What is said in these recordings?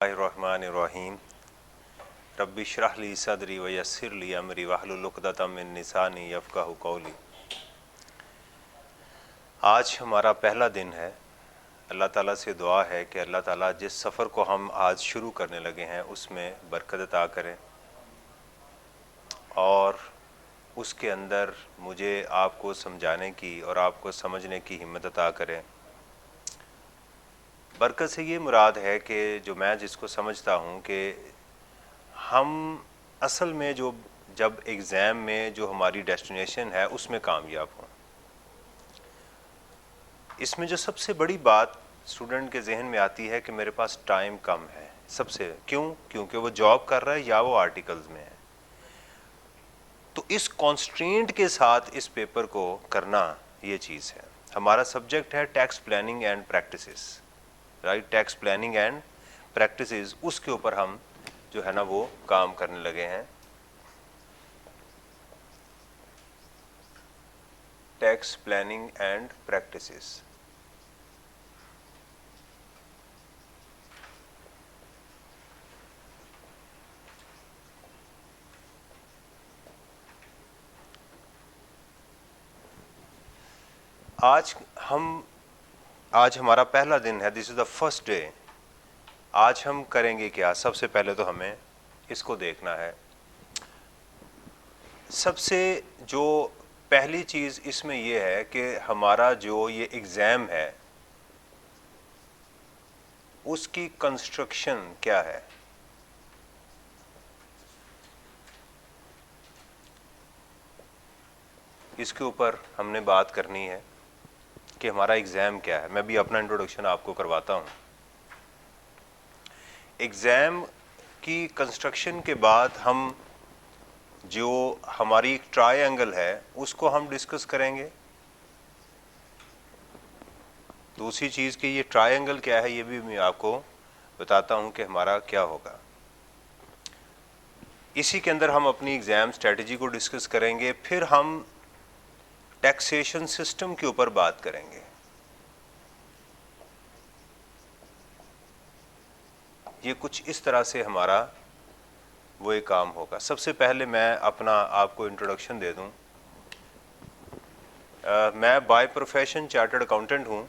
बिस्मिल्लाहिर्रहमानिर्रहीम रब्बि इश्रह ली सदरी व यस्सिर ली अमरी वहलुल उक़दतम मिन लिसानी यफ़क़हू क़ौली। आज हमारा पहला दिन है। अल्लाह ताला से दुआ है कि अल्लाह ताला जिस सफ़र को हम आज शुरू करने लगे हैं उसमें बरकत अता करें और उसके अंदर मुझे आपको समझाने की और आपको समझने की हिम्मत अता करें। बरकत से ये मुराद है कि जो मैं जिसको समझता हूँ कि हम असल में जब एग्ज़ाम में जो हमारी डेस्टिनेशन है उसमें कामयाब हों। इसमें जो सबसे बड़ी बात स्टूडेंट के जहन में आती है कि मेरे पास टाइम कम है। सबसे क्योंकि वो जॉब कर रहा है या वो आर्टिकल्स में है। तो इस कॉन्स्ट्रेंट के साथ इस पेपर को करना ये चीज़ है। हमारा सब्जेक्ट है tax planning and practices, right. Tax planning and practices, उसके ऊपर हम जो है ना वो काम करने लगे हैं। Tax planning and practices. आज हमारा पहला दिन है। This is the first day. आज हम करेंगे क्या? सबसे पहले तो हमें इसको देखना है। सबसे जो पहली चीज़ इसमें यह है कि हमारा जो ये एग्ज़ाम है उसकी कंस्ट्रक्शन क्या है। इसके ऊपर हमने बात करनी है कि हमारा एग्ज़ाम क्या है। मैं भी अपना इंट्रोडक्शन आपको करवाता हूँ। एग्ज़ाम की कंस्ट्रक्शन के बाद हम जो हमारी एक ट्रायंगल है उसको हम डिस्कस करेंगे। दूसरी चीज़ कि ये ट्रायंगल क्या है ये भी मैं आपको बताता हूँ कि हमारा क्या होगा। इसी के अंदर हम अपनी एग्ज़ाम स्ट्रेटजी को डिस्कस करेंगे। फिर हम टैक्सेशन सिस्टम के ऊपर बात करेंगे। ये कुछ इस तरह से हमारा वो एक काम होगा। सबसे पहले मैं अपना आपको इंट्रोडक्शन दे दूं। मैं बाय प्रोफेशन चार्टर्ड अकाउंटेंट हूं।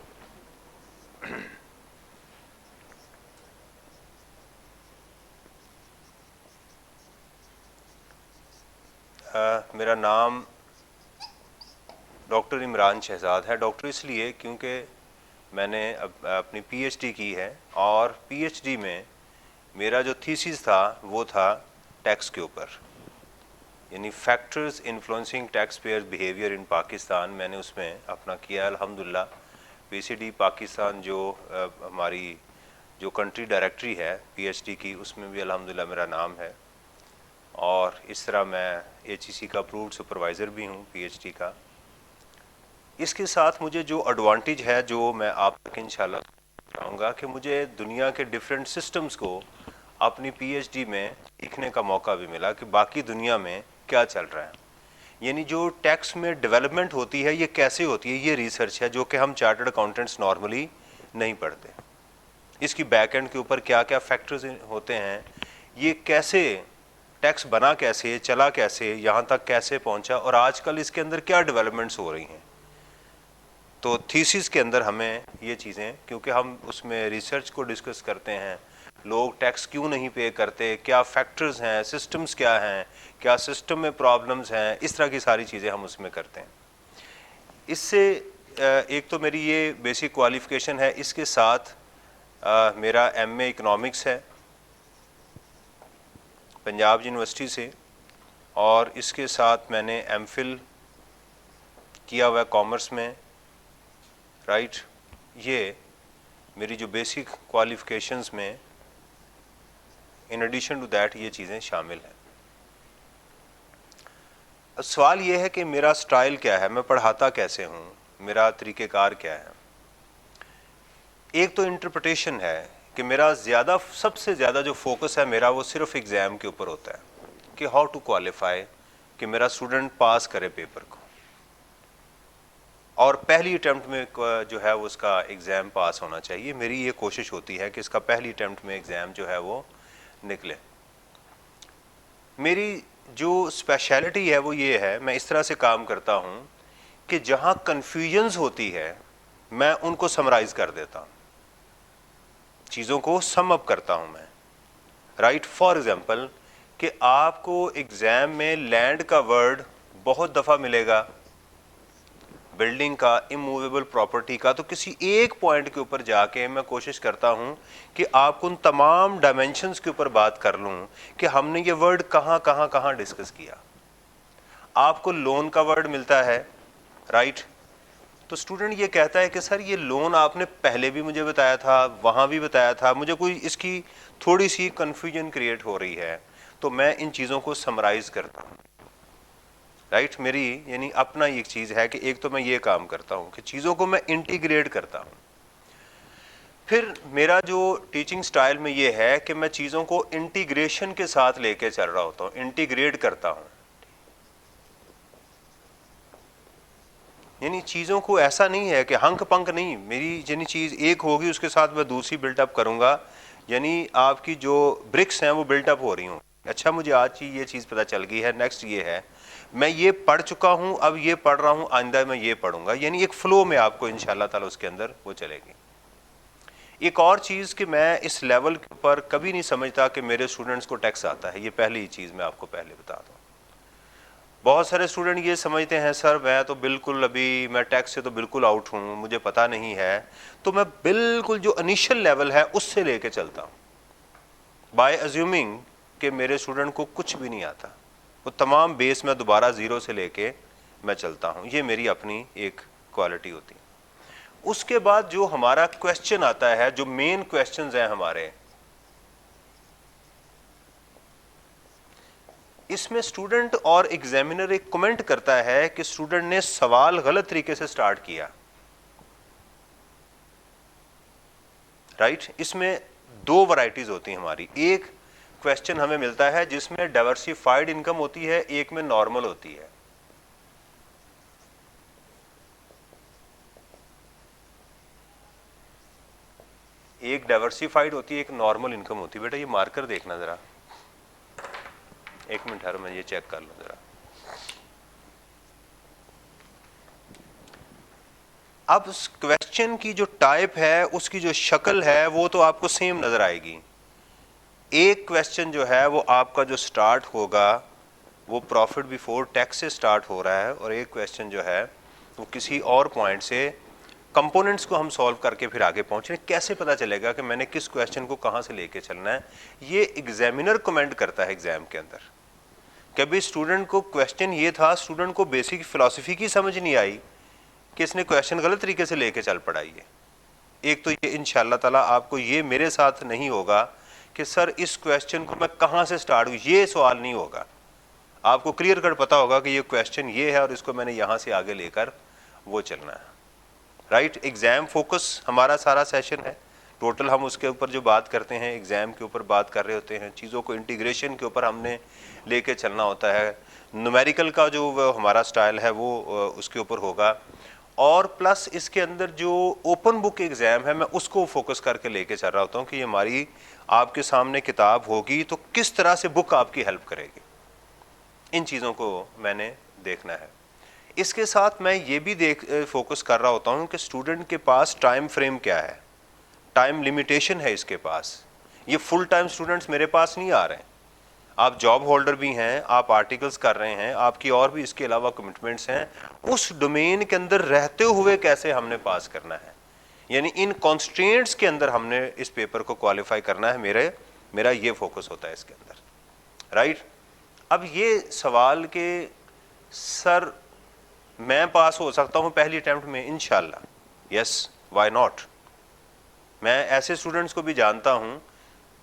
मेरा नाम डॉक्टर इमरान शहजाद है। डॉक्टर इसलिए क्योंकि मैंने अपनी पीएचडी की है और पीएचडी में मेरा जो थीसिस था वो था टैक्स के ऊपर, यानी factors influencing tax payer behaviour in Pakistan. मैंने उसमें अपना किया अल्हम्दुलिल्लाह। पीसीडी पाकिस्तान जो हमारी जो कंट्री डायरेक्टरी है पीएचडी की, उसमें भी अल्हम्दुलिल्लाह मेरा नाम है। और इस तरह मैं एचईसी का अप्रूव्ड सुपरवाइज़र भी हूँ पीएचडी का। इसके साथ मुझे जो एडवांटेज है जो मैं आप तक इंशाल्लाह चाहूँगा कि मुझे दुनिया के डिफरेंट सिस्टम्स को अपनी पीएचडी में सीखने का मौका भी मिला कि बाकी दुनिया में क्या चल रहा है। यानी जो टैक्स में डेवलपमेंट होती है ये कैसे होती है, ये रिसर्च है जो कि हम चार्टर्ड अकाउंटेंट्स नॉर्मली नहीं पढ़ते। इसकी बैक एंड के ऊपर क्या क्या फैक्टर्स होते हैं, ये कैसे टैक्स बना, कैसे चला, कैसे यहाँ तक कैसे पहुँचा और आजकल इसके अंदर क्या डेवलपमेंट्स हो रही हैं। तो थीसिस के अंदर हमें ये चीज़ें, क्योंकि हम उसमें रिसर्च को डिस्कस करते हैं, लोग टैक्स क्यों नहीं पे करते, क्या फैक्टर्स हैं, सिस्टम्स क्या हैं, क्या सिस्टम में प्रॉब्लम्स हैं, इस तरह की सारी चीज़ें हम उसमें करते हैं। इससे एक तो मेरी ये बेसिक क्वालिफ़िकेशन है। इसके साथ मेरा एमए इकोनॉमिक्स है पंजाब यूनिवर्सिटी से, और इसके साथ मैंने एमफिल किया हुआ है कॉमर्स में, राइट। ये मेरी जो बेसिक क्वालिफ़िकेशंस में इन एडिशन टू दैट ये चीज़ें शामिल हैं। अब सवाल ये है कि मेरा स्टाइल क्या है, मैं पढ़ाता कैसे हूँ, मेरा तरीक़ेकार क्या है। एक तो इंटरप्रिटेशन है कि मेरा सबसे ज़्यादा जो फोकस है मेरा वो सिर्फ एग्ज़ाम के ऊपर होता है कि हाउ टू क्वालिफाई, कि मेरा स्टूडेंट पास करे पेपर को। और पहली अटैम्प्ट में जो है वो उसका एग्ज़ाम पास होना चाहिए। मेरी ये कोशिश होती है कि इसका पहली अटैम्प्ट में एग्ज़ाम जो है वो निकले। मेरी जो स्पेशलिटी है वो ये है, मैं इस तरह से काम करता हूँ कि जहाँ कन्फ्यूजन्स होती है मैं उनको समराइज़ कर देता हूँ, चीज़ों को सम अप करता हूँ मैं। राइट, फॉर एग्जांपल कि आपको एग्ज़ाम में लैंड का वर्ड बहुत दफ़ा मिलेगा, बिल्डिंग का, इमूवेबल प्रॉपर्टी का, तो किसी एक पॉइंट के ऊपर जाके मैं कोशिश करता हूँ कि आपको उन तमाम डायमेंशंस के ऊपर बात कर लूँ कि हमने ये वर्ड कहाँ डिस्कस किया। आपको लोन का वर्ड मिलता है, राइट, तो स्टूडेंट ये कहता है कि सर ये लोन आपने पहले भी मुझे बताया था, वहाँ भी बताया था, मुझे कोई इसकी थोड़ी सी कन्फ्यूजन क्रिएट हो रही है। तो मैं इन चीज़ों को समराइज करता हूँ। राइट, मेरी यानी अपना एक चीज़ है कि एक तो मैं ये काम करता हूँ कि चीज़ों को मैं इंटीग्रेट करता हूँ। फिर मेरा जो टीचिंग स्टाइल में ये है कि मैं चीज़ों को इंटीग्रेशन के साथ लेके चल रहा होता हूँ, इंटीग्रेट करता हूँ। यानी चीज़ों को ऐसा नहीं है कि हंक पंक नहीं, मेरी यानी चीज़ एक होगी उसके साथ मैं दूसरी बिल्टअप करूँगा, यानी आपकी जो ब्रिक्स हैं वो बिल्टअप हो रही हूँ। अच्छा, मुझे आज ये चीज़ पता चल गई है, नेक्स्ट ये है, मैं ये पढ़ चुका हूँ, अब ये पढ़ रहा हूँ, आइंदा मैं ये पढ़ूंगा, यानी एक फ्लो में आपको इंशाल्लाह ताला उसके अंदर वो चलेगी। एक और चीज़ कि मैं इस लेवल पर कभी नहीं समझता कि मेरे स्टूडेंट्स को टैक्स आता है। ये पहली चीज़ मैं आपको पहले बता दूँ। बहुत सारे स्टूडेंट ये समझते हैं सर मैं तो बिल्कुल अभी मैं टैक्स से तो बिल्कुल आउट हूँ, मुझे पता नहीं है। तो मैं बिल्कुल जो इनिशियल लेवल है उससे लेके चलता हूँ, बाय अज्यूमिंग कि मेरे स्टूडेंट को कुछ भी नहीं आता, वो तमाम बेस में दोबारा ज़ीरो से लेके मैं चलता हूँ। ये मेरी अपनी एक क्वालिटी होती है। उसके बाद जो हमारा क्वेश्चन आता है, जो मेन क्वेश्चंस हैं हमारे, इसमें स्टूडेंट और एग्जामिनर एक कमेंट करता है कि स्टूडेंट ने सवाल गलत तरीके से स्टार्ट किया। राइट, इसमें दो वैरायटीज होती हैं हमारी। एक क्वेश्चन हमें मिलता है जिसमें डाइवर्सिफाइड इनकम होती है, एक में नॉर्मल होती है। एक डाइवर्सिफाइड होती है, एक नॉर्मल इनकम होती है। बेटा ये मार्कर देखना जरा, एक मिनट, हर मैं ये चेक कर लूं जरा। अब उस क्वेश्चन की जो टाइप है, उसकी जो शक्ल है, वो तो आपको सेम नजर आएगी। एक क्वेश्चन जो है वो आपका जो स्टार्ट होगा वो प्रॉफिट बिफोर टैक्स से स्टार्ट हो रहा है, और एक क्वेश्चन जो है वो किसी और पॉइंट से, कंपोनेंट्स को हम सॉल्व करके फिर आगे पहुंच रहे हैं। कैसे पता चलेगा कि मैंने किस क्वेश्चन को कहां से लेके चलना है? ये एग्जामिनर कमेंट करता है एग्जाम के अंदर। कभी स्टूडेंट को क्वेश्चन ये था, स्टूडेंट को बेसिक फिलॉसफी की समझ नहीं आई कि इसने क्वेश्चन गलत तरीके से लेके चल पड़ा। ये एक तो ये इंशाल्लाह ताला आपको ये मेरे साथ नहीं होगा कि सर इस क्वेश्चन को मैं कहां से स्टार्ट हूं, ये सवाल नहीं होगा। आपको क्लियर कट पता होगा कि ये क्वेश्चन ये है और इसको मैंने यहां से आगे लेकर वो चलना है। राइट, एग्जाम फोकस हमारा सारा सेशन है। टोटल हम उसके ऊपर जो बात करते हैं, एग्जाम के ऊपर बात कर रहे होते हैं, चीज़ों को इंटीग्रेशन के ऊपर हमने लेके चलना होता है। न्यूमेरिकल का जो हमारा स्टाइल है वो उसके ऊपर होगा, और प्लस इसके अंदर जो ओपन बुक एग्ज़ाम है मैं उसको फोकस करके लेके चल रहा होता हूँ कि ये हमारी आपके सामने किताब होगी तो किस तरह से बुक आपकी हेल्प करेगी। इन चीज़ों को मैंने देखना है। इसके साथ मैं ये भी फोकस कर रहा होता हूँ कि स्टूडेंट के पास टाइम फ्रेम क्या है, टाइम लिमिटेशन है इसके पास। ये फुल टाइम स्टूडेंट्स मेरे पास नहीं आ रहे हैं, आप जॉब होल्डर भी हैं, आप आर्टिकल्स कर रहे हैं, आपकी और भी इसके अलावा कमिटमेंट्स हैं। उस डोमेन के अंदर रहते हुए कैसे हमने पास करना है, यानी इन कॉन्स्ट्रेंट्स के अंदर हमने इस पेपर को क्वालिफाई करना है। मेरा ये फोकस होता है इसके अंदर। राइट, अब ये सवाल के सर मैं पास हो सकता हूँ पहली अटेम्प्ट में इंशाल्लाह, यस, व्हाई नॉट। मैं ऐसे स्टूडेंट्स को भी जानता हूँ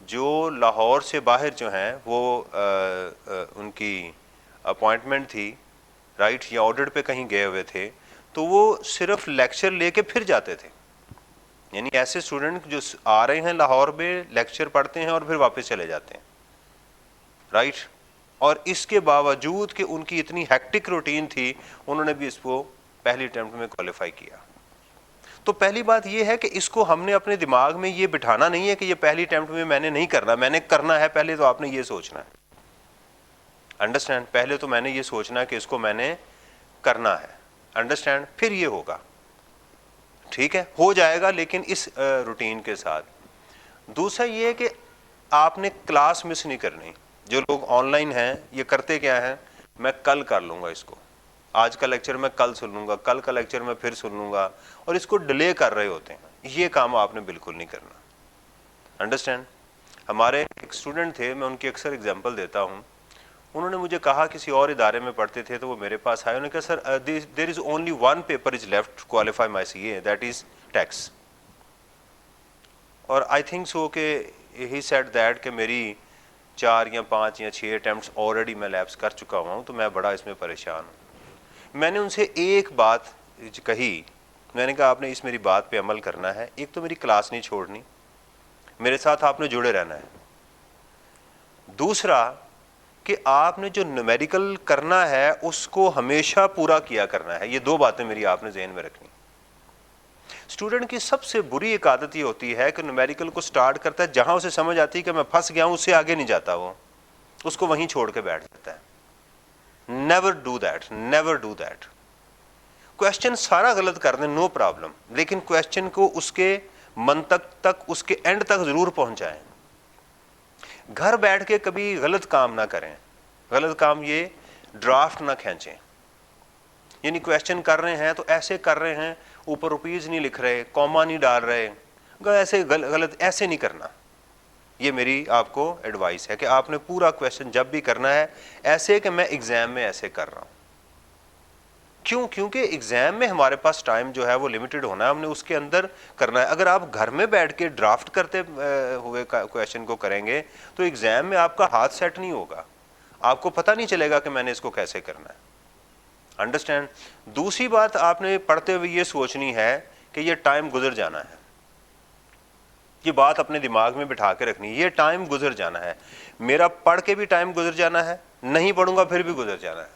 जो लाहौर से बाहर जो हैं वो उनकी अपॉइंटमेंट थी, राइट, या ऑडिट पे कहीं गए हुए थे, तो वो सिर्फ लेक्चर लेके फिर जाते थे। यानी ऐसे स्टूडेंट जो आ रहे हैं लाहौर में, लेक्चर पढ़ते हैं और फिर वापस चले जाते हैं। राइट, और इसके बावजूद कि उनकी इतनी हेक्टिक रूटीन थी, उन्होंने भी इसको पहली अटेम्प्ट में क्वालिफाई किया। तो पहली बात ये है कि इसको हमने अपने दिमाग में ये बिठाना नहीं है कि ये पहली अटेम्प्ट में मैंने नहीं करना, मैंने करना है। पहले तो आपने ये सोचना है, अंडरस्टैंड, पहले तो मैंने ये सोचना है कि इसको मैंने करना है, अंडरस्टैंड, फिर ये होगा, ठीक है, हो जाएगा, लेकिन इस रूटीन के साथ। दूसरा ये है कि आपने क्लास मिस नहीं करनी। जो लोग ऑनलाइन हैं ये करते क्या है, मैं कल कर लूँगा इसको, आज का लेक्चर मैं कल सुन लूँगा, कल का लेक्चर मैं फिर सुन लूँगा, और इसको डिले कर रहे होते हैं। ये काम आपने बिल्कुल नहीं करना, अंडरस्टैंड। हमारे एक स्टूडेंट थे, मैं उनकी अक्सर एग्जांपल देता हूँ। उन्होंने मुझे कहा, किसी और इदारे में पढ़ते थे, तो वो मेरे पास आए, उन्होंने कहा sir there is only one paper is left to qualify my CA, that is tax. और आई थिंक सो कि ही सेड दैट कि मेरी 4 या 5 या 6 अटैम्प्ट्स ऑलरेडी मैं लैप्स कर चुका हुआ हूँ, तो मैं बड़ा इसमें परेशान हूँ। मैंने उनसे एक बात कही, मैंने कहा आपने इस मेरी बात पे अमल करना है। एक तो मेरी क्लास नहीं छोड़नी, मेरे साथ आपने जुड़े रहना है। दूसरा कि आपने जो न्यूमेरिकल करना है उसको हमेशा पूरा किया करना है। ये 2 बातें मेरी आपने जहन में रखनी। स्टूडेंट की सबसे बुरी एक आदत ये होती है कि न्यूमेरिकल को स्टार्ट करता है, जहां उसे समझ आती है कि मैं फंस गया हूं, उससे आगे नहीं जाता, वो उसको वहीं छोड़ के बैठ जाता है। Never do that, never do that. Question सारा गलत कर दें, नो प्रॉब्लम, लेकिन क्वेश्चन को उसके मंतक तक, उसके एंड तक जरूर पहुंचाएं। घर बैठ के कभी गलत काम ना करें। गलत काम ये ड्राफ्ट ना खींचें, यानी क्वेश्चन कर रहे हैं तो ऐसे कर रहे हैं, ऊपर रुपीज नहीं लिख रहे, कॉमा नहीं डाल रहे, ऐसे गलत ऐसे नहीं करना। ये मेरी आपको एडवाइस है कि आपने पूरा क्वेश्चन जब भी करना है ऐसे कि मैं एग्जाम में ऐसे कर रहा हूं। क्यों? क्योंकि एग्जाम में हमारे पास टाइम जो है वो लिमिटेड होना है, हमने उसके अंदर करना है। अगर आप घर में बैठ के ड्राफ्ट करते हुए क्वेश्चन को करेंगे तो एग्जाम में आपका हाथ सेट नहीं होगा, आपको पता नहीं चलेगा कि मैंने इसको कैसे करना है, अंडरस्टैंड। दूसरी बात आपने पढ़ते हुए ये सोचनी है कि ये टाइम गुजर जाना है। ये बात अपने दिमाग में बिठा के रखनी है, ये टाइम गुजर जाना है। मेरा पढ़ के भी टाइम गुजर जाना है, नहीं पढ़ूंगा फिर भी गुजर जाना है।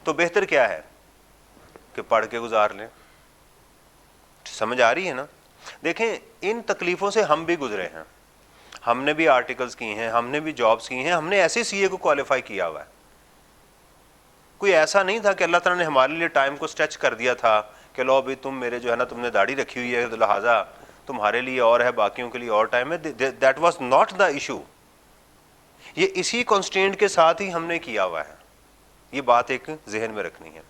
तो बेहतर क्या है कि पढ़ के गुजार लें। समझ आ रही है ना? देखें, इन तकलीफों से हम भी गुजरे हैं, हमने भी आर्टिकल्स किए हैं, हमने भी जॉब्स की हैं, हमने ऐसे CA को क्वालिफाई किया हुआ है। कोई ऐसा नहीं था कि अल्लाह ताला ने हमारे लिए टाइम को स्ट्रेच कर दिया था कि लो अभी तुम मेरे जो है ना, तुमने दाढ़ी रखी हुई है तो लिहाजा तुम्हारे लिए और है, बाकियों के लिए और टाइम है। That was not the issue. ये इसी कॉन्स्टेंट के साथ ही हमने किया हुआ है, ये बात एक जहन में रखनी है।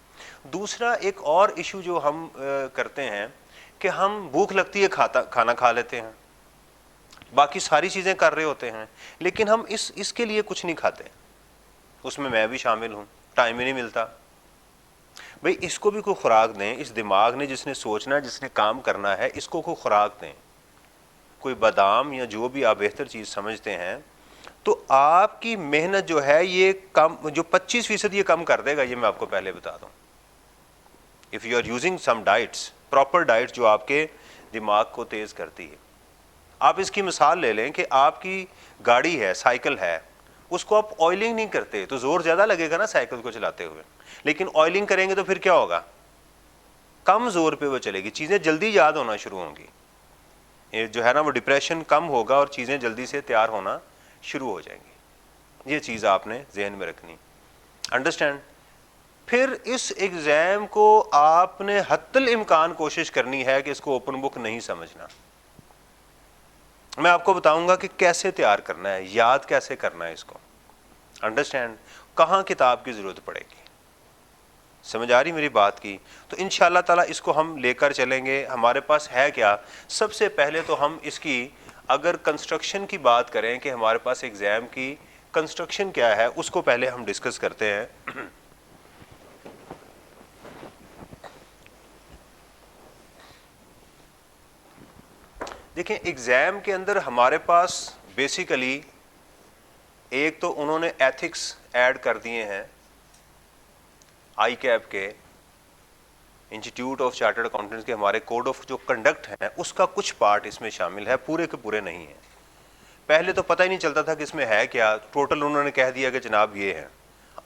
दूसरा एक और इशू जो हम करते हैं कि हम भूख लगती है खाना खा लेते हैं, बाकी सारी चीज़ें कर रहे होते हैं, लेकिन हम इसके लिए कुछ नहीं खाते। उसमें मैं भी शामिल हूँ, टाइम ही नहीं मिलता। भाई इसको भी कोई खुराक दें, इस दिमाग ने जिसने सोचना है, जिसने काम करना है, इसको कोई खुराक दें, कोई बादाम या जो भी आप बेहतर चीज़ समझते हैं, तो आपकी मेहनत जो है ये कम, जो 25% ये कम कर देगा, ये मैं आपको पहले बता दूं। If you are using some diets, proper diet जो आपके दिमाग को तेज़ करती है। आप इसकी मिसाल ले लें कि आपकी गाड़ी है, साइकिल है, उसको आप ऑयलिंग नहीं करते तो जोर ज़्यादा लगेगा ना साइकिल को चलाते हुए, लेकिन ऑयलिंग करेंगे तो फिर क्या होगा, कम जोर पे वो चलेगी, चीज़ें जल्दी याद होना शुरू होंगी, ये जो है ना वो डिप्रेशन कम होगा और चीज़ें जल्दी से तैयार होना शुरू हो जाएंगी। ये चीज़ आपने जहन में रखनी, अंडरस्टैंड। फिर इस एग्ज़ाम को आपने हत्तल इम्कान कोशिश करनी है कि इसको ओपन बुक नहीं समझना। मैं आपको बताऊंगा कि कैसे तैयार करना है, याद कैसे करना है इसको, अंडरस्टैंड। कहाँ किताब की ज़रूरत पड़ेगी, समझ आ रही मेरी बात की? तो इंशाअल्लाह ताला इसको हम लेकर चलेंगे। हमारे पास है क्या, सबसे पहले तो हम इसकी अगर कंस्ट्रक्शन की बात करें कि हमारे पास एग्ज़ाम की कंस्ट्रक्शन क्या है, उसको पहले हम डिस्कस करते हैं। देखें, एग्ज़ाम के अंदर हमारे पास बेसिकली एक तो उन्होंने एथिक्स ऐड कर दिए हैं, ICAP के, इंस्टीट्यूट ऑफ चार्टर्ड अकाउंटेंट्स के हमारे कोड ऑफ जो कंडक्ट हैं उसका कुछ पार्ट इसमें शामिल है, पूरे के पूरे नहीं है। पहले तो पता ही नहीं चलता था कि इसमें है क्या, टोटल उन्होंने कह दिया कि जनाब ये है।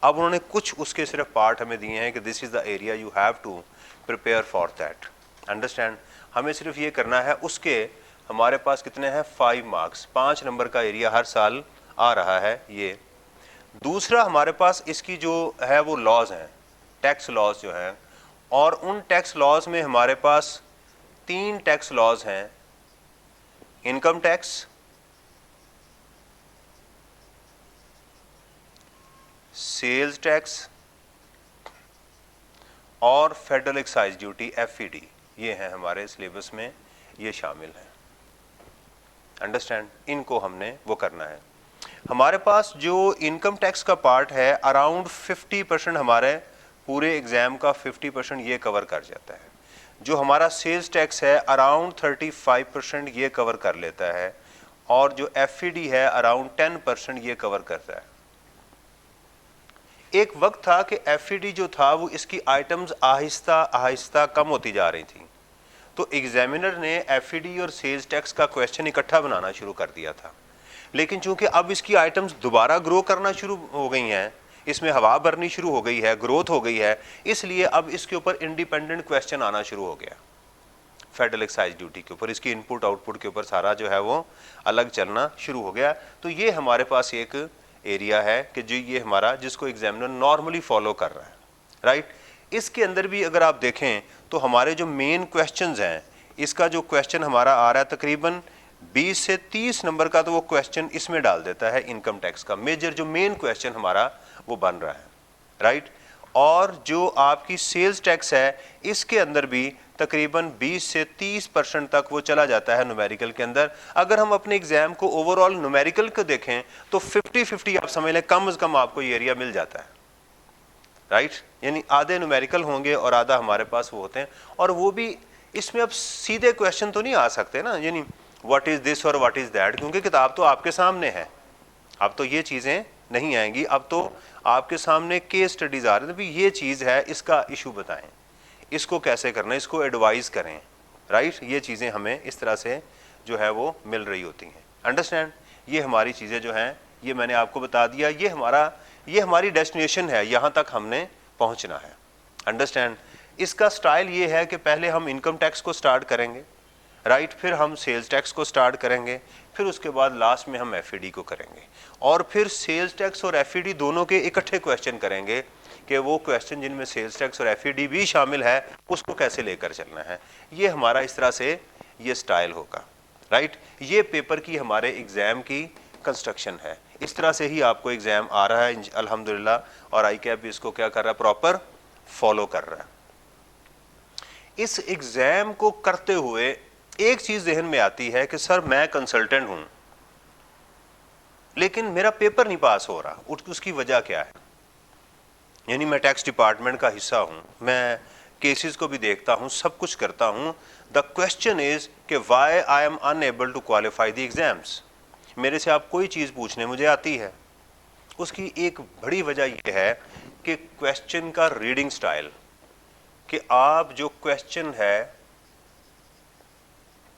अब उन्होंने कुछ उसके सिर्फ पार्ट हमें दिए हैं कि this is the area you have to prepare for that. Understand? हमें सिर्फ ये करना है। उसके हमारे पास कितने हैं? 5 मार्क्स, 5 नंबर का एरिया हर साल आ रहा है ये। दूसरा हमारे पास इसकी जो है वो लॉज हैं, टैक्स लॉज जो हैं, और उन टैक्स लॉज में हमारे पास 3 टैक्स लॉज हैं, इनकम टैक्स, सेल्स टैक्स और फेडरल एक्साइज ड्यूटी FED। ये हैं हमारे सिलेबस में, ये शामिल हैं। अंडरस्टैंड? इनको हमने वो करना है। हमारे पास जो इनकम टैक्स का पार्ट है अराउंड 50% हमारे पूरे एग्जाम का 50% ये कवर कर जाता है। जो हमारा सेल्स टैक्स है अराउंड 35% ये कवर कर लेता है, और जो FED है अराउंड 10% ये कवर करता है। एक वक्त था कि FED जो था वो इसकी आइटम्स आहिस्ता आहिस्ता कम होती जा रही थी, तो एग्जामिनर ने FED और सेल्स टैक्स का क्वेश्चन इकट्ठा बनाना शुरू कर दिया था। लेकिन चूंकि अब इसकी आइटम्स दोबारा ग्रो करना शुरू हो गई हैं, इसमें हवा भरनी शुरू हो गई है, ग्रोथ हो गई है, इसलिए अब इसके ऊपर इंडिपेंडेंट क्वेश्चन आना शुरू हो गया। फेडरल एक्साइज ड्यूटी के ऊपर, इसकी इनपुट आउटपुट के ऊपर सारा जो है वो अलग चलना शुरू हो गया। तो ये हमारे पास एक एरिया है कि जो ये हमारा, जिसको एग्जामिनर नॉर्मली फॉलो कर रहा है, राइट। इसके अंदर भी अगर आप देखें तो हमारे जो मेन क्वेश्चंस हैं, इसका जो क्वेश्चन हमारा आ रहा है तकरीबन 20 से 30 नंबर का, तो वो क्वेश्चन इसमें डाल देता है इनकम टैक्स का। मेजर जो मेन क्वेश्चन हमारा वो बन रहा है, राइट। और जो आपकी सेल्स टैक्स है इसके अंदर भी तकरीबन 20 से 30% तक वो चला जाता है न्यूमेरिकल के अंदर। अगर हम अपने एग्जाम को ओवरऑल न्यूमेरिकल को देखें तो 50-50 आप समझ लें, कम से कम आपको ये एरिया मिल जाता है, राइट। यानी आधे न्यूमेरिकल होंगे और आधा हमारे पास वो होते हैं। और वो भी इसमें अब सीधे क्वेश्चन तो नहीं आ सकते ना, यानी व्हाट इज दिस और व्हाट इज दैट, क्योंकि किताब तो आपके सामने है। अब तो ये चीज़ें नहीं आएंगी, अब तो आपके सामने केस स्टडीज आ रहे हैं। ये चीज़ है, इसका इशू बताएं, इसको कैसे करना है, इसको एडवाइस करें, राइट। ये चीज़ें हमें इस तरह से जो है वो मिल रही होती हैं। अंडरस्टैंड? ये हमारी चीज़ें जो हैं ये मैंने आपको बता दिया, ये हमारी डेस्टिनेशन है, यहाँ तक हमने पहुँचना है। अंडरस्टैंड? इसका स्टाइल ये है कि पहले हम इनकम टैक्स को स्टार्ट करेंगे, राइट, फिर हम सेल्स टैक्स को स्टार्ट करेंगे, फिर उसके बाद लास्ट में हम FED को करेंगे, और फिर सेल्स टैक्स और FED दोनों के इकट्ठे क्वेश्चन करेंगे कि वो क्वेश्चन जिनमें सेल्स टैक्स और FED भी शामिल है उसको कैसे लेकर चलना है। ये हमारा इस तरह से ये स्टाइल होगा, राइट। ये पेपर की हमारे एग्ज़ाम की कंस्ट्रक्शन है। इस तरह से ही आपको एग्ज़ाम आ रहा है अल्हम्दुलिल्लाह, और ICAP भी इसको क्या कर रहा है, प्रॉपर फॉलो कर रहा है। इस एग्ज़ाम को करते हुए एक चीज़ जहन में आती है कि सर मैं कंसल्टेंट हूँ लेकिन मेरा पेपर नहीं पास हो रहा, उसकी वजह क्या है? यानी मैं टैक्स डिपार्टमेंट का हिस्सा हूँ, मैं केसेस को भी देखता हूँ, सब कुछ करता हूँ। द क्वेश्चन इज कि why I am unable to qualify the exams. मेरे से आप कोई चीज़ पूछने मुझे आती है, उसकी एक बड़ी वजह यह है कि क्वेश्चन का रीडिंग स्टाइल, कि आप जो क्वेश्चन है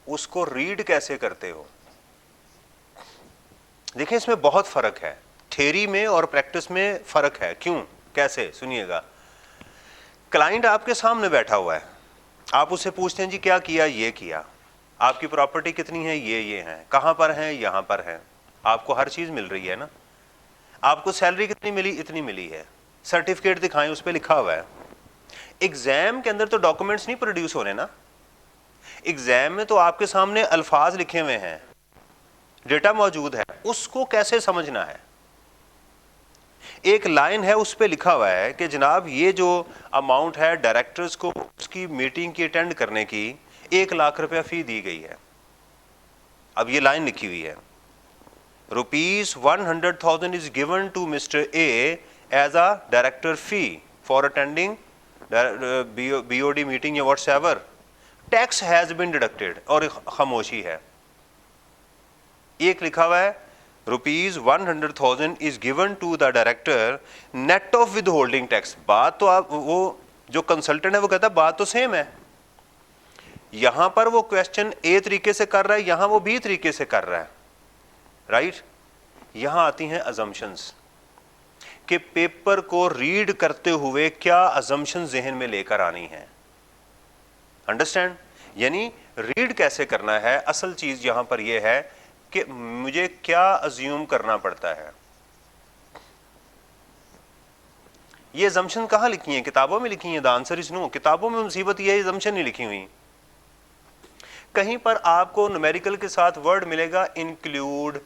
उसको रीड कैसे करते हो। देखिए इसमें बहुत फ़र्क है, थ्योरी में और प्रैक्टिस में फ़र्क है। क्यों, कैसे, सुनिएगा। क्लाइंट आपके सामने बैठा हुआ है, आप उससे पूछते हैं जी क्या किया, ये किया, आपकी प्रॉपर्टी कितनी है, ये है, कहाँ पर है, यहाँ पर है, आपको हर चीज़ मिल रही है ना, आपको सैलरी कितनी मिली, इतनी मिली है, सर्टिफिकेट दिखाएं, उस पर लिखा हुआ है। एग्जाम के अंदर तो डॉक्यूमेंट्स नहीं प्रोड्यूस होने ना, एग्जाम में तो आपके सामने अल्फाज लिखे हुए हैं, डेटा मौजूद है, उसको कैसे समझना है। एक लाइन है उस पर लिखा हुआ है कि जनाब ये जो अमाउंट है डायरेक्टर्स को उसकी मीटिंग की अटेंड करने की 1 लाख रुपया फी दी गई है। अब ये लाइन लिखी हुई है, ₹100,000 is given to mister A as a director fee for attending BOD meeting या whatsoever, tax has been deducted, और खामोशी है। एक लिखा हुआ है ₹100,000 is given to the director net of withholding tax. बात तो आप, वो जो कंसल्टेंट है वो कहता है बात तो सेम है, यहां पर वो क्वेश्चन ए तरीके से कर रहा है, यहां वो बी तरीके से कर रहा है, राइट। यहां आती हैं अजम्पशंस, कि पेपर को रीड करते हुए क्या अजम्पशन जहन में लेकर आनी है। अंडरस्टैंड? यानी रीड कैसे करना है, असल चीज यहां पर यह है कि मुझे क्या अज्यूम करना पड़ता है। ये अजम्पशन कहां लिखी है? किताबों में लिखी है? The answer is no. किताबों में मुसीबत ये अजम्पशन नहीं लिखी हुई। कहीं पर आपको न्यूमेरिकल के साथ वर्ड मिलेगा इंक्लूड,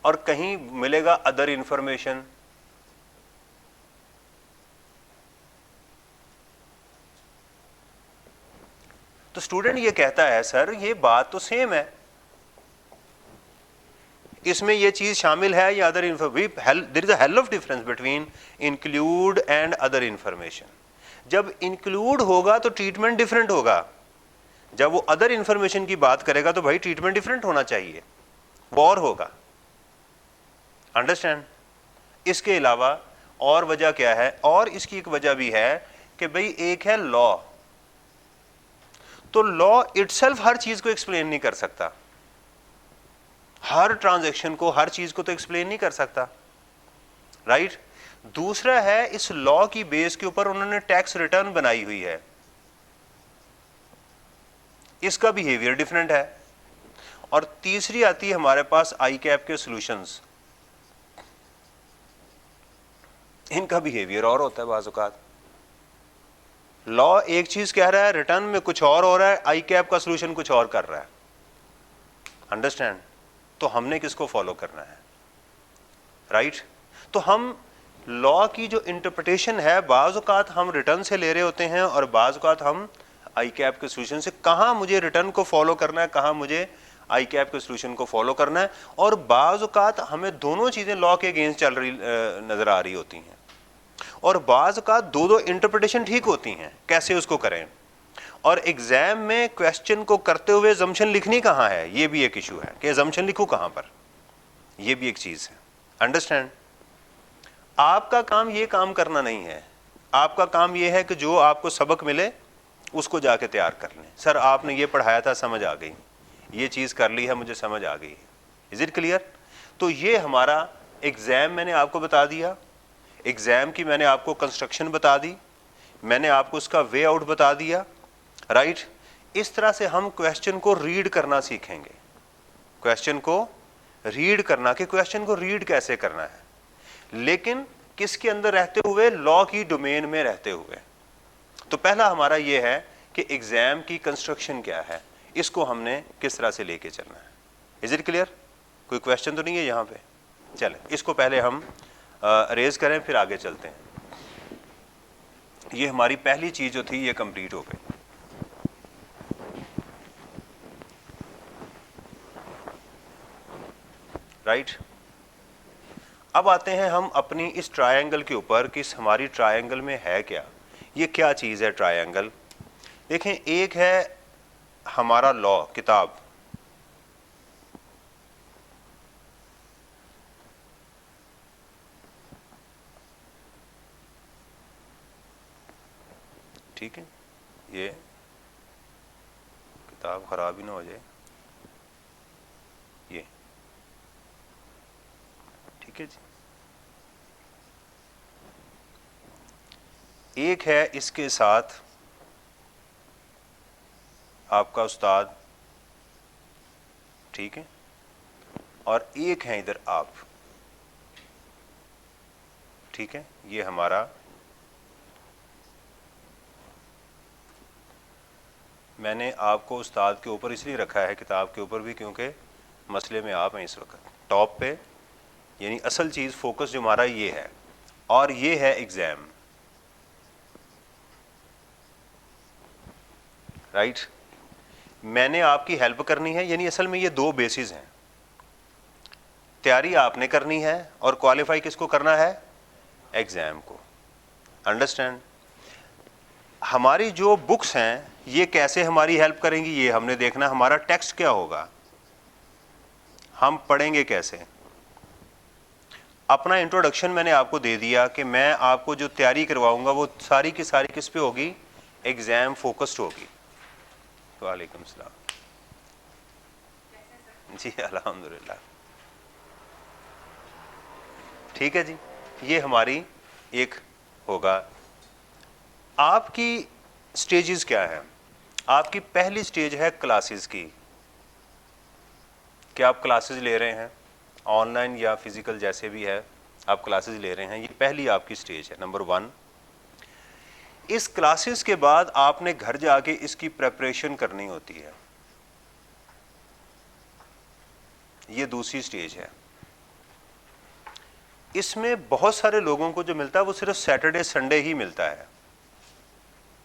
और कहीं मिलेगा अदर इंफॉर्मेशन। तो स्टूडेंट ये कहता है सर ये बात तो सेम है, इसमें ये चीज शामिल है या other information. There is a hell of difference between include and other information. जब इंक्लूड होगा तो ट्रीटमेंट डिफरेंट होगा, जब वो अदर इंफॉर्मेशन की बात करेगा तो भाई ट्रीटमेंट डिफरेंट होना चाहिए, वो और होगा। अंडरस्टैंड? इसके अलावा और वजह क्या है? और इसकी एक वजह भी है कि भाई एक है लॉ, तो लॉ इटसेल्फ हर चीज को एक्सप्लेन नहीं कर सकता, हर ट्रांजैक्शन को, हर चीज को तो एक्सप्लेन नहीं कर सकता, राइट? दूसरा है इस लॉ की बेस के ऊपर उन्होंने टैक्स रिटर्न बनाई हुई है, इसका बिहेवियर डिफरेंट है। और तीसरी आती है हमारे पास आई कैप के सॉल्यूशंस, इनका बिहेवियर और होता है बाज़ औक़ात। लॉ एक चीज कह रहा है, रिटर्न में कुछ और हो रहा है, आई कैप का सॉल्यूशन कुछ और कर रहा है। अंडरस्टैंड? तो हमने किसको फॉलो करना है, राइट? तो हम लॉ की जो इंटरप्रिटेशन है बाज़ औक़ात हम रिटर्न से ले रहे होते हैं और बाज़ औक़ात हम आई कैप के सॉल्यूशन से। कहाँ मुझे रिटर्न को फॉलो करना है, कहाँ मुझे आई कैप के सॉल्यूशन को फॉलो करना है, और बाज़ औक़ात हमें दोनों चीज़ें लॉ के अगेंस्ट चल रही नज़र आ रही होती हैं, और बाज़ औक़ात दो इंटरप्रिटेशन ठीक होती हैं, कैसे उसको करें। और एग्जाम में क्वेश्चन को करते हुए अजम्पशन लिखनी कहाँ है, ये भी एक इशू है कि अजम्पशन लिखूं कहाँ पर, ये भी एक चीज़ है। अंडरस्टैंड? आपका काम ये काम करना नहीं है, आपका काम ये है कि जो आपको सबक मिले उसको जाके तैयार कर लें। सर आपने ये पढ़ाया था, समझ आ गई, ये चीज़ कर ली है, मुझे समझ आ गई। Is it clear? तो ये हमारा एग्जाम मैंने आपको बता दिया, एग्जाम की मैंने आपको कंस्ट्रक्शन बता दी, मैंने आपको उसका वे आउट बता दिया, राइट? इस तरह से हम क्वेश्चन को रीड करना सीखेंगे, क्वेश्चन को रीड करना, कि क्वेश्चन को रीड कैसे करना है, लेकिन किसके अंदर रहते हुए, लॉ की डोमेन में रहते हुए। तो पहला हमारा ये है कि एग्जाम की कंस्ट्रक्शन क्या है, इसको हमने किस तरह से लेके चलना है। Is it clear? कोई क्वेश्चन तो नहीं है यहाँ पे? चलें इसको पहले हम रेज करें, फिर आगे चलते हैं। ये हमारी पहली चीज जो थी ये कंप्लीट हो गई, राइट? अब आते हैं हम अपनी इस ट्रायंगल के ऊपर कि हमारी ट्रायंगल में है क्या, ये क्या चीज है ट्रायंगल। देखें, एक है हमारा लॉ किताब, ठीक है, ये किताब खराब ही ना हो जाए, ये ठीक है जी। एक है इसके साथ आपका उस्ताद, ठीक है, और एक है इधर आप, ठीक है। ये हमारा, मैंने आपको उस्ताद के ऊपर इसलिए रखा है, किताब के ऊपर भी, क्योंकि मसले में आप हैं इस वक्त टॉप पे, यानी असल चीज़ फोकस जो हमारा ये है, और ये है एग्ज़ाम, राइट? मैंने आपकी हेल्प करनी है, यानी असल में ये दो बेसिस हैं, तैयारी आपने करनी है और क्वालिफाई किसको करना है, एग्ज़ाम को। अंडरस्टैंड? हमारी जो बुक्स हैं ये कैसे हमारी हेल्प करेंगी, ये हमने देखना। हमारा टेक्स्ट क्या होगा, हम पढ़ेंगे कैसे। अपना इंट्रोडक्शन मैंने आपको दे दिया कि मैं आपको जो तैयारी करवाऊंगा वो सारी की सारी किस पे होगी, एग्जाम फोकस्ड होगी। वालेकुम सलाम जी, अल्हम्दुलिल्लाह, ठीक है जी। ये हमारी एक होगा। आपकी स्टेजेस क्या है? आपकी पहली स्टेज है क्लासेस की, कि आप क्लासेस ले रहे हैं ऑनलाइन या फिजिकल, जैसे भी है आप क्लासेस ले रहे हैं, ये पहली आपकी स्टेज है, नंबर 1। इस क्लासेस के बाद आपने घर जाके इसकी प्रेपरेशन करनी होती है, ये दूसरी स्टेज है। इसमें बहुत सारे लोगों को जो मिलता है वो सिर्फ सैटरडे संडे ही मिलता है,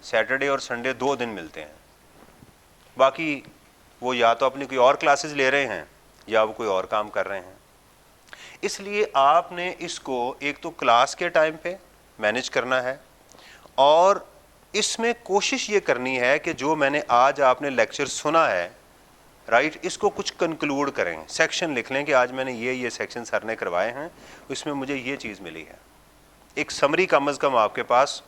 सैटरडे और संडे 2 दिन मिलते हैं, बाकी वो या तो अपनी कोई और क्लासेस ले रहे हैं या वो कोई और काम कर रहे हैं। इसलिए आपने इसको एक तो क्लास के टाइम पे मैनेज करना है, और इसमें कोशिश ये करनी है कि जो मैंने आज आपने लेक्चर सुना है, राइट, इसको कुछ कंक्लूड करें, सेक्शन लिख लें कि आज मैंने ये सेक्शन सर ने करवाए हैं, इसमें मुझे ये चीज़ मिली है। एक समरी कम अज़ कम आपके पास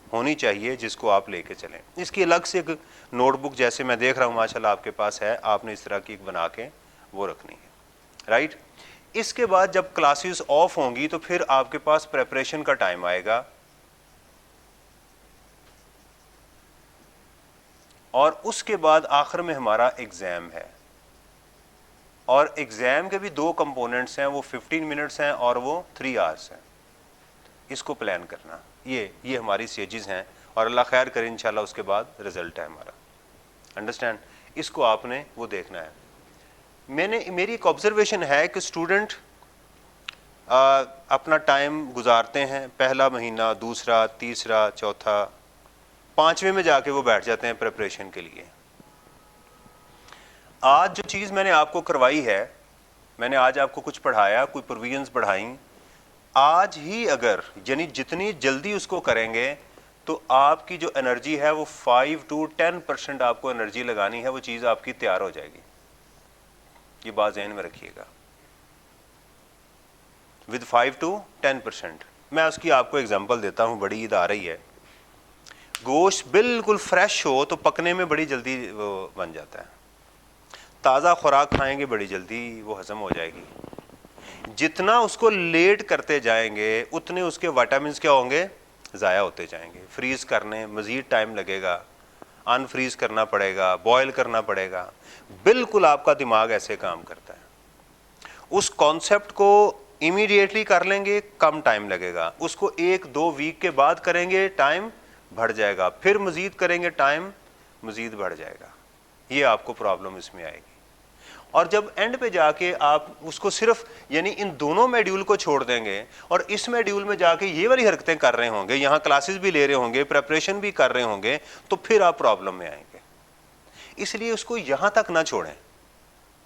होनी चाहिए जिसको आप लेके चलें। इसकी अलग से एक नोटबुक, जैसे मैं देख रहा हूँ माशाल्लाह आपके पास है, आपने इस तरह की एक बना के वो रखनी है, राइट। इसके बाद जब क्लासेस ऑफ होंगी तो फिर आपके पास प्रेपरेशन का टाइम आएगा, और उसके बाद आखिर में हमारा एग्ज़ाम है, और एग्ज़ाम के भी 2 कंपोनेंट्स हैं, वो 15 मिनट्स हैं और वो 3 आवर्स हैं। इसको प्लान करना, ये हमारी स्टेजेस हैं, और अल्लाह खैर करे इंशाल्लाह उसके बाद रिजल्ट है हमारा। अंडरस्टैंड? इसको आपने वो देखना है। मेरी एक ऑब्जर्वेशन है कि स्टूडेंट अपना टाइम गुजारते हैं, पहला महीना, दूसरा, तीसरा, चौथा, 5वें में जाके वो बैठ जाते हैं प्रिपरेशन के लिए। आज जो चीज़ मैंने आपको करवाई है, मैंने आज आपको कुछ पढ़ाया, कोई प्रोविजंस पढ़ाई, आज ही अगर यानी जितनी जल्दी उसको करेंगे तो आपकी जो एनर्जी है वो 5 to 10% आपको एनर्जी लगानी है, वो चीज़ आपकी तैयार हो जाएगी। ये बात ज़हन में रखिएगा, विद 5 to 10%। मैं उसकी आपको एग्जांपल देता हूँ, बड़ी ईद आ रही है, गोश्त बिल्कुल फ्रेश हो तो पकने में बड़ी जल्दी वो बन जाता है, ताज़ा खुराक खाएंगे बड़ी जल्दी वो हजम हो जाएगी। जितना उसको लेट करते जाएंगे उतने उसके विटामिन्स क्या होंगे, ज़ाया होते जाएंगे। फ्रीज़ करने मज़ीद टाइम लगेगा, अनफ्रीज़ करना पड़ेगा, बॉयल करना पड़ेगा। बिल्कुल आपका दिमाग ऐसे काम करता है। उस कॉन्सेप्ट को इमीडिएटली कर लेंगे, कम टाइम लगेगा, उसको 1-2 वीक के बाद करेंगे, टाइम बढ़ जाएगा, फिर मज़ीद करेंगे, टाइम मज़ीद बढ़ जाएगा। ये आपको प्रॉब्लम इसमें आएगी। और जब एंड पे जाके आप उसको सिर्फ यानी इन दोनों मॉड्यूल को छोड़ देंगे और इस मॉड्यूल में जाके ये वाली हरकतें कर रहे होंगे, यहाँ क्लासेस भी ले रहे होंगे, प्रेपरेशन भी कर रहे होंगे, तो फिर आप प्रॉब्लम में आएंगे। इसलिए उसको यहाँ तक ना छोड़ें।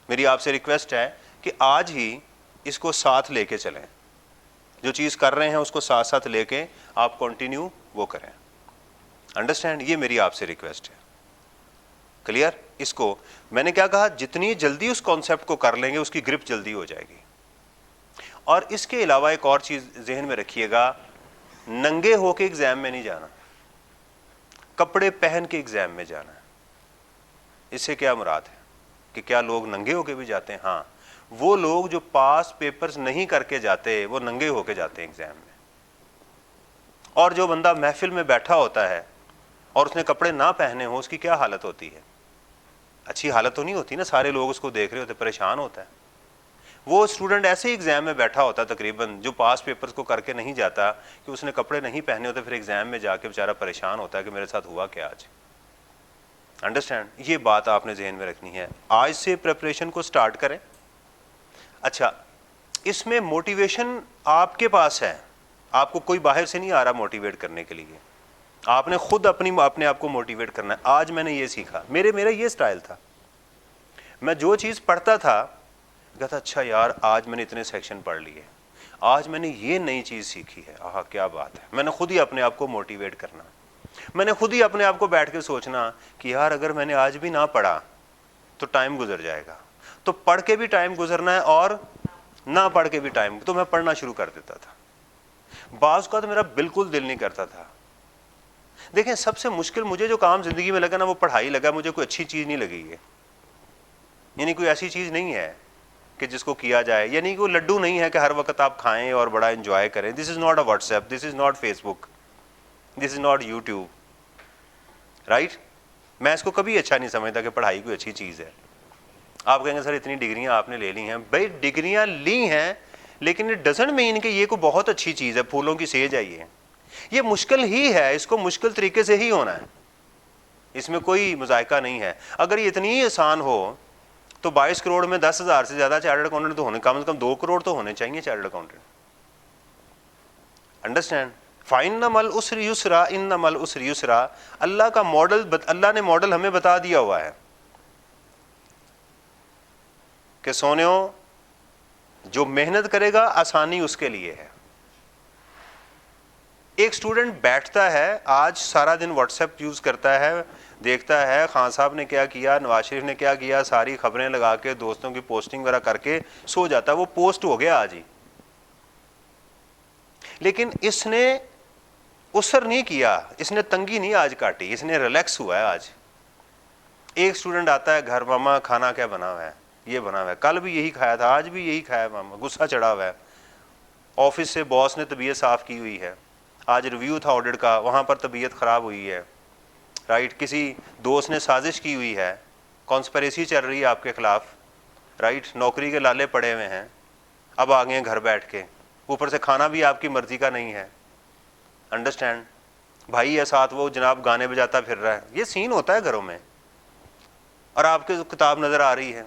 मेरी आपसे रिक्वेस्ट है कि आज ही इसको साथ लेके चलें, जो चीज़ कर रहे हैं उसको साथ साथ लेके आप कंटिन्यू वो करें। अंडरस्टैंड? ये मेरी आपसे रिक्वेस्ट है। क्लियर? इसको मैंने क्या कहा, जितनी जल्दी उस कॉन्सेप्ट को कर लेंगे उसकी ग्रिप जल्दी हो जाएगी। और इसके अलावा एक और चीज़ जहन में रखिएगा, नंगे होके एग्ज़ाम में नहीं जाना, कपड़े पहन के एग्ज़ाम में जाना है। इससे क्या मुराद है कि क्या लोग नंगे होके भी जाते हैं? हाँ, वो लोग जो पास पेपर्स नहीं करके जाते वो नंगे होके जाते हैं एग्ज़ाम में। और जो बंदा महफिल में बैठा होता है और उसने कपड़े ना पहने हो, उसकी क्या हालत होती है? अच्छी हालत तो नहीं होती ना, सारे लोग उसको देख रहे होते, परेशान होता है। वो स्टूडेंट ऐसे ही एग्ज़ाम में बैठा होता तकरीबन, जो पास पेपर्स को करके नहीं जाता, कि उसने कपड़े नहीं पहने होते, फिर एग्ज़ाम में जाके बेचारा परेशान होता है कि मेरे साथ हुआ क्या आज। अंडरस्टैंड? ये बात आपने जहन में रखनी है। आज से प्रिपरेशन को स्टार्ट करें। अच्छा, इसमें मोटिवेशन आपके पास है, आपको कोई बाहर से नहीं आ रहा मोटिवेट करने के लिए, आपने खुद अपने आप को मोटिवेट करना है। आज मैंने ये सीखा, मेरा ये स्टाइल था, मैं जो चीज़ पढ़ता था कहता अच्छा यार आज मैंने इतने सेक्शन पढ़ लिए, आज मैंने ये नई चीज़ सीखी है, आहा क्या बात है। मैंने खुद ही अपने आप को मोटिवेट करना, मैंने खुद ही अपने आप को बैठ के सोचना कि यार अगर मैंने आज भी ना पढ़ा तो टाइम गुजर जाएगा। तो पढ़ के भी टाइम गुजरना है और ना पढ़ के भी टाइम, तो मैं पढ़ना शुरू कर देता था। बाज़ का तो मेरा बिल्कुल दिल नहीं करता था। देखें, सबसे मुश्किल मुझे जो काम जिंदगी में लगा ना वो पढ़ाई लगा, मुझे कोई अच्छी चीज़ नहीं लगी है। यानी कोई ऐसी चीज़ नहीं है कि जिसको किया जाए, यानी कोई लड्डू नहीं है कि हर वक्त आप खाएं और बड़ा एंजॉय करें। This is not a WhatsApp, this is not Facebook, this is not YouTube. Right. मैं इसको कभी अच्छा नहीं समझता कि पढ़ाई कोई अच्छी चीज़ है। आप कहेंगे सर इतनी डिग्रियां आपने ले ली हैं, भाई डिग्रियां ली हैं, लेकिन इट डजंट मीन कि ये कोई बहुत अच्छी चीज़ है, फूलों की सेज है ये मुश्किल ही है, इसको मुश्किल तरीके से ही होना है, इसमें कोई मुजायका नहीं है। अगर ये इतनी ही आसान हो तो 22 करोड़ में 10,000 से ज़्यादा चार्टर्ड अकाउंटेंट तो होने, कम से कम 2 करोड़ तो होने चाहिए चार्टर्ड अकाउंटेंट। अंडरस्टैंड। फाइन्नमल उसरि युसरा इन्नमल उसरि युसरा, अल्लाह का मॉडल, अल्लाह ने मॉडल हमें बता दिया हुआ है कि सोनियो जो मेहनत करेगा आसानी उसके लिए है। एक स्टूडेंट बैठता है, आज सारा दिन व्हाट्सएप यूज करता है, देखता है खान साहब ने क्या किया, नवाज शरीफ ने क्या किया, सारी खबरें लगा के दोस्तों की पोस्टिंग वगैरह करके सो जाता है, वो पोस्ट हो गया आज ही। लेकिन इसने उसर नहीं किया, इसने तंगी नहीं आज काटी, इसने रिलैक्स हुआ है आज। एक स्टूडेंट आता है घर, मामा खाना क्या बना हुआ है, ये बना हुआ है, कल भी यही खाया था, आज भी यही खाया मामा, गुस्सा चढ़ा हुआ है। ऑफिस से बॉस ने तबीयत साफ की हुई है, आज रिव्यू था ऑडिट का, वहाँ पर तबीयत ख़राब हुई है, राइट। किसी दोस्त ने साजिश की हुई है, कॉन्स्पिरेसी चल रही है आपके खिलाफ, राइट। नौकरी के लाले पड़े हुए हैं, अब आ गए घर बैठ के, ऊपर से खाना भी आपकी मर्जी का नहीं है। अंडरस्टैंड। भाई है साथ, वो जनाब गाने बजाता फिर रहा है, ये सीन होता है घरों में। और आपके किताब नज़र आ रही है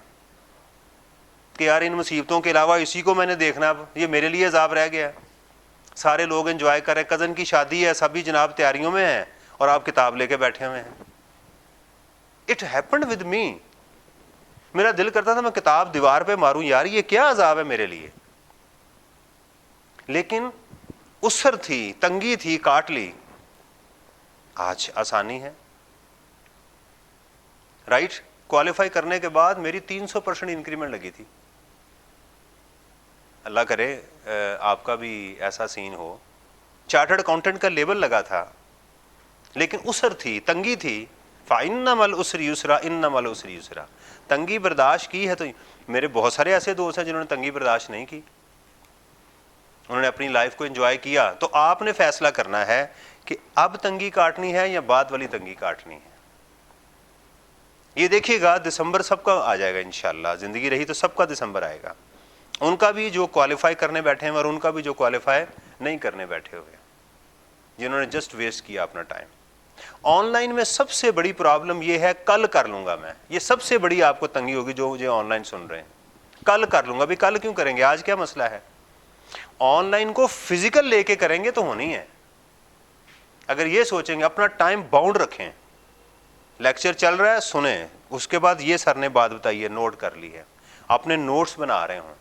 कि यार इन मुसीबतों के अलावा इसी को मैंने देखना, अब ये मेरे लिए अजाब रह गया। सारे लोग एंजॉय करें, कज़न की शादी है, सभी जनाब तैयारियों में हैं और आप किताब लेके बैठे हुए हैं। It happened with me. मेरा दिल करता था मैं किताब दीवार पे मारूं, यार ये क्या अजाब है मेरे लिए, लेकिन उसर थी, तंगी थी, काट ली। आज आसानी है, राइट। क्वालिफाई करने के बाद मेरी 300% इंक्रीमेंट लगी थी। अल्लाह करे आपका भी ऐसा सीन हो। चार्टर्ड अकाउंटेंट का लेबल लगा था, लेकिन उसर थी, तंगी थी। फाइन्नमल उसरि युसरा इन्नमल उसरि युसरा, तंगी बर्दाश्त की है। तो मेरे बहुत सारे ऐसे दोस्त हैं जिन्होंने तंगी बर्दाश्त नहीं की, उन्होंने अपनी लाइफ को एंजॉय किया। तो आपने फैसला करना है कि अब तंगी काटनी है या बाद वाली तंगी काटनी है। ये देखिएगा दिसंबर सबका आ जाएगा इंशाल्लाह, जिंदगी रही तो सबका दिसंबर आएगा, उनका भी जो क्वालिफाई करने बैठे हैं और उनका भी जो क्वालिफाई नहीं करने बैठे हुए, जिन्होंने जस्ट वेस्ट किया अपना टाइम। ऑनलाइन में सबसे बड़ी प्रॉब्लम ये है, कल कर लूंगा मैं, ये सबसे बड़ी आपको तंगी होगी जो मुझे ऑनलाइन सुन रहे हैं। कल कर लूंगा, भी कल क्यों करेंगे, आज क्या मसला है। ऑनलाइन को फिजिकल लेके करेंगे तो होनी है। अगर ये सोचेंगे अपना टाइम बाउंड रखें, लेक्चर चल रहा है सुने, उसके बाद ये सर ने बात बताई है, नोट कर ली है, अपने नोट्स बना रहे हों।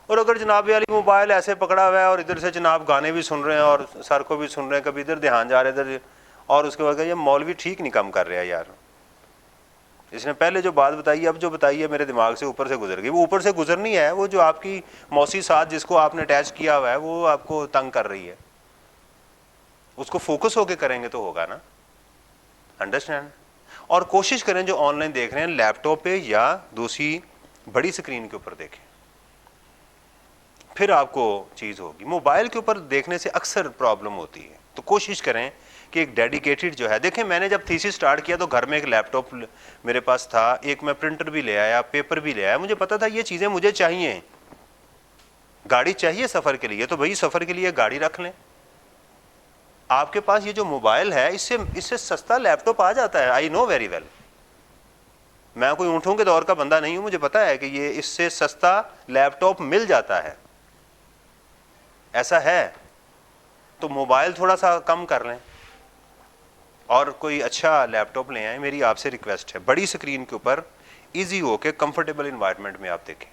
और अगर जनाब वाली मोबाइल ऐसे पकड़ा हुआ है और इधर से जनाब गाने भी सुन रहे हैं और सर को भी सुन रहे हैं, कभी इधर ध्यान जा रहे इधर, और उसके बाद ये मौलवी ठीक नहीं काम कर रहा है यार, इसने पहले जो बात बताई अब जो बताई है मेरे दिमाग से ऊपर से गुजर गई। वो ऊपर से गुजरनी है, वो जो आपकी मौसी साथ जिसको आपने अटैच किया हुआ है वो आपको तंग कर रही है, उसको फोकस होके करेंगे तो होगा ना। अंडरस्टैंड। और कोशिश करें जो ऑनलाइन देख रहे हैं लैपटॉप पे या दूसरी बड़ी स्क्रीन के ऊपर देखें, फिर आपको चीज़ होगी। मोबाइल के ऊपर देखने से अक्सर प्रॉब्लम होती है, तो कोशिश करें कि एक डेडिकेटेड जो है, देखें मैंने जब थीसिस स्टार्ट किया तो घर में एक लैपटॉप मेरे पास था, एक मैं प्रिंटर भी ले आया, पेपर भी ले आया, मुझे पता था ये चीज़ें मुझे चाहिए। गाड़ी चाहिए सफ़र के लिए, तो भाई सफ़र के लिए गाड़ी रख लें। आपके पास ये जो मोबाइल है इससे सस्ता लैपटॉप आ जाता है, आई नो वेरी वेल। मैं कोई ऊँटों के दौर का बंदा नहीं हूँ, मुझे पता है कि ये इससे सस्ता लैपटॉप मिल जाता है, ऐसा है। तो मोबाइल थोड़ा सा कम कर लें और कोई अच्छा लैपटॉप ले आए, मेरी आपसे रिक्वेस्ट है। बड़ी स्क्रीन के ऊपर इजी हो के कंफर्टेबल इन्वायरमेंट में आप देखें।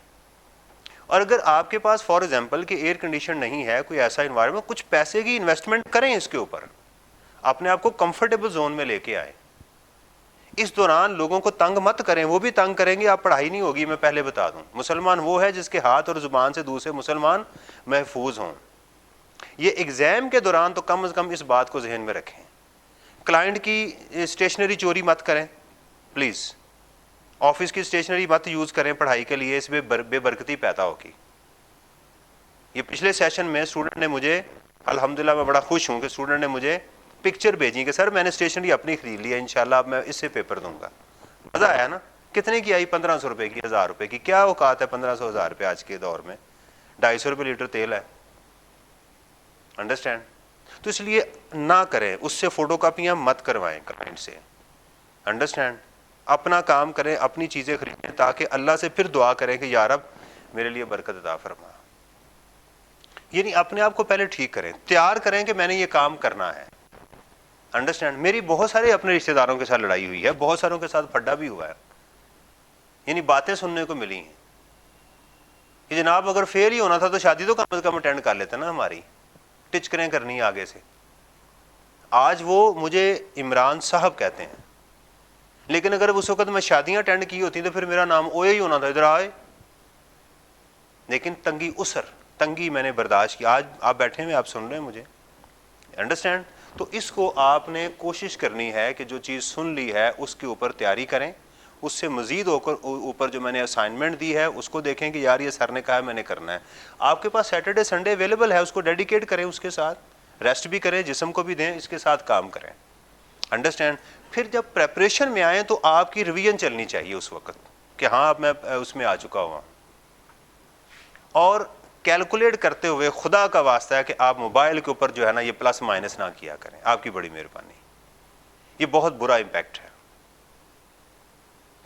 और अगर आपके पास फॉर एग्जांपल कि एयर कंडीशन नहीं है, कोई ऐसा इन्वायरमेंट, कुछ पैसे की इन्वेस्टमेंट करें इसके ऊपर, अपने आप को कंफर्टेबल जोन में लेके आए। इस दौरान लोगों को तंग मत करें, वो भी तंग करेंगे, आप पढ़ाई नहीं होगी। मैं पहले बता दूं, मुसलमान वो है जिसके हाथ और जुबान से दूसरे मुसलमान महफूज हों। ये एग्जाम के दौरान तो कम से कम इस बात को जहन में रखें। क्लाइंट की स्टेशनरी चोरी मत करें प्लीज़, ऑफिस की स्टेशनरी मत यूज़ करें पढ़ाई के लिए, इसमें बेबरकती पैदा होगी। ये पिछले सेशन में स्टूडेंट ने मुझे, अल्हम्दुलिल्लाह मैं बड़ा खुश हूँ कि स्टूडेंट ने मुझे पिक्चर भेजी कि सर मैंने स्टेशनरी अपनी खरीद ली है, इंशाल्लाह अब मैं इससे पेपर दूंगा। मज़ा आया ना? कितने की आई? 1500 रुपये की, 1000 रुपये की। क्या औकात है 1500 1000 रुपये आज के दौर में? 250 रुपये लीटर तेल है। अंडरस्टैंड? तो इसलिए ना करें, उससे फोटोकॉपियाँ मत करवाएं क्लाइंट से। अंडरस्टैंड? अपना काम करें, अपनी चीज़ें खरीदें, ताकि अल्लाह से फिर दुआ करें कि यार अब मेरे लिए बरकत अता फरमा। यानी अपने आप को पहले ठीक करें, तैयार करें कि मैंने ये काम करना है। अंडरस्टैंड? मेरी बहुत सारे अपने रिश्तेदारों के साथ लड़ाई हुई है, बहुत सारों के साथ फड्डा भी हुआ है। यानी बातें सुनने को मिली हैं कि जनाब अगर फेल ही होना था तो शादी तो कम से कम अटेंड कर लेते ना, हमारी टिचकरें करनी आगे से। आज वो मुझे इमरान साहब कहते हैं, लेकिन अगर उस वक्त मैं शादियां अटेंड की होती तो फिर मेरा नाम ओए ही होना था, इधर आए। लेकिन तंगी उसर, तंगी मैंने बर्दाश्त की। आज आप बैठे हुए, आप सुन रहे हैं मुझे। अंडरस्टैंड? तो इसको आपने कोशिश करनी है कि जो चीज़ सुन ली है उसके ऊपर तैयारी करें, उससे मज़ीद होकर ऊपर जो मैंने असाइनमेंट दी है उसको देखें कि यार ये सर ने कहा है मैंने करना है। आपके पास सैटरडे संडे अवेलेबल है, उसको डेडिकेट करें, उसके साथ रेस्ट भी करें, जिस्म को भी दें, इसके साथ काम करें। अंडरस्टैंड? फिर जब प्रेपरेशन में आए तो आपकी रिवीजन चलनी चाहिए उस वक्त कि हाँ अब मैं उसमें आ चुका हुआ। और कैलकुलेट करते हुए खुदा का वास्ता है कि आप मोबाइल के ऊपर जो है ना ये प्लस माइनस ना किया करें, आपकी बड़ी मेहरबानी। ये बहुत बुरा इम्पैक्ट है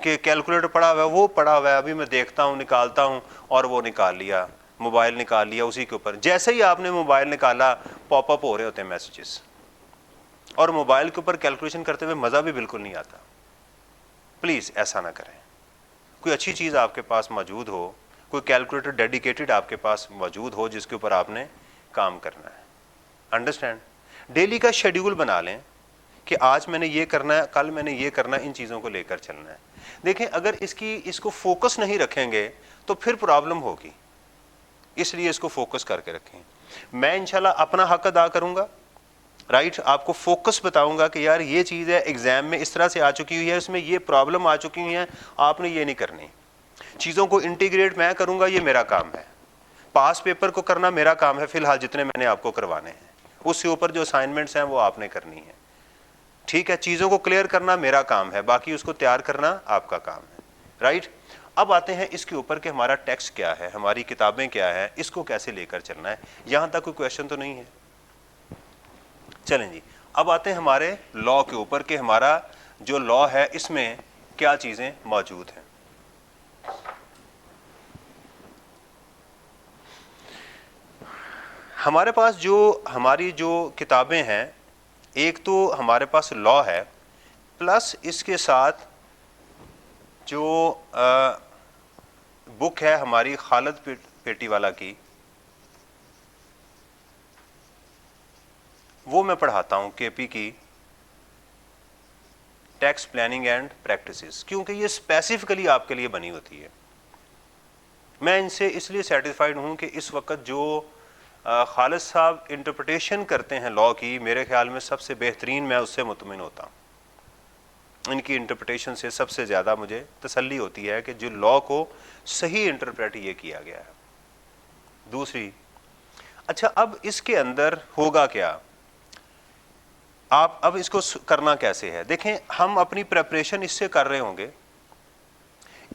कि कैलकुलेटर पड़ा हुआ है, वो पड़ा हुआ है, अभी मैं देखता हूँ, निकालता हूँ, और वो निकाल लिया, मोबाइल निकाल लिया, उसी के ऊपर जैसे ही आपने मोबाइल निकाला पॉपअप हो रहे होते हैं मैसेजेस, और मोबाइल के ऊपर कैलकुलेशन करते हुए मज़ा भी बिल्कुल नहीं आता। प्लीज़ ऐसा ना करें। कोई अच्छी चीज़ आपके पास मौजूद हो, कोई कैलकुलेटर डेडिकेटेड आपके पास मौजूद हो जिसके ऊपर आपने काम करना है। अंडरस्टैंड? डेली का शेड्यूल बना लें कि आज मैंने ये करना है, कल मैंने ये करना है, इन चीज़ों को लेकर चलना है। देखें, अगर इसको फोकस नहीं रखेंगे तो फिर प्रॉब्लम होगी, इसलिए इसको फोकस करके रखें। मैं इंशाल्लाह अपना हक अदा करूँगा, राइट? आपको फोकस बताऊंगा कि यार ये चीज़ है एग्जाम में इस तरह से आ चुकी हुई है, इसमें ये प्रॉब्लम आ चुकी हुई है, आपने ये नहीं करनी। चीज़ों को इंटीग्रेट मैं करूंगा, ये मेरा काम है। पास पेपर को करना मेरा काम है, फिलहाल जितने मैंने आपको करवाने हैं, उससे ऊपर जो असाइनमेंट्स हैं वो आपने करनी है। ठीक है? चीज़ों को क्लियर करना मेरा काम है, बाकी उसको तैयार करना आपका काम है, राइट? अब आते हैं इसके ऊपर कि हमारा टेक्स्ट क्या है, हमारी किताबें क्या है, इसको कैसे लेकर चलना है। यहाँ तक कोई क्वेश्चन तो नहीं है? चलें जी, अब आते हैं हमारे लॉ के ऊपर कि हमारा जो लॉ है इसमें क्या चीज़ें मौजूद हैं। हमारे पास जो हमारी जो किताबें हैं, एक तो हमारे पास लॉ है, प्लस इसके साथ जो बुक है हमारी खालिद पेटीवाला की, वो मैं पढ़ाता हूँ, केपी की टैक्स प्लानिंग एंड प्रैक्टिसेस, क्योंकि ये स्पेसिफिकली आपके लिए बनी होती है। मैं इनसे इसलिए सेटिस्फाइड हूँ कि इस वक्त जो खालिद साहब इंटरप्रिटेशन करते हैं लॉ की, मेरे ख्याल में सबसे बेहतरीन, मैं उससे मुतमिन होता हूँ। इनकी इंटरप्रिटेशन से सबसे ज़्यादा मुझे तसल्ली होती है कि जो लॉ को सही इंटरप्रेट ये किया गया है। दूसरी, अच्छा अब इसके अंदर होगा क्या, आप अब इसको करना कैसे है। देखें, हम अपनी प्रेपरेशन इससे कर रहे होंगे,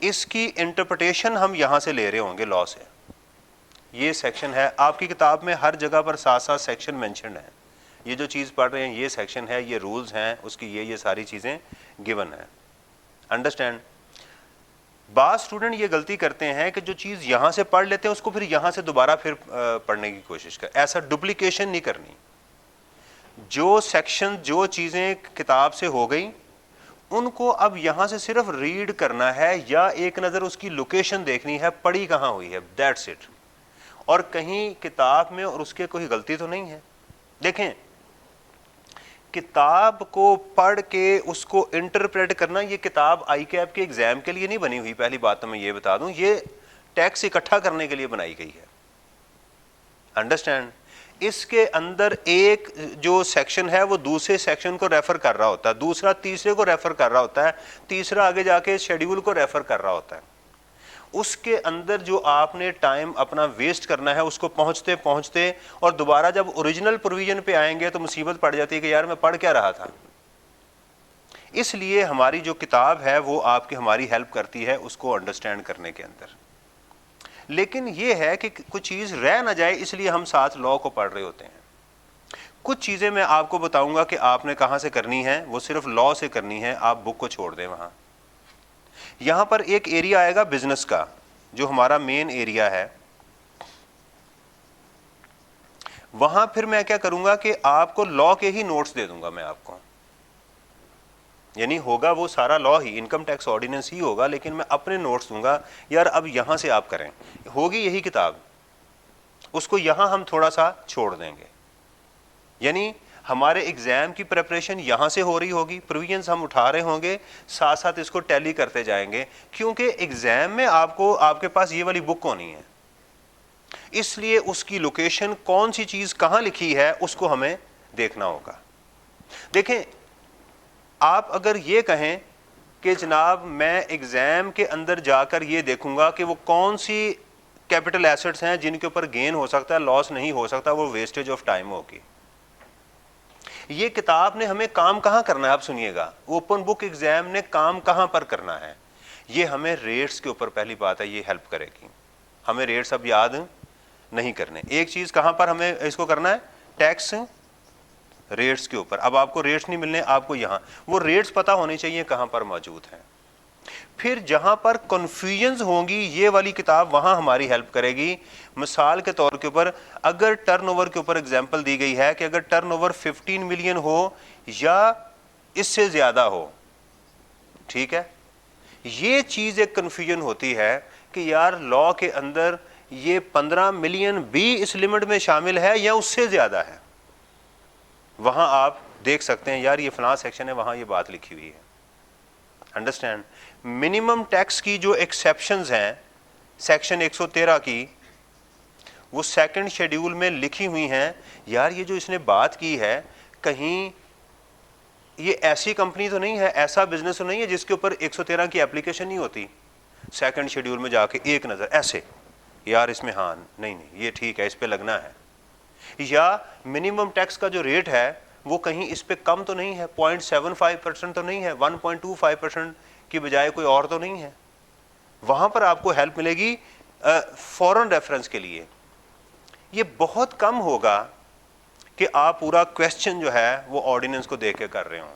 इसकी इंटरप्रिटेशन हम यहाँ से ले रहे होंगे लॉ से। ये सेक्शन है आपकी किताब में, हर जगह पर साथ साथ सेक्शन मेंशन है। ये जो चीज़ पढ़ रहे हैं ये सेक्शन है, ये रूल्स हैं उसकी, ये सारी चीज़ें गिवन है। अंडरस्टैंड? बाज़ स्टूडेंट ये गलती करते हैं कि जो चीज़ यहाँ से पढ़ लेते हैं उसको फिर यहाँ से दोबारा फिर पढ़ने की कोशिश कर। ऐसा डुप्लीकेशन नहीं करनी। जो सेक्शन, जो चीज़ें किताब से हो गई, उनको अब यहाँ से सिर्फ रीड करना है या एक नज़र उसकी लोकेशन देखनी है, पढ़ी कहाँ हुई है, दैट्स इट। और कहीं किताब में और उसके कोई गलती तो नहीं है। देखें, किताब को पढ़ के उसको इंटरप्रेट करना, ये किताब ICAP के एग्जाम के लिए नहीं बनी हुई। पहली बात तो मैं ये बता दूं, ये टैक्स इकट्ठा करने के लिए बनाई गई है। अंडरस्टैंड? इसके अंदर एक जो सेक्शन है वो दूसरे सेक्शन को रेफर कर रहा होता है, दूसरा तीसरे को रेफर कर रहा होता है, तीसरा आगे जाके शेड्यूल को रेफर कर रहा होता है। उसके अंदर जो आपने टाइम अपना वेस्ट करना है उसको पहुंचते पहुंचते, और दोबारा जब ओरिजिनल प्रोविजन पे आएंगे तो मुसीबत पड़ जाती है कि यार मैं पढ़ क्या रहा था। इसलिए हमारी जो किताब है वो आपकी हमारी हेल्प करती है उसको अंडरस्टैंड करने के अंदर। लेकिन ये है कि कुछ चीज़ रह ना जाए, इसलिए हम साथ लॉ को पढ़ रहे होते हैं। कुछ चीज़ें मैं आपको बताऊंगा कि आपने कहाँ से करनी है, वो सिर्फ लॉ से करनी है, आप बुक को छोड़ दें वहाँ। यहाँ पर एक एरिया आएगा बिजनेस का, जो हमारा मेन एरिया है। वहाँ फिर मैं क्या करूँगा कि आपको लॉ के ही नोट्स दे दूंगा मैं आपको, यानी होगा वो सारा लॉ ही, इनकम टैक्स ऑर्डिनेंस ही होगा, लेकिन मैं अपने नोट्स दूंगा। यार अब यहाँ से आप करें, होगी यही किताब, उसको यहाँ हम थोड़ा सा छोड़ देंगे। यानी हमारे एग्जाम की प्रिपरेशन यहाँ से हो रही होगी, प्रोविजंस हम उठा रहे होंगे, साथ साथ इसको टैली करते जाएंगे, क्योंकि एग्जाम में आपको आपके पास ये वाली बुक होनी है, इसलिए उसकी लोकेशन कौन सी चीज कहाँ लिखी है उसको हमें देखना होगा। देखें, आप अगर ये कहें कि जनाब मैं एग्जाम के अंदर जाकर ये देखूंगा कि वो कौन सी कैपिटल एसेट्स हैं जिनके ऊपर गेन हो सकता है, लॉस नहीं हो सकता, वो वेस्टेज ऑफ टाइम होगी। ये किताब ने हमें काम कहाँ करना है, आप सुनिएगा, ओपन बुक एग्जाम ने काम कहाँ पर करना है। ये हमें रेट्स के ऊपर, पहली बात है, ये हेल्प करेगी। हमें रेट्स अब याद नहीं करने। एक चीज कहाँ पर हमें इसको करना है, टैक्स रेट्स के ऊपर। अब आपको रेट्स नहीं मिलने, आपको यहाँ वो रेट्स पता होने चाहिए कहाँ पर मौजूद हैं। फिर जहाँ पर कन्फ्यूजन्स होंगी, ये वाली किताब वहाँ हमारी हेल्प करेगी। मिसाल के तौर के ऊपर अगर टर्नओवर के ऊपर एग्जांपल दी गई है कि अगर टर्नओवर 15 मिलियन हो या इससे ज़्यादा हो, ठीक है, ये चीज़ एक कन्फ्यूजन होती है कि यार लॉ के अंदर ये 15 मिलियन भी इस लिमिट में शामिल है या उससे ज़्यादा है। वहाँ आप देख सकते हैं यार ये फलां सेक्शन है, वहाँ ये बात लिखी हुई है। अंडरस्टैंड। मिनिमम टैक्स की जो एक्सेप्शंस हैं सेक्शन 113 की, वो सेकंड शेड्यूल में लिखी हुई हैं। यार ये जो इसने बात की है, कहीं ये ऐसी कंपनी तो नहीं है, ऐसा बिजनेस तो नहीं है जिसके ऊपर 113 की एप्लीकेशन नहीं होती। सेकंड शेड्यूल में जाके एक नज़र ऐसे, यार इसमें हाँ नहीं नहीं ये ठीक है, इस पे लगना है। या मिनिमम टैक्स का जो रेट है वो कहीं इस पे कम तो नहीं है, 0.75% तो नहीं है, 1.25% की बजाय कोई और तो नहीं है। वहाँ पर आपको हेल्प मिलेगी फॉरेन रेफरेंस के लिए। ये बहुत कम होगा कि आप पूरा क्वेश्चन जो है वो ऑर्डिनेंस को देख के कर रहे हो।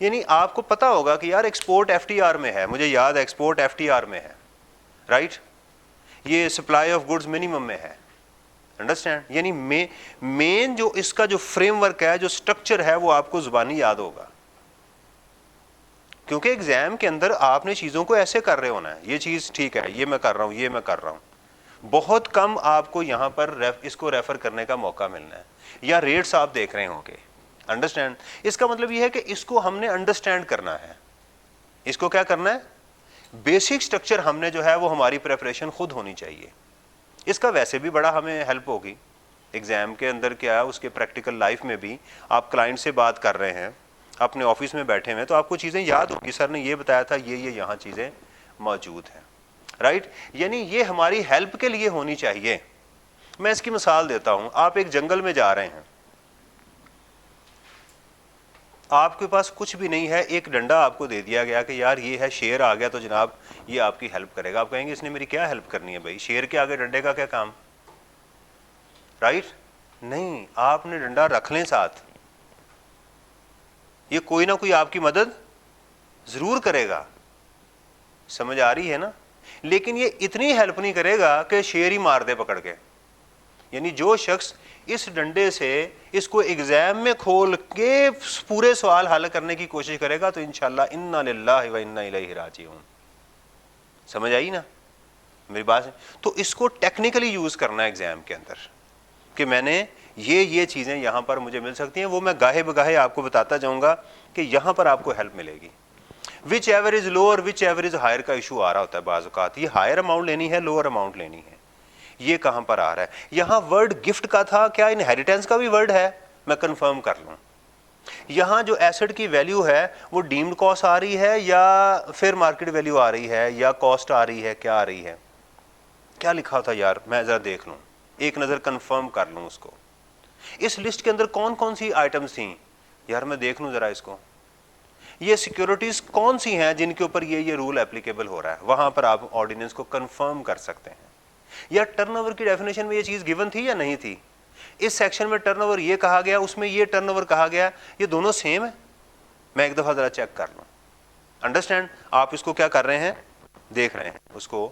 यानी आपको पता होगा कि यार एक्सपोर्ट एफटीआर में है, मुझे याद है एक्सपोर्ट एफटीआर में है, राइट, ये सप्लाई ऑफ गुड्स मिनिमम में है। अंडरस्टैंड। यानी मेन जो इसका जो फ्रेमवर्क है, जो स्ट्रक्चर है, वो आपको जुबानी याद होगा, क्योंकि एग्जाम के अंदर आपने चीज़ों को ऐसे कर रहे होना है। ये चीज़ ठीक है, ये मैं कर रहा हूँ, ये मैं कर रहा हूँ। बहुत कम आपको यहाँ पर इसको रेफर करने का मौका मिलना है, या रेट्स आप देख रहे होंगे। अंडरस्टैंड। इसका मतलब ये है कि इसको हमने अंडरस्टैंड करना है। इसको क्या करना है, बेसिक स्ट्रक्चर हमने जो है वो हमारी प्रेपरेशन खुद होनी चाहिए। इसका वैसे भी बड़ा हमें हेल्प होगी एग्जाम के अंदर, क्या उसके प्रैक्टिकल लाइफ में भी आप क्लाइंट से बात कर रहे हैं, अपने ऑफिस में बैठे हुए, तो आपको चीज़ें याद होगी, सर ने ये बताया था, ये यहाँ चीज़ें मौजूद हैं, राइट। यानी ये हमारी हेल्प के लिए होनी चाहिए। मैं इसकी मिसाल देता हूँ। आप एक जंगल में जा रहे हैं, आपके पास कुछ भी नहीं है, एक डंडा आपको दे दिया गया कि यार ये है, शेर आ गया तो जनाब ये आपकी हेल्प करेगा। आप कहेंगे इसने मेरी क्या हेल्प करनी है भाई, शेर के आगे डंडे का क्या काम, राइट। नहीं, आपने डंडा रख लें साथ, ये कोई ना कोई आपकी मदद जरूर करेगा। समझ आ रही है ना। लेकिन ये इतनी हेल्प नहीं करेगा कि शेर ही मार दे पकड़ के। यानी जो शख्स इस डंडे से इसको एग्जाम में खोल के पूरे सवाल हल करने की कोशिश करेगा तो इंशाल्लाह इन्ना लिल्लाहि व इन्ना इलैहि राजिऊन। समझ आई ना मेरी बात। तो इसको टेक्निकली यूज करना है एग्जाम के अंदर कि मैंने ये चीजें यहां पर मुझे मिल सकती हैं, वो मैं गाहे बगाहे आपको बताता जाऊंगा कि यहां पर आपको हेल्प मिलेगी। Whichever is lower, whichever is higher का इशू आ रहा होता है बाज़ औक़ात। ये हायर अमाउंट लेनी है, लोअर अमाउंट लेनी है, ये कहां पर आ रहा है। यहां वर्ड गिफ्ट का था, क्या इनहेरिटेंस का भी वर्ड है, मैं कंफर्म कर लूं। यहाँ जो एसेट की वैल्यू है वो डीम्ड कॉस्ट आ रही है या फिर मार्केट वैल्यू आ रही है या कॉस्ट आ रही है, क्या आ रही है? क्या लिखा था यार, मैं ज़रा देख लूँ, एक नज़र कंफर्म कर लूँ उसको। इस लिस्ट के अंदर कौन कौन सी आइटम्स थी यार, मैं देख लूँ ज़रा इसको। ये सिक्योरिटीज़ कौन सी हैं जिनके ऊपर ये रूल एप्लीकेबल हो रहा है, वहाँ पर आप ऑर्डिनेंस को कंफर्म कर सकते हैं। या टर्नओवर की डेफिनेशन में ये चीज़ गिवन थी या नहीं थी? इस सेक्शन में टर्नओवर ये कहा गया, उसमें ये टर्नओवर कहा गया, ये दोनों सेम है? मैं एक दफ़ा ज़रा चेक कर लूँ। अंडरस्टैंड? आप इसको क्या कर रहे हैं, देख रहे हैं, उसको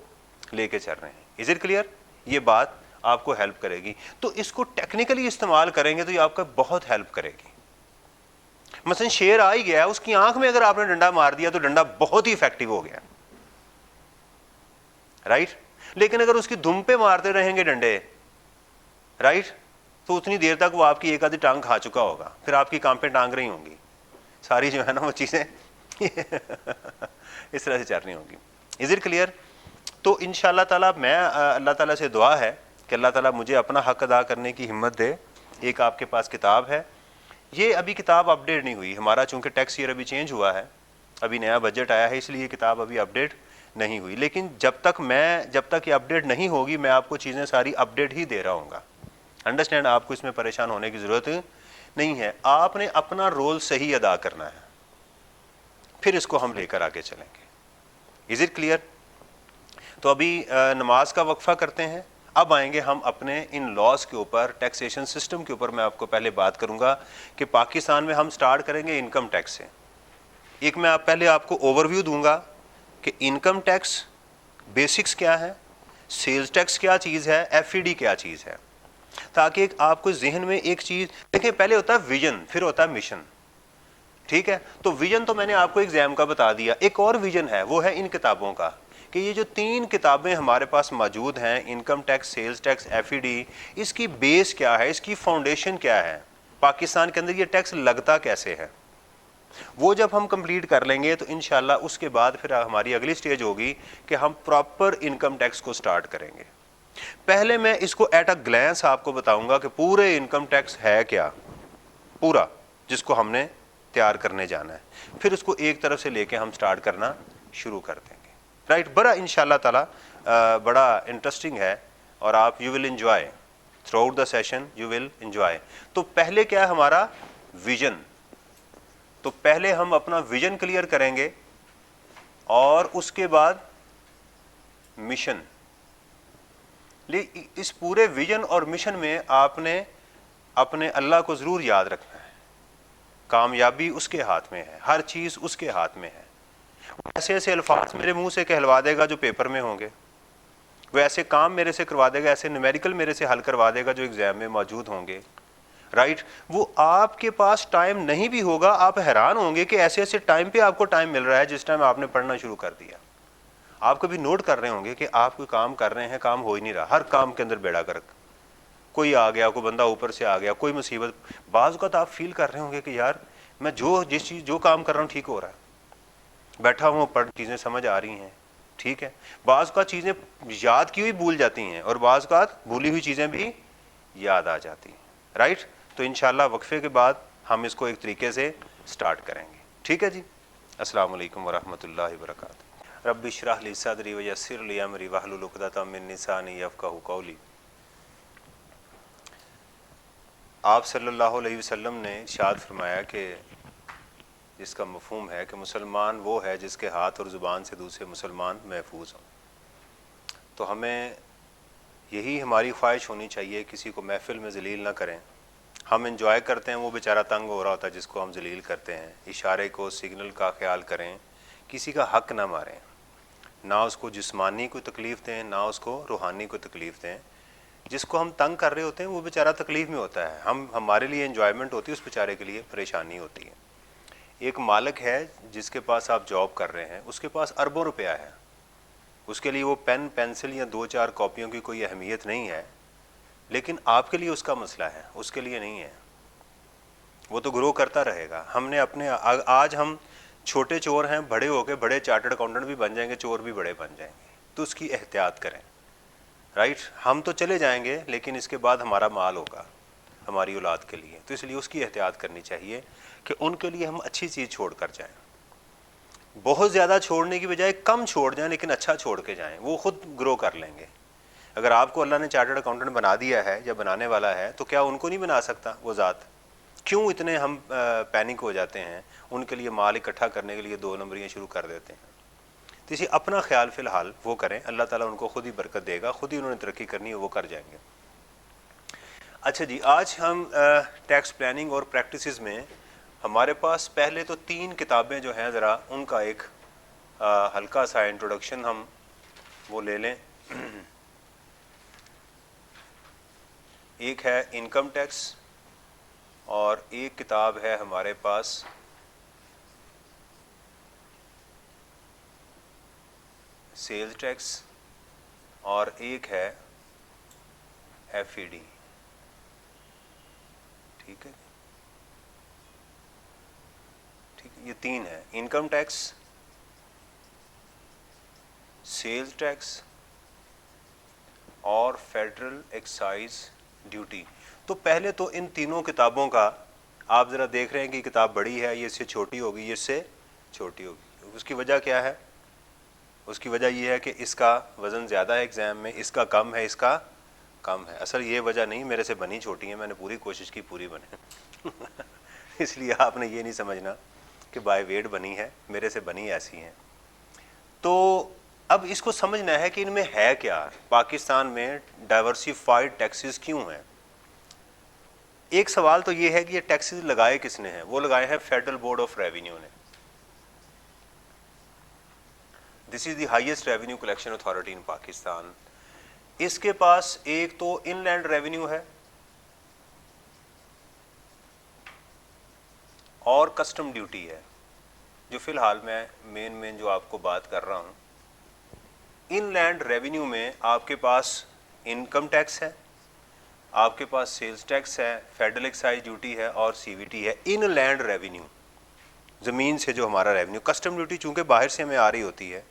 लेके चल रहे हैं। Is it clear? ये बात आपको हेल्प करेगी। तो इसको टेक्निकली इस्तेमाल करेंगे तो ये आपका बहुत हेल्प करेगी। मसलन शेर आ ही गया, उसकी आंख में अगर आपने डंडा मार दिया तो डंडा बहुत ही इफेक्टिव हो गया, राइट? लेकिन अगर उसकी दुम पे मारते रहेंगे डंडे, राइट, तो उतनी देर तक वो आपकी एक आधी टांग खा चुका होगा, फिर आपकी कांपें टांग रही होंगी सारी, जो है ना वो चीज़ें इस तरह से चल रही होंगी। Is it clear? तो इंशाअल्लाह ताला मैं अल्लाह ताला से दुआ है कि अल्लाह ताला मुझे अपना हक अदा करने की हिम्मत दे। एक आपके पास किताब है, ये अभी किताब अपडेट नहीं हुई हमारा, चूंकि टैक्स ईयर अभी चेंज हुआ है, अभी नया बजट आया है, इसलिए किताब अभी अपडेट नहीं हुई। लेकिन जब तक ये अपडेट नहीं होगी मैं आपको चीज़ें सारी अपडेट ही दे रहा हूँगा। अंडरस्टैंड? आपको इसमें परेशान होने की ज़रूरत नहीं है, आपने अपना रोल सही अदा करना है, फिर इसको हम लेकर आगे चलेंगे। Is it clear? तो अभी नमाज का वक्फा करते हैं, अब आएंगे हम अपने इन लॉज के ऊपर, टैक्सेशन सिस्टम के ऊपर। मैं आपको पहले बात करूंगा कि पाकिस्तान में हम स्टार्ट करेंगे इनकम टैक्स से। एक मैं पहले आपको ओवरव्यू दूंगा कि इनकम टैक्स बेसिक्स क्या है, सेल्स टैक्स क्या चीज़ है, एफईडी क्या चीज़ है, ताकि आपको जहन में एक चीज़ देखिए, पहले होता है विजन, फिर होता है मिशन, ठीक है? तो विजन तो मैंने आपको एग्जाम का बता दिया, एक और विजन है, वो है इन किताबों का, कि ये जो 3 किताबें हमारे पास मौजूद हैं, income tax, sales tax, FED, इसकी बेस क्या है, इसकी फाउंडेशन क्या है, पाकिस्तान के अंदर ये टैक्स लगता कैसे है, वो जब हम कंप्लीट कर लेंगे तो इंशाल्लाह उसके बाद फिर हमारी अगली स्टेज होगी कि हम प्रॉपर इनकम टैक्स को स्टार्ट करेंगे। पहले मैं इसको एट अ ग्लैंस आपको बताऊंगा कि पूरे इनकम टैक्स है क्या, पूरा, जिसको हमने तैयार करने जाना है, फिर उसको एक तरफ से लेके हम स्टार्ट करना शुरू कर देंगे, राइट? बड़ा इंशाल्लाह ताला बड़ा इंटरेस्टिंग है और आप you will enjoy through out the session, you will enjoy. तो पहले क्या है हमारा विजन, तो पहले हम अपना विजन क्लियर करेंगे और उसके बाद मिशन। इस पूरे विजन और मिशन में आपने अपने अल्लाह को ज़रूर याद रखना है, कामयाबी उसके हाथ में है, हर चीज़ उसके हाथ में है। ऐसे ऐसे अल्फाज मेरे मुंह से कहलवा देगा जो पेपर में होंगे, वो ऐसे काम मेरे से करवा देगा, ऐसे न्यूमेरिकल मेरे से हल करवा देगा जो एग्जाम में मौजूद होंगे, राइट? वो आपके पास टाइम नहीं भी होगा, आप हैरान होंगे कि ऐसे ऐसे टाइम पे आपको टाइम मिल रहा है जिस टाइम आपने पढ़ना शुरू कर दिया। आप कभी नोट कर रहे होंगे कि आप कोई काम कर रहे हैं, काम हो ही नहीं रहा, हर काम के अंदर बेड़ा गर्क, कोई आ गया, कोई बंदा ऊपर से आ गया, कोई मुसीबत। बाज़ वक़्त आप फील कर रहे होंगे कि यार मैं जो काम कर रहा हूँ ठीक हो रहा है, बैठा हूँ, पढ़, चीज़ें समझ आ रही हैं, ठीक है। बाज़ का चीज़ें याद की हुई भूल जाती हैं और बाज़ का भूली हुई चीज़ें भी याद आ जाती हैं, राइट? तो इंशाल्लाह वक्फे के बाद हम इसको एक तरीके से स्टार्ट करेंगे, ठीक है जी। अस्सलाम वालेकुम वरहमतुल्लाहि वबरकातुहू। रब्बि इश्रह ली सदरी वयस्सिर ली अमरी वहलुल उक़दतम मिन लिसानी यफ़क़हू क़ौली। आप सल्लल्लाहु अलैहि वसल्लम ने इरशाद फरमाया कि जिसका मफ़हूम है कि मुसलमान वो है जिसके हाथ और ज़ुबान से दूसरे मुसलमान महफूज हों। तो हमें यही हमारी ख्वाहिश होनी चाहिए, किसी को महफिल में ज़लील ना करें। हम इंजॉय करते हैं, वो बेचारा तंग हो रहा होता है जिसको हम ज़लील करते हैं। इशारे को, सिग्नल का ख्याल करें, किसी का हक ना मारें, ना उसको जिस्मानी को तकलीफ़ दें, ना उसको रूहानी को तकलीफ़ दें। जिसको हम तंग कर रहे होते हैं वो बेचारा तकलीफ़ में होता है, हमारे लिए इंजॉयमेंट होती है, उस बेचारे के लिए परेशानी होती है। एक मालिक है जिसके पास आप जॉब कर रहे हैं, उसके पास अरबों रुपया है, उसके लिए वो पेन पेंसिल या 2-4 कॉपियों की कोई अहमियत नहीं है, लेकिन आपके लिए उसका मसला है, उसके लिए नहीं है। वो तो ग्रो करता रहेगा। हमने अपने आज हम छोटे चोर हैं, बड़े होके बड़े चार्टर्ड अकाउंटेंट भी बन जाएंगे, चोर भी बड़े बन जाएंगे। तो उसकी एहतियात करें, राइट? हम तो चले जाएंगे लेकिन इसके बाद हमारा माल होगा, हमारी औलाद के लिए, तो इसलिए उसकी एहतियात करनी चाहिए कि उनके लिए हम अच्छी चीज़ छोड़ कर जाएँ। बहुत ज़्यादा छोड़ने की बजाय कम छोड़ जाएं, लेकिन अच्छा छोड़ के जाएं, वो खुद ग्रो कर लेंगे। अगर आपको अल्लाह ने चार्टर्ड अकाउंटेंट बना दिया है या बनाने वाला है, तो क्या उनको नहीं बना सकता वो ज़ात? क्यों इतने हम पैनिक हो जाते हैं, उनके लिए माल इकट्ठा करने के लिए 2 नंबरियाँ शुरू कर देते हैं? तो इसी अपना ख्याल फ़िलहाल वो करें, अल्लाह ताला उनको खुद ही बरकत देगा, खुद ही उन्होंने तरक्की करनी है, वो कर जाएंगे। अच्छा जी, आज हम टैक्स प्लानिंग और प्रैक्टिसेस में हमारे पास पहले तो 3 किताबें जो हैं, ज़रा उनका एक हल्का सा इंट्रोडक्शन हम वो ले लें। एक है इनकम टैक्स और एक किताब है हमारे पास सेल्स टैक्स और एक है एफईडी। ठीक है, ठीक है, ये 3 है, इनकम टैक्स, सेल्स टैक्स और फेडरल एक्साइज ड्यूटी। तो पहले तो इन तीनों किताबों का आप ज़रा देख रहे हैं कि किताब बड़ी है, ये इससे छोटी होगी, ये इससे छोटी होगी। उसकी वजह क्या है? उसकी वजह ये है कि इसका वज़न ज़्यादा है एग्ज़ाम में, इसका कम है, इसका कम है। असल ये वजह नहीं, मेरे से बनी छोटी है, मैंने पूरी कोशिश की पूरी बने इसलिए आपने ये नहीं समझना कि बाय वेट बनी है, मेरे से बनी ऐसी हैं। तो अब इसको समझना है कि इनमें है क्या। पाकिस्तान में डाइवर्सिफाइड टैक्सेस क्यों हैं? एक सवाल तो ये है कि ये टैक्सेस लगाए किसने हैं? वो लगाए हैं फेडरल बोर्ड ऑफ रेवेन्यू ने। This is the highest revenue collection authority in Pakistan. इसके पास एक तो इनलैंड रेवेन्यू है और कस्टम ड्यूटी है, जो फिलहाल मैं मेन जो आपको बात कर रहा हूं। इनलैंड रेवेन्यू में आपके पास इनकम टैक्स है, आपके पास सेल्स टैक्स है, फेडरल एक्साइज ड्यूटी है और सीवीटी है। इनलैंड रेवेन्यू, ज़मीन से जो हमारा रेवेन्यू। कस्टम ड्यूटी चूंकि बाहर से हमें आ रही होती है,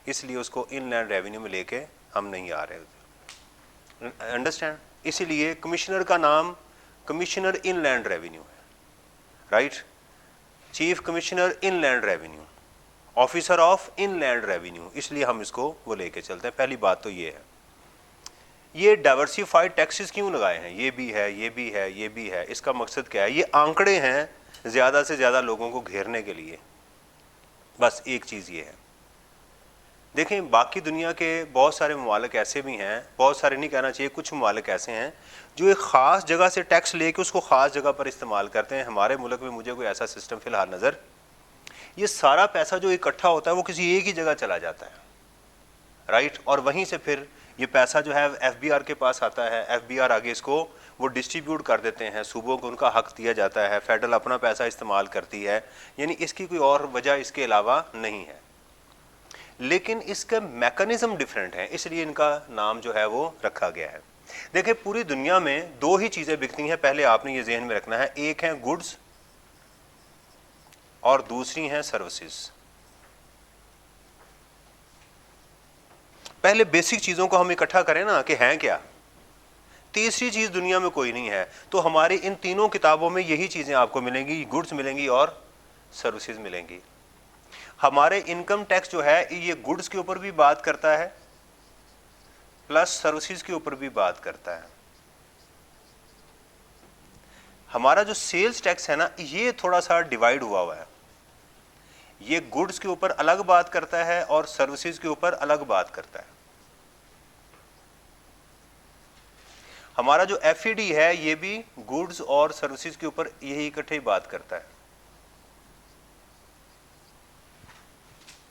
इसलिए उसको इनलैंड रेवेन्यू में लेके हम नहीं आ रहे होते। अंडरस्टैंड? इसीलिए कमिश्नर का नाम कमिश्नर इनलैंड रेवेन्यू है, right? Chief commissioner inland revenue, officer of inland revenue, इसलिए हम इसको वो लेके चलते हैं। पहली बात तो ये है। ये डाइवर्सिफाइड टैक्सेस क्यों लगाए हैं? ये भी है, ये भी है, ये भी है। इसका मकसद क्या है? ये आंकड़े हैं ज़्यादा से ज़्यादा लोगों को घेरने के लिए। बस एक चीज़ ये है। देखें, बाकी दुनिया के बहुत सारे ममालिक ऐसे भी हैं, बहुत सारे नहीं कहना चाहिए, कुछ ममालिक ऐसे हैं जो एक ख़ास जगह से टैक्स लेके उसको ख़ास जगह पर इस्तेमाल करते हैं। हमारे मुल्क में मुझे कोई ऐसा सिस्टम फ़िलहाल नज़र, ये सारा पैसा जो इकट्ठा होता है वो किसी एक ही जगह चला जाता है, राइट? और वहीं से फिर ये पैसा जो है एफबीआर के पास आता है, एफबीआर आगे इसको वो डिस्ट्रीब्यूट कर देते हैं, सूबों को उनका हक दिया जाता है, फेडरल अपना पैसा इस्तेमाल करती है। यानी इसकी कोई और वजह इसके अलावा नहीं है, लेकिन इसका मैकेनिज्म डिफरेंट है, इसलिए इनका नाम जो है वो रखा गया है। देखिए, पूरी दुनिया में 2 ही चीज़ें बिकती हैं, पहले आपने ये जहन में रखना है। एक है गुड्स और दूसरी हैं सर्विसेज। पहले बेसिक चीज़ों को हम इकट्ठा करें ना कि हैं क्या। तीसरी चीज़ दुनिया में कोई नहीं है। तो हमारी इन तीनों किताबों में यही चीज़ें आपको मिलेंगी, गुड्स मिलेंगी और सर्विसेज मिलेंगी। हमारे इनकम टैक्स जो है ये गुड्स के ऊपर भी बात करता है प्लस सर्विसेज के ऊपर भी बात करता है। हमारा जो सेल्स टैक्स है ना, ये थोड़ा सा डिवाइड हुआ है। ये गुड्स के ऊपर अलग बात करता है और सर्विसेज के ऊपर अलग बात करता है। हमारा जो एफईडी है ये भी गुड्स और सर्विसेज के ऊपर यही इकट्ठे बात करता है।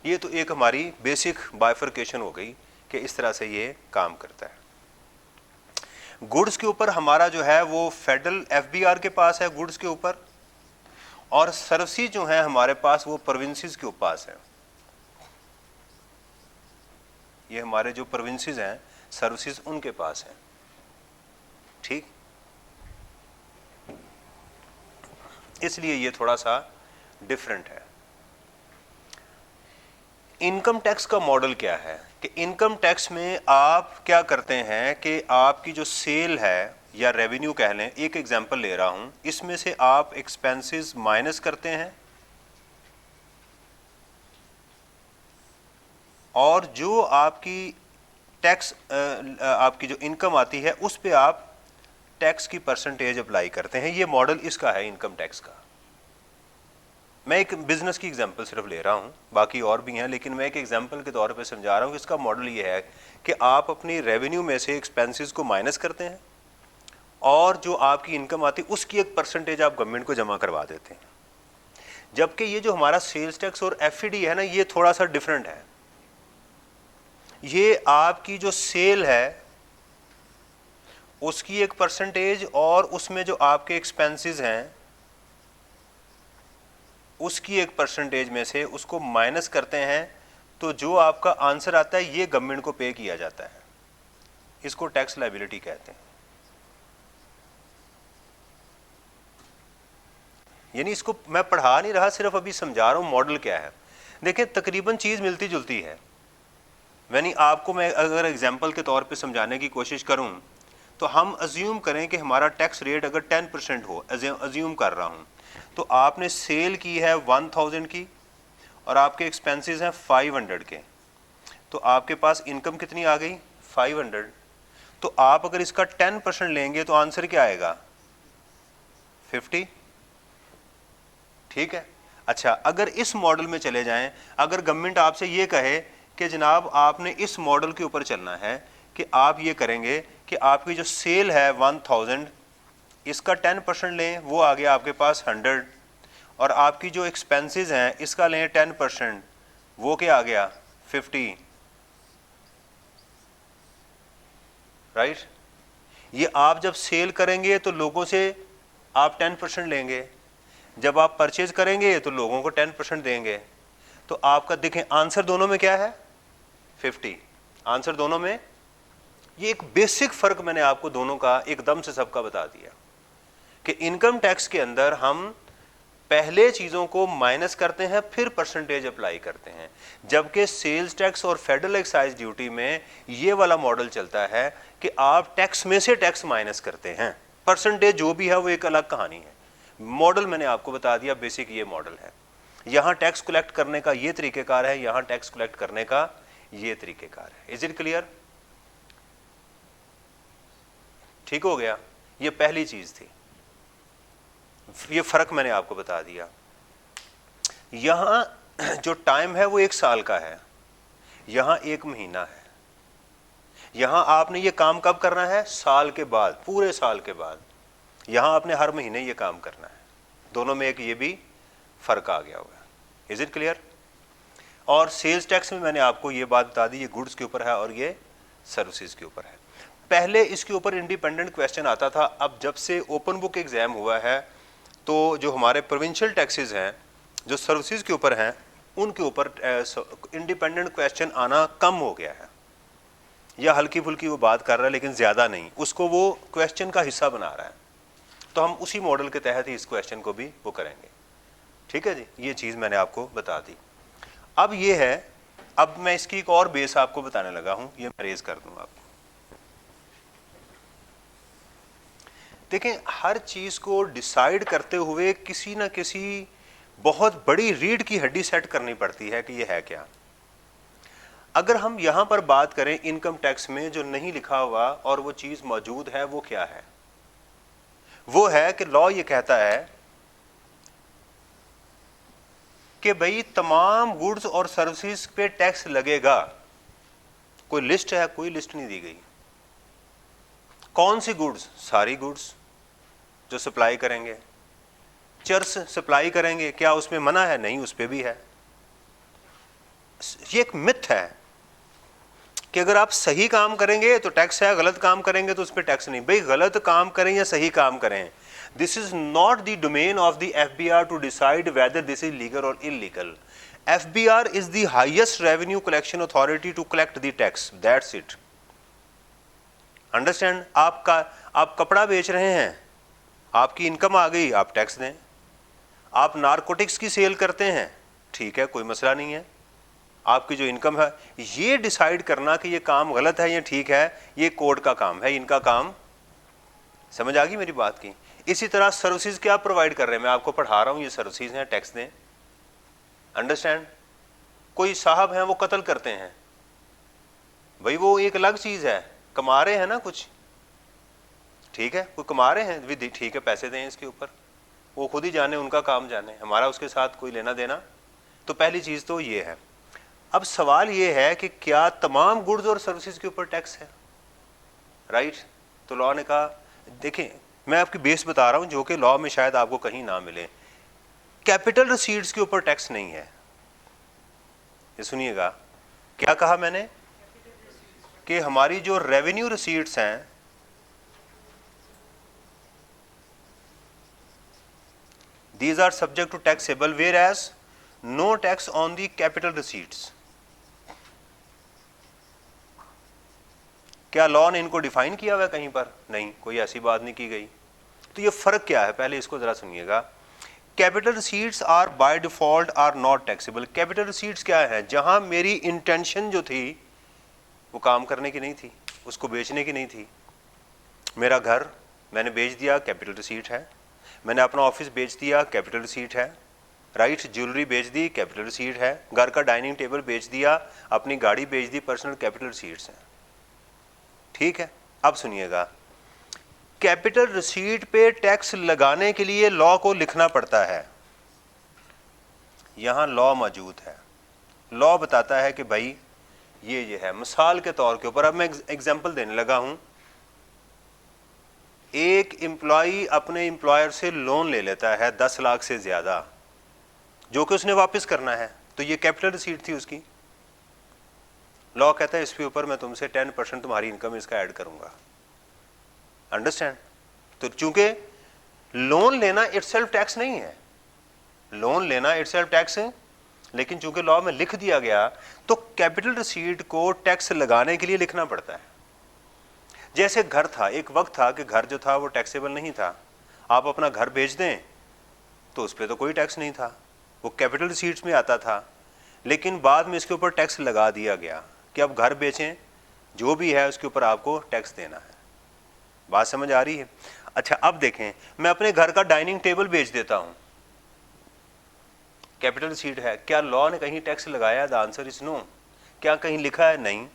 ये तो एक हमारी बेसिक बाइफर्केशन हो गई कि इस तरह से ये काम करता है। गुड्स के ऊपर हमारा जो है वो फेडरल एफबीआर के पास है गुड्स के ऊपर, और सर्विसेज जो है हमारे पास वो प्रोविंसेस के पास है। ये हमारे जो प्रोविंसेस हैं सर्विसेज उनके पास हैं, ठीक? इसलिए ये थोड़ा सा डिफरेंट है। इनकम टैक्स का मॉडल क्या है कि इनकम टैक्स में आप क्या करते हैं कि आपकी जो सेल है या रेवेन्यू कह लें, एक एग्जांपल ले रहा हूं, इसमें से आप एक्सपेंसेस माइनस करते हैं और जो आपकी टैक्स आपकी जो इनकम आती है उस पे आप टैक्स की परसेंटेज अप्लाई करते हैं। ये मॉडल इसका है इनकम टैक्स का। मैं एक बिजनेस की एग्जांपल सिर्फ ले रहा हूं, बाकी और भी हैं, लेकिन मैं एक एग्जांपल के तौर पे समझा रहा हूं कि इसका मॉडल ये है कि आप अपनी रेवेन्यू में से एक्सपेंसेस को माइनस करते हैं और जो आपकी इनकम आती है उसकी एक परसेंटेज आप गवर्नमेंट को जमा करवा देते हैं। जबकि ये जो हमारा सेल्स टैक्स और एफईडी है ना, ये थोड़ा सा डिफरेंट है। ये आपकी जो सेल है उसकी एक परसेंटेज और उसमें जो आपके एक्सपेंसेस हैं उसकी एक परसेंटेज में से उसको माइनस करते हैं, तो जो आपका आंसर आता है ये गवर्नमेंट को पे किया जाता है। इसको टैक्स लायबिलिटी कहते हैं। यानी इसको मैं पढ़ा नहीं रहा, सिर्फ अभी समझा रहा हूं मॉडल क्या है। देखिए तकरीबन चीज मिलती जुलती है। यानी आपको मैं अगर एग्जांपल के तौर पे समझाने की कोशिश करूं तो हम अज्यूम करें कि हमारा टैक्स रेट अगर 10% हो, अज्यूम कर रहा हूं, तो आपने सेल की है 1000 की और आपके एक्सपेंसेस हैं 500 के, तो आपके पास इनकम कितनी आ गई 500। तो आप अगर इसका 10% लेंगे तो आंसर क्या आएगा 50। ठीक है। अच्छा, अगर इस मॉडल में चले जाएं, अगर गवर्नमेंट आपसे ये कहे कि जनाब आपने इस मॉडल के ऊपर चलना है कि आप ये करेंगे कि आपकी जो सेल है 1000, इसका 10% लें, वो आ गया आपके पास 100, और आपकी जो एक्सपेंसेस हैं इसका लें 10%, वो क्या आ गया 50। राइट। ये आप जब सेल करेंगे तो लोगों से आप 10% लेंगे, जब आप परचेज करेंगे तो लोगों को 10% देंगे, तो आपका देखें आंसर दोनों में क्या है 50। आंसर दोनों में, ये एक बेसिक फर्क मैंने आपको दोनों का एकदम से सबका बता दिया कि इनकम टैक्स के अंदर हम पहले चीजों को माइनस करते हैं फिर परसेंटेज अप्लाई करते हैं, जबकि सेल्स टैक्स और फेडरल एक्साइज ड्यूटी में ये वाला मॉडल चलता है कि आप टैक्स में से टैक्स माइनस करते हैं, परसेंटेज जो भी है वो एक अलग कहानी है। मॉडल मैंने आपको बता दिया, बेसिक ये मॉडल है। यहां टैक्स कलेक्ट करने का ये तरीकेकार है, यहां टैक्स कलेक्ट करने का ये तरीकेकार है। Is it clear? ठीक हो गया। ये पहली चीज थी, ये फर्क मैंने आपको बता दिया। यहां जो टाइम है वो 1 साल का है, यहां 1 महीना है। यहां आपने ये काम कब करना है, साल के बाद, पूरे साल के बाद। यहां आपने हर महीने ये काम करना है। दोनों में एक ये भी फर्क आ गया होगा। Is it clear? और सेल्स टैक्स में मैंने आपको ये बात बता दी, ये गुड्स के ऊपर है और ये सर्विसेज के ऊपर है। पहले इसके ऊपर इंडिपेंडेंट क्वेश्चन आता था, अब जब से ओपन बुक एग्जाम हुआ है तो जो हमारे प्रोविंशियल टैक्सेस हैं जो सर्विसेज के ऊपर हैं उनके ऊपर इंडिपेंडेंट क्वेश्चन आना कम हो गया है, या हल्की फुल्की वो बात कर रहा है लेकिन ज़्यादा नहीं, उसको वो क्वेश्चन का हिस्सा बना रहा है। तो हम उसी मॉडल के तहत ही इस क्वेश्चन को भी वो करेंगे। ठीक है जी, ये चीज़ मैंने आपको बता दी। अब ये है, अब मैं इसकी एक और बेस आपको बताने लगा हूँ, ये मैं रेज कर दूँ आपको। देखें, हर चीज़ को डिसाइड करते हुए किसी ना किसी बहुत बड़ी रीढ़ की हड्डी सेट करनी पड़ती है कि ये है क्या। अगर हम यहां पर बात करें इनकम टैक्स में जो नहीं लिखा हुआ और वो चीज़ मौजूद है, वो क्या है? वो है कि लॉ ये कहता है कि भाई तमाम गुड्स और सर्विसेज पे टैक्स लगेगा। कोई लिस्ट है? कोई लिस्ट नहीं दी गई। कौन सी गुड्स? सारी गुड्स जो सप्लाई करेंगे। चर्स सप्लाई करेंगे, क्या उसमें मना है? नहीं, उस पर भी है। ये एक मिथ है कि अगर आप सही काम करेंगे तो टैक्स है, गलत काम करेंगे तो उस पर टैक्स नहीं। भाई गलत काम करें या सही काम करें, this is not the domain of the FBR to decide whether this is legal और illegal. FBR is the highest revenue collection authority to collect the tax, that's it. Understand? आप कपड़ा बेच रहे हैं, आपकी इनकम आ गई, आप टैक्स दें। आप नारकोटिक्स की सेल करते हैं, ठीक है, कोई मसला नहीं है। आपकी जो इनकम है, ये डिसाइड करना कि ये काम गलत है या ठीक है, ये कोर्ट का काम है, इनका काम समझ आ गई मेरी बात की? इसी तरह सर्विसेज क्या प्रोवाइड कर रहे हैं, मैं आपको पढ़ा रहा हूं, ये सर्विसेज हैं, टैक्स दें। अंडरस्टैंड? कोई साहब हैं वो कत्ल करते हैं, भाई वो एक अलग चीज है, कमा रहे हैं ना कुछ, ठीक है, कोई कमा रहे हैं विधि, ठीक है, पैसे दें इसके ऊपर, वो खुद ही जाने, उनका काम जाने, हमारा उसके साथ कोई लेना देना। तो पहली चीज तो ये है। अब सवाल ये है कि क्या तमाम गुड्स और सर्विसेज के ऊपर टैक्स है? राइट। तो लॉ ने कहा, देखें मैं आपकी बेस बता रहा हूं जो कि लॉ में शायद आपको कहीं ना मिले। कैपिटल रिसीट्स के ऊपर टैक्स नहीं है। ये सुनिएगा, क्या कहा मैंने कि हमारी जो रेवेन्यू रिसीट्स हैं, these are subject to taxable whereas no tax on the capital receipts। क्या लॉ ने इनको डिफाइन किया हुआ है कहीं पर? नहीं, कोई ऐसी बात नहीं की गई। तो ये फर्क क्या है, पहले इसको जरा सुनिएगा। Capital receipts are by default are not taxable. Capital receipts क्या है? जहां मेरी इंटेंशन जो थी वो काम करने की नहीं थी, उसको बेचने की नहीं थी। मेरा घर मैंने बेच दिया, कैपिटल रिसीट है। मैंने अपना ऑफिस बेच दिया, कैपिटल रिसीट है। राइट, ज्वेलरी बेच दी, कैपिटल रिसीट है। घर का डाइनिंग टेबल बेच दिया, अपनी गाड़ी बेच दी, पर्सनल कैपिटल रिसीट्स हैं। ठीक है, अब सुनिएगा, कैपिटल रिसीट पे टैक्स लगाने के लिए लॉ को लिखना पड़ता है। यहां लॉ मौजूद है, लॉ बताता है कि भाई ये है। मिसाल के तौर के ऊपर अब मैं एग्जांपल देने लगा हूं। एक एम्प्लॉय अपने एम्प्लॉयर से लोन ले लेता है 10 लाख से ज्यादा, जो कि उसने वापस करना है, तो ये कैपिटल रिसीट थी उसकी। लॉ कहता है इसके ऊपर मैं तुमसे 10% तुम्हारी इनकम इसका ऐड करूंगा। अंडरस्टैंड? तो चूंकि लोन लेना इटसेल्फ टैक्स नहीं है, लोन लेना इटसेल्फ टैक्स है, लेकिन चूंकि लॉ में लिख दिया गया तो कैपिटल रिसीट को टैक्स लगाने के लिए लिखना पड़ता है। जैसे घर था, एक वक्त था कि घर जो था वो टैक्सेबल नहीं था। आप अपना घर बेच दें तो उस पर तो कोई टैक्स नहीं था, वो कैपिटल रिसीट्स में आता था। लेकिन बाद में इसके ऊपर टैक्स लगा दिया गया कि अब घर बेचें, जो भी है उसके ऊपर आपको टैक्स देना है। बात समझ आ रही है? अच्छा, अब देखें, मैं अपने घर का डाइनिंग टेबल बेच देता हूं, कैपिटल रिसीट है, क्या लॉ ने कहीं टैक्स लगाया? The answer is no. क्या कहीं लिखा है? नहीं,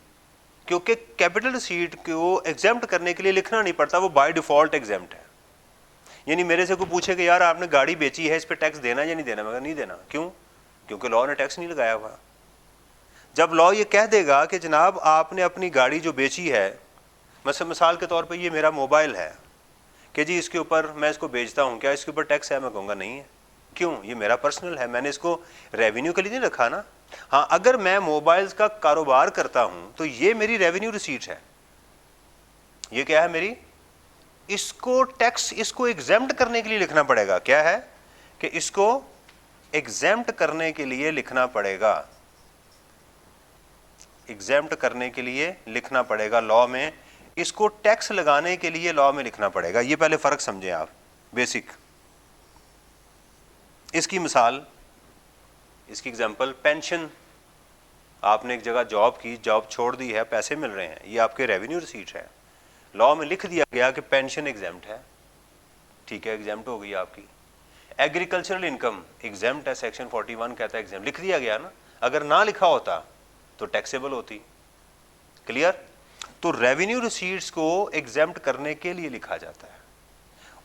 क्योंकि कैपिटल रिसीट को एग्जेम्प्ट करने के लिए लिखना नहीं पड़ता, वो बाय डिफॉल्ट एग्जेम्प्ट है। यानी मेरे से कोई पूछे कि यार आपने गाड़ी बेची है, इस पर टैक्स देना या नहीं देना, मैं नहीं देना। क्यों? क्योंकि लॉ ने टैक्स नहीं लगाया हुआ। जब लॉ ये कह देगा कि जनाब आपने अपनी गाड़ी जो बेची है, मिसाल के तौर पे ये मेरा मोबाइल है कि जी इसके ऊपर मैं इसको बेचता हूँ, क्या इसके ऊपर टैक्स है? मैं कहूँगा नहीं है। क्यों? ये मेरा पर्सनल है, मैंने इसको रेवेन्यू के लिए नहीं रखा ना। हाँ, अगर मैं मोबाइल्स का कारोबार करता हूँ तो ये मेरी रेवेन्यू रिसीट है। ये क्या है मेरी? इसको टैक्स, इसको एग्जेम्प्ट करने के लिए लिखना पड़ेगा। क्या है कि इसको एग्जेम्प्ट करने के लिए लिखना पड़ेगा, एग्जेम्प्ट करने के लिए लिखना पड़ेगा लॉ में, इसको टैक्स लगाने के लिए लॉ में लिखना पड़ेगा। ये पहले फर्क समझें आप, बेसिक। इसकी मिसाल, इसकी एग्जांपल, पेंशन, आपने एक जगह जॉब की, जॉब छोड़ दी है, पैसे मिल रहे हैं, ये आपके रेवेन्यू रिसीट है। लॉ में लिख दिया गया कि पेंशन एग्जेम्प्ट है, ठीक है, एग्जेम्प्ट हो गई आपकी। एग्रीकल्चरल इनकम एग्जेम्प्ट है, सेक्शन 41 कहता है एग्जेम्प्ट, लिख दिया गया ना। अगर ना लिखा होता तो टैक्सेबल होती। क्लियर? तो रेवेन्यू रिसीट्स को एग्जेम्प्ट करने के लिए लिखा जाता है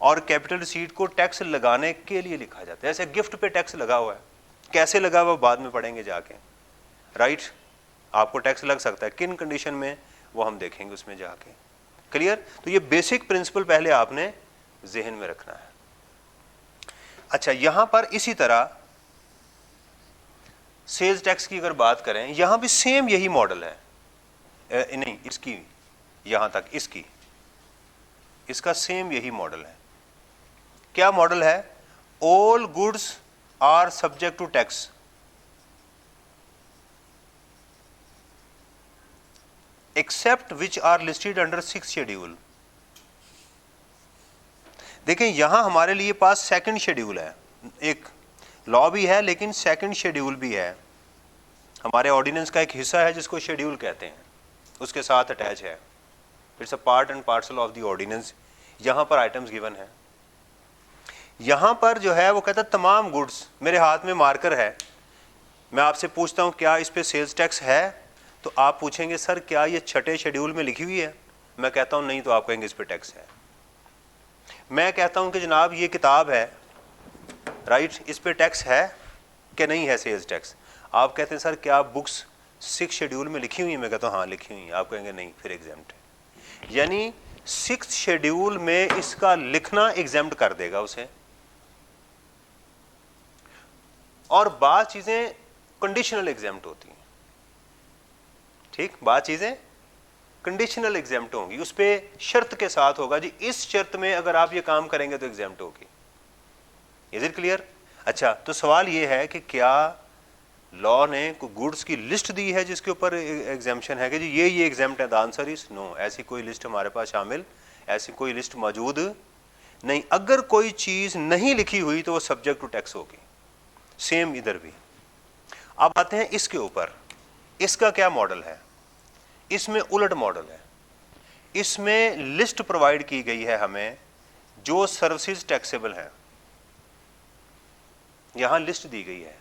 और कैपिटल रिसीट को टैक्स लगाने के लिए लिखा जाता है। ऐसे गिफ्ट पे टैक्स लगा हुआ है, कैसे लगा हुआ बाद में पढ़ेंगे जाके। राइट, आपको टैक्स लग सकता है, किन कंडीशन में वो हम देखेंगे उसमें जाके। क्लियर? तो ये बेसिक प्रिंसिपल पहले आपने जहन में रखना है। अच्छा, यहां पर इसी तरह सेल्स टैक्स की अगर बात करें, यहां भी सेम यही मॉडल है। नहीं, इसकी यहां तक, इसका सेम यही मॉडल है। क्या मॉडल है? All goods are subject to tax except which are listed under 6th schedule. देखें, यहां हमारे लिए पास सेकंड शेड्यूल है, एक लॉ भी है लेकिन सेकंड शेड्यूल भी है, हमारे ऑर्डिनेंस का एक हिस्सा है जिसको शेड्यूल कहते हैं, उसके साथ अटैच है। It's a part and parcel of the ordinance. यहां पर आइटम्स गिवन है, यहां पर जो है वो कहता है तमाम गुड्स, मेरे हाथ में मार्कर है, मैं आपसे पूछता हूं क्या इस पे सेल्स टैक्स है, तो आप पूछेंगे सर क्या ये छठे शेड्यूल में लिखी हुई है, मैं कहता हूं नहीं, तो आप कहेंगे इस पे टैक्स है। मैं कहता हूं कि जनाब ये किताब है, राइट, इस पे टैक्स है कि नहीं है सेल्स टैक्स, आप कहते हैं सर क्या बुक्स 6 शेड्यूल में लिखी हुई है, मैं कहता हूं हाँ लिखी हुई है, आप कहेंगे नहीं फिर एग्जाम्प्ट है। यानी 6th शेड्यूल में इसका लिखना एग्जाम्प्ट कर देगा उसे, और बाद चीजें कंडीशनल एग्जाम्प्ट होती हैं, ठीक, बाद चीजें कंडीशनल एग्जाम्प्ट होंगी, उस पर शर्त के साथ होगा जी इस शर्त में अगर आप ये काम करेंगे तो एग्जाम्प्ट होगी। Is it clear? अच्छा, तो सवाल ये है कि क्या लॉ ने कोई गुड्स की लिस्ट दी है जिसके ऊपर एग्जाम्पशन है कि जी ये एग्जाम्प्ट है? द आंसर इज नो, ऐसी कोई लिस्ट हमारे पास शामिल, ऐसी कोई लिस्ट मौजूद नहीं। अगर कोई चीज नहीं लिखी हुई तो वो सब्जेक्ट टू टैक्स होगी, सेम इधर भी। अब आते हैं इसके ऊपर, इसका क्या मॉडल है? इसमें उलट मॉडल है, इसमें लिस्ट प्रोवाइड की गई है हमें जो सर्विसेज टैक्सेबल हैं, यहां लिस्ट दी गई है,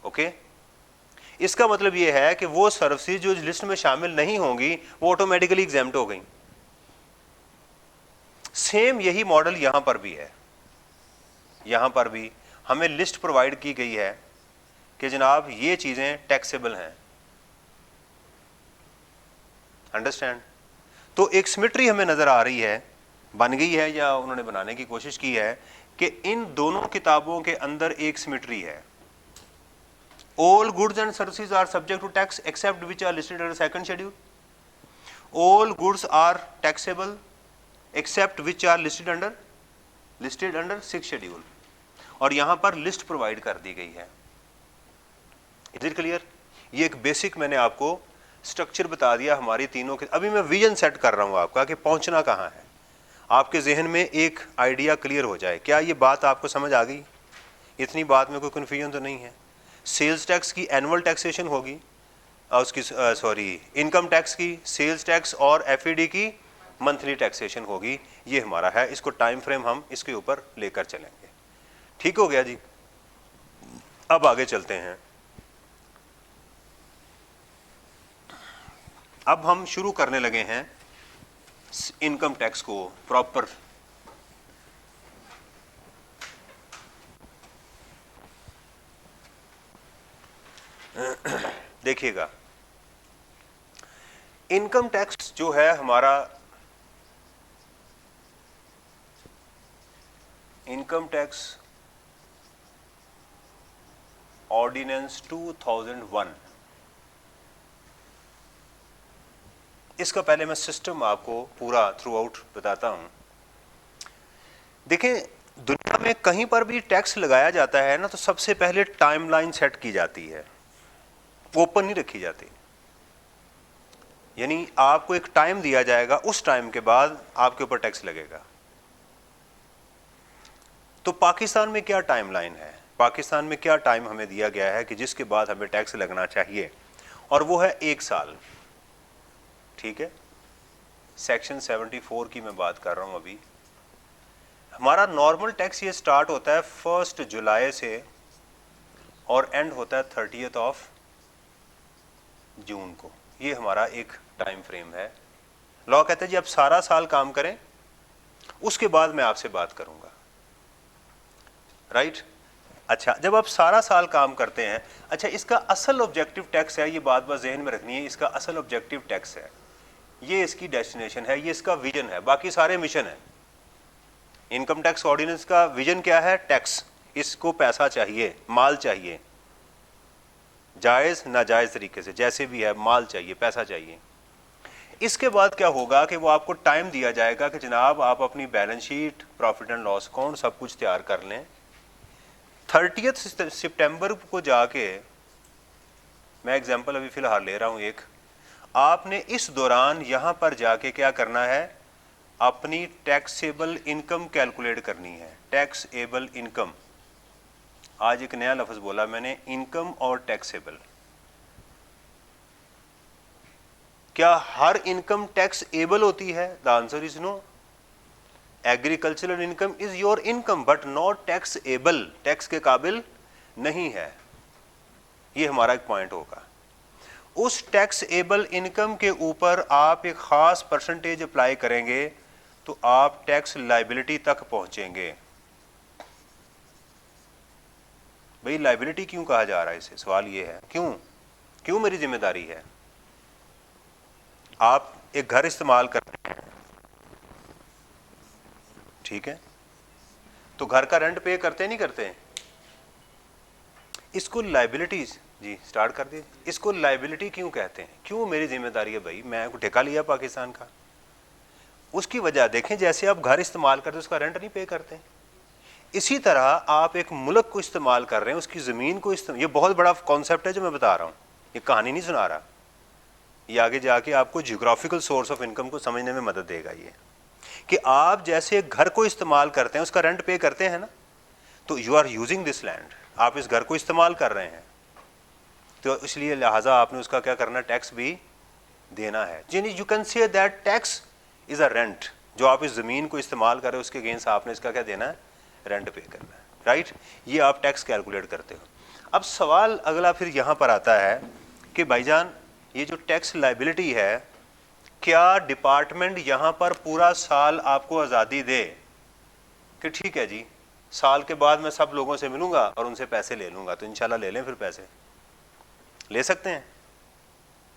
ओके। इसका मतलब यह है कि वो सर्विसेज जो लिस्ट में शामिल नहीं होंगी वो ऑटोमेटिकली एग्जाम्प्ट हो गई। सेम यही मॉडल यहां पर भी है, यहां पर भी हमें लिस्ट प्रोवाइड की गई है कि जनाब ये चीजें टैक्सेबल हैं, अंडरस्टैंड? तो एक सिमेट्री हमें नजर आ रही है, बन गई है या उन्होंने बनाने की कोशिश की है कि इन दोनों किताबों के अंदर एक सिमेट्री है। All goods and services are subject to tax except which are listed under second schedule. All goods are taxable except which are listed under sixth schedule. और यहां पर लिस्ट प्रोवाइड कर दी गई है। Is it clear? ये एक basic मैंने आपको स्ट्रक्चर बता दिया हमारी तीनों के। अभी मैं विजन सेट कर रहा हूं आपका कि पहुंचना कहां है, आपके जहन में एक आइडिया क्लियर हो जाए। क्या ये बात आपको समझ आ गई? इतनी बात में कोई कन्फ्यूजन तो नहीं है? सेल्स टैक्स की एनुअल टैक्सेशन होगी, उसकी सॉरी इनकम टैक्स की, सेल्स टैक्स और एफईडी की मंथली टैक्सेशन होगी। ये हमारा है, इसको टाइम फ्रेम हम इसके ऊपर लेकर चलेंगे। ठीक हो गया जी? अब आगे चलते हैं। अब हम शुरू करने लगे हैं इनकम टैक्स को प्रॉपर। देखिएगा, इनकम टैक्स जो है हमारा, इनकम टैक्स ऑर्डिनेंस 2001, इसका पहले मैं सिस्टम आपको पूरा थ्रू आउट बताता हूं। देखें, दुनिया में कहीं पर भी टैक्स लगाया जाता है ना, तो सबसे पहले टाइमलाइन सेट की जाती है, ओपन नहीं रखी जाती। यानी आपको एक टाइम दिया जाएगा, उस टाइम के बाद आपके ऊपर टैक्स लगेगा। तो पाकिस्तान में क्या टाइमलाइन है? पाकिस्तान में क्या टाइम हमें दिया गया है कि जिसके बाद हमें टैक्स लगना चाहिए, और वो है 1 साल। ठीक है, सेक्शन 74 की मैं बात कर रहा हूं अभी। हमारा नॉर्मल टैक्स ये स्टार्ट होता है 1 जुलाई से और एंड होता है 30 जून को। ये हमारा एक टाइम फ्रेम है। लॉ कहते हैं जी आप सारा साल काम करें, उसके बाद मैं आपसे बात करूंगा, राइट? अच्छा, जब आप सारा साल काम करते हैं, अच्छा इसका असल ऑब्जेक्टिव टैक्स है, ये बात बस जहन में रखनी है, इसका असल ऑब्जेक्टिव टैक्स है, ये इसकी डेस्टिनेशन है, ये इसका विजन है, बाकी सारे मिशन है। इनकम टैक्स ऑर्डिनेंस का विजन क्या है? टैक्स, इसको पैसा चाहिए, माल चाहिए, जायज नाजायज तरीके से, जैसे भी है, माल चाहिए, पैसा चाहिए। इसके बाद क्या होगा कि वो आपको टाइम दिया जाएगा कि जनाब आप अपनी balance sheet, profit and loss account सब कुछ तैयार कर लें। 30 सितंबर को जाके, मैं एग्जांपल अभी फिलहाल ले रहा हूं एक, आपने इस दौरान यहां पर जाके क्या करना है? अपनी टैक्सेबल इनकम कैलकुलेट करनी है। टैक्सेबल इनकम, आज एक नया लफ्ज बोला मैंने, इनकम और टैक्सेबल। क्या हर इनकम टैक्स एबल होती है? The answer is no. Agricultural income is your income but not taxable, tax के काबिल नहीं है। ये हमारा एक पॉइंट होगा। उस टैक्स एबल इनकम के ऊपर आप एक खास परसेंटेज अप्लाई करेंगे तो आप टैक्स लाइबिलिटी तक पहुंचेंगे। भाई लाइबिलिटी क्यों कहा जा रहा है इसे? सवाल ये है क्यों, क्यों मेरी जिम्मेदारी है? आप एक घर इस्तेमाल करते हैं, ठीक है, तो घर का रेंट पे करते नहीं करते? इसको लाइबिलिटीज, जी स्टार्ट कर दीजिए। इसको लाइबिलिटी क्यों कहते हैं? क्यों मेरी जिम्मेदारी है? भाई मैं को ठेका लिया पाकिस्तान का, उसकी वजह देखें, जैसे आप घर इस्तेमाल करते उसका रेंट नहीं पे करते, इसी तरह आप एक मुल्क को इस्तेमाल कर रहे हैं, उसकी ज़मीन को इस्तेमाल। ये बहुत बड़ा कॉन्सेप्ट है जो मैं बता रहा हूँ, ये कहानी नहीं सुना रहा। ये आगे जाके आपको जियोग्राफिकल सोर्स ऑफ इनकम को समझने में मदद देगा। ये कि आप जैसे एक घर को इस्तेमाल करते हैं, उसका रेंट पे करते हैं ना, तो you are using this land, आप इस घर को इस्तेमाल कर रहे हैं, तो इसलिए लिहाजा आपने उसका क्या करना, टैक्स भी देना है। You can say that tax is a rent. जो आप इस ज़मीन को इस्तेमाल कर रहे हो उसके अगेंस्ट आपने इसका क्या देना है, रेंट पे करना है, राइट। ये आप टैक्स कैलकुलेट करते हो। अब सवाल अगला फिर यहाँ पर आता है कि भाईजान ये जो टैक्स लाइबिलिटी है, क्या डिपार्टमेंट यहाँ पर पूरा साल आपको आज़ादी दे कि ठीक है जी साल के बाद मैं सब लोगों से मिलूंगा और उनसे पैसे ले लूँगा? तो इंशाल्लाह ले लें, फिर पैसे ले सकते हैं,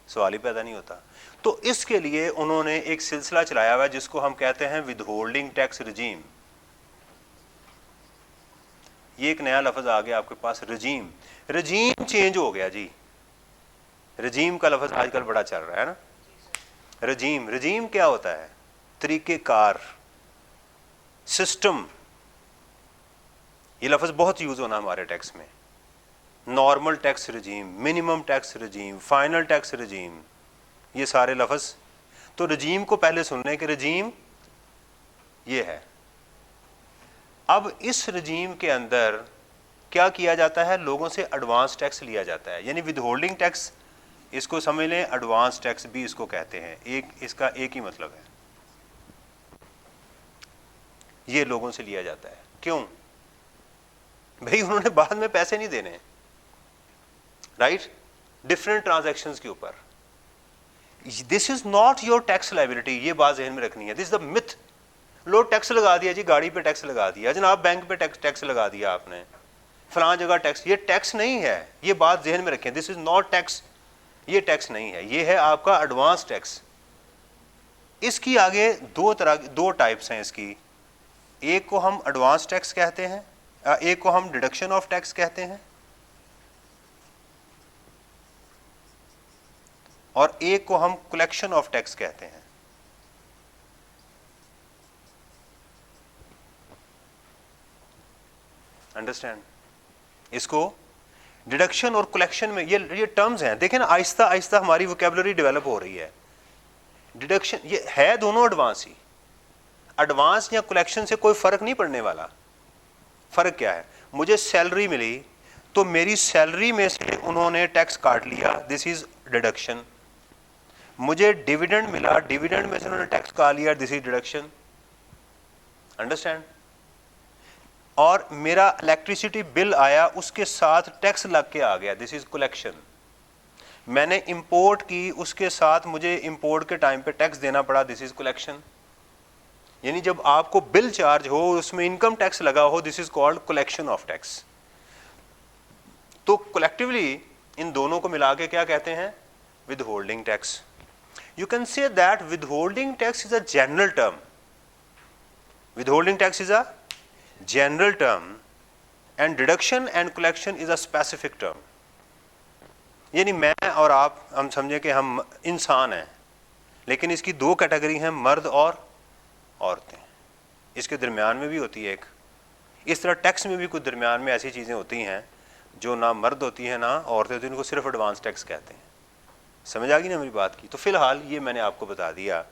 सवाल ही पैदा नहीं होता। तो इसके लिए उन्होंने एक सिलसिला चलाया हुआ है जिसको हम कहते हैं विदहोल्डिंग टैक्स रजीम। ये एक नया लफ्ज़ आ गया आपके पास, रजीम। रजीम चेंज हो गया जी, रजीम का लफ्ज़ आजकल बड़ा चल रहा है ना। रजीम, रजीम क्या होता है? तरीक़ेकार, सिस्टम। ये लफ्ज़ बहुत यूज़ होना हमारे टैक्स में। Normal tax रजीम, minimum tax रजीम, final tax रजीम, ये सारे लफ्ज़। तो रजीम को पहले सुन लें कि रजीम ये है। अब इस रजीम के अंदर क्या किया जाता है, लोगों से एडवांस टैक्स लिया जाता है, यानी विदहोल्डिंग टैक्स इसको समझ लें, एडवांस टैक्स भी इसको कहते हैं। एक इसका एक ही मतलब है, ये लोगों से लिया जाता है। क्यों भाई? उन्होंने बाद में पैसे नहीं देने, राइट, डिफरेंट ट्रांजैक्शंस के ऊपर। This is not your tax liability, ये बात ज़हन में रखनी है। This is the myth. Low tax लगा दिया जी, गाड़ी पे टैक्स लगा दिया जनाब, बैंक पे टैक्स लगा दिया आपने, फलां जगह टैक्स। ये टैक्स नहीं है, ये बात ज़हन में रखें। दिस इज नॉट टैक्स, ये टैक्स नहीं है, ये है आपका एडवांस टैक्स। इसकी आगे दो टाइप्स हैं इसकी। एक को हम एडवांस टैक्स कहते हैं, एक को हम डिडक्शन ऑफ टैक्स कहते हैं, और एक को हम कलेक्शन ऑफ टैक्स कहते हैं। अंडरस्टैंड? इसको डिडक्शन और कलेक्शन में ये टर्म्स हैं, देखें ना, आहिस्ता आहिस्ता हमारी वोकैबुलरी डेवलप हो रही है। डिडक्शन ये है दोनों एडवांस ही, एडवांस या कलेक्शन से कोई फर्क नहीं पड़ने वाला। फर्क क्या है? मुझे सैलरी मिली तो मेरी सैलरी में से उन्होंने टैक्स काट लिया, दिस इज डिडक्शन। मुझे डिविडेंड मिला, डिविडेंड में से उन्होंने टैक्स काट लिया, दिस इज डिडक्शन। अंडरस्टैंड? और मेरा इलेक्ट्रिसिटी बिल आया, उसके साथ टैक्स लग के आ गया, दिस इज कलेक्शन। मैंने इंपोर्ट की, उसके साथ मुझे इंपोर्ट के टाइम पे टैक्स देना पड़ा, दिस इज कलेक्शन। यानी जब आपको बिल चार्ज हो, उसमें इनकम टैक्स लगा हो, this is called collection of tax. तो कलेक्टिवली इन दोनों को मिला के क्या कहते हैं? Withholding tax. You can say that withholding tax is a general term. Withholding tax is a general term and deduction and collection is a specific term. यानी मैं और आप, हम समझे कि हम इंसान हैं, लेकिन इसकी दो कैटेगरी हैं, मर्द और औरतें। इसके दरमियान में भी होती है एक। इस तरह टैक्स में भी कुछ दरमियान में ऐसी चीज़ें होती हैं जो ना मर्द होती हैं ना औरतें होती हैं, उनको सिर्फ एडवांस टैक्स कहते हैं। समझ आ गई ना मेरी बात की? तो फिलहाल ये मैंने आपको बता दिया।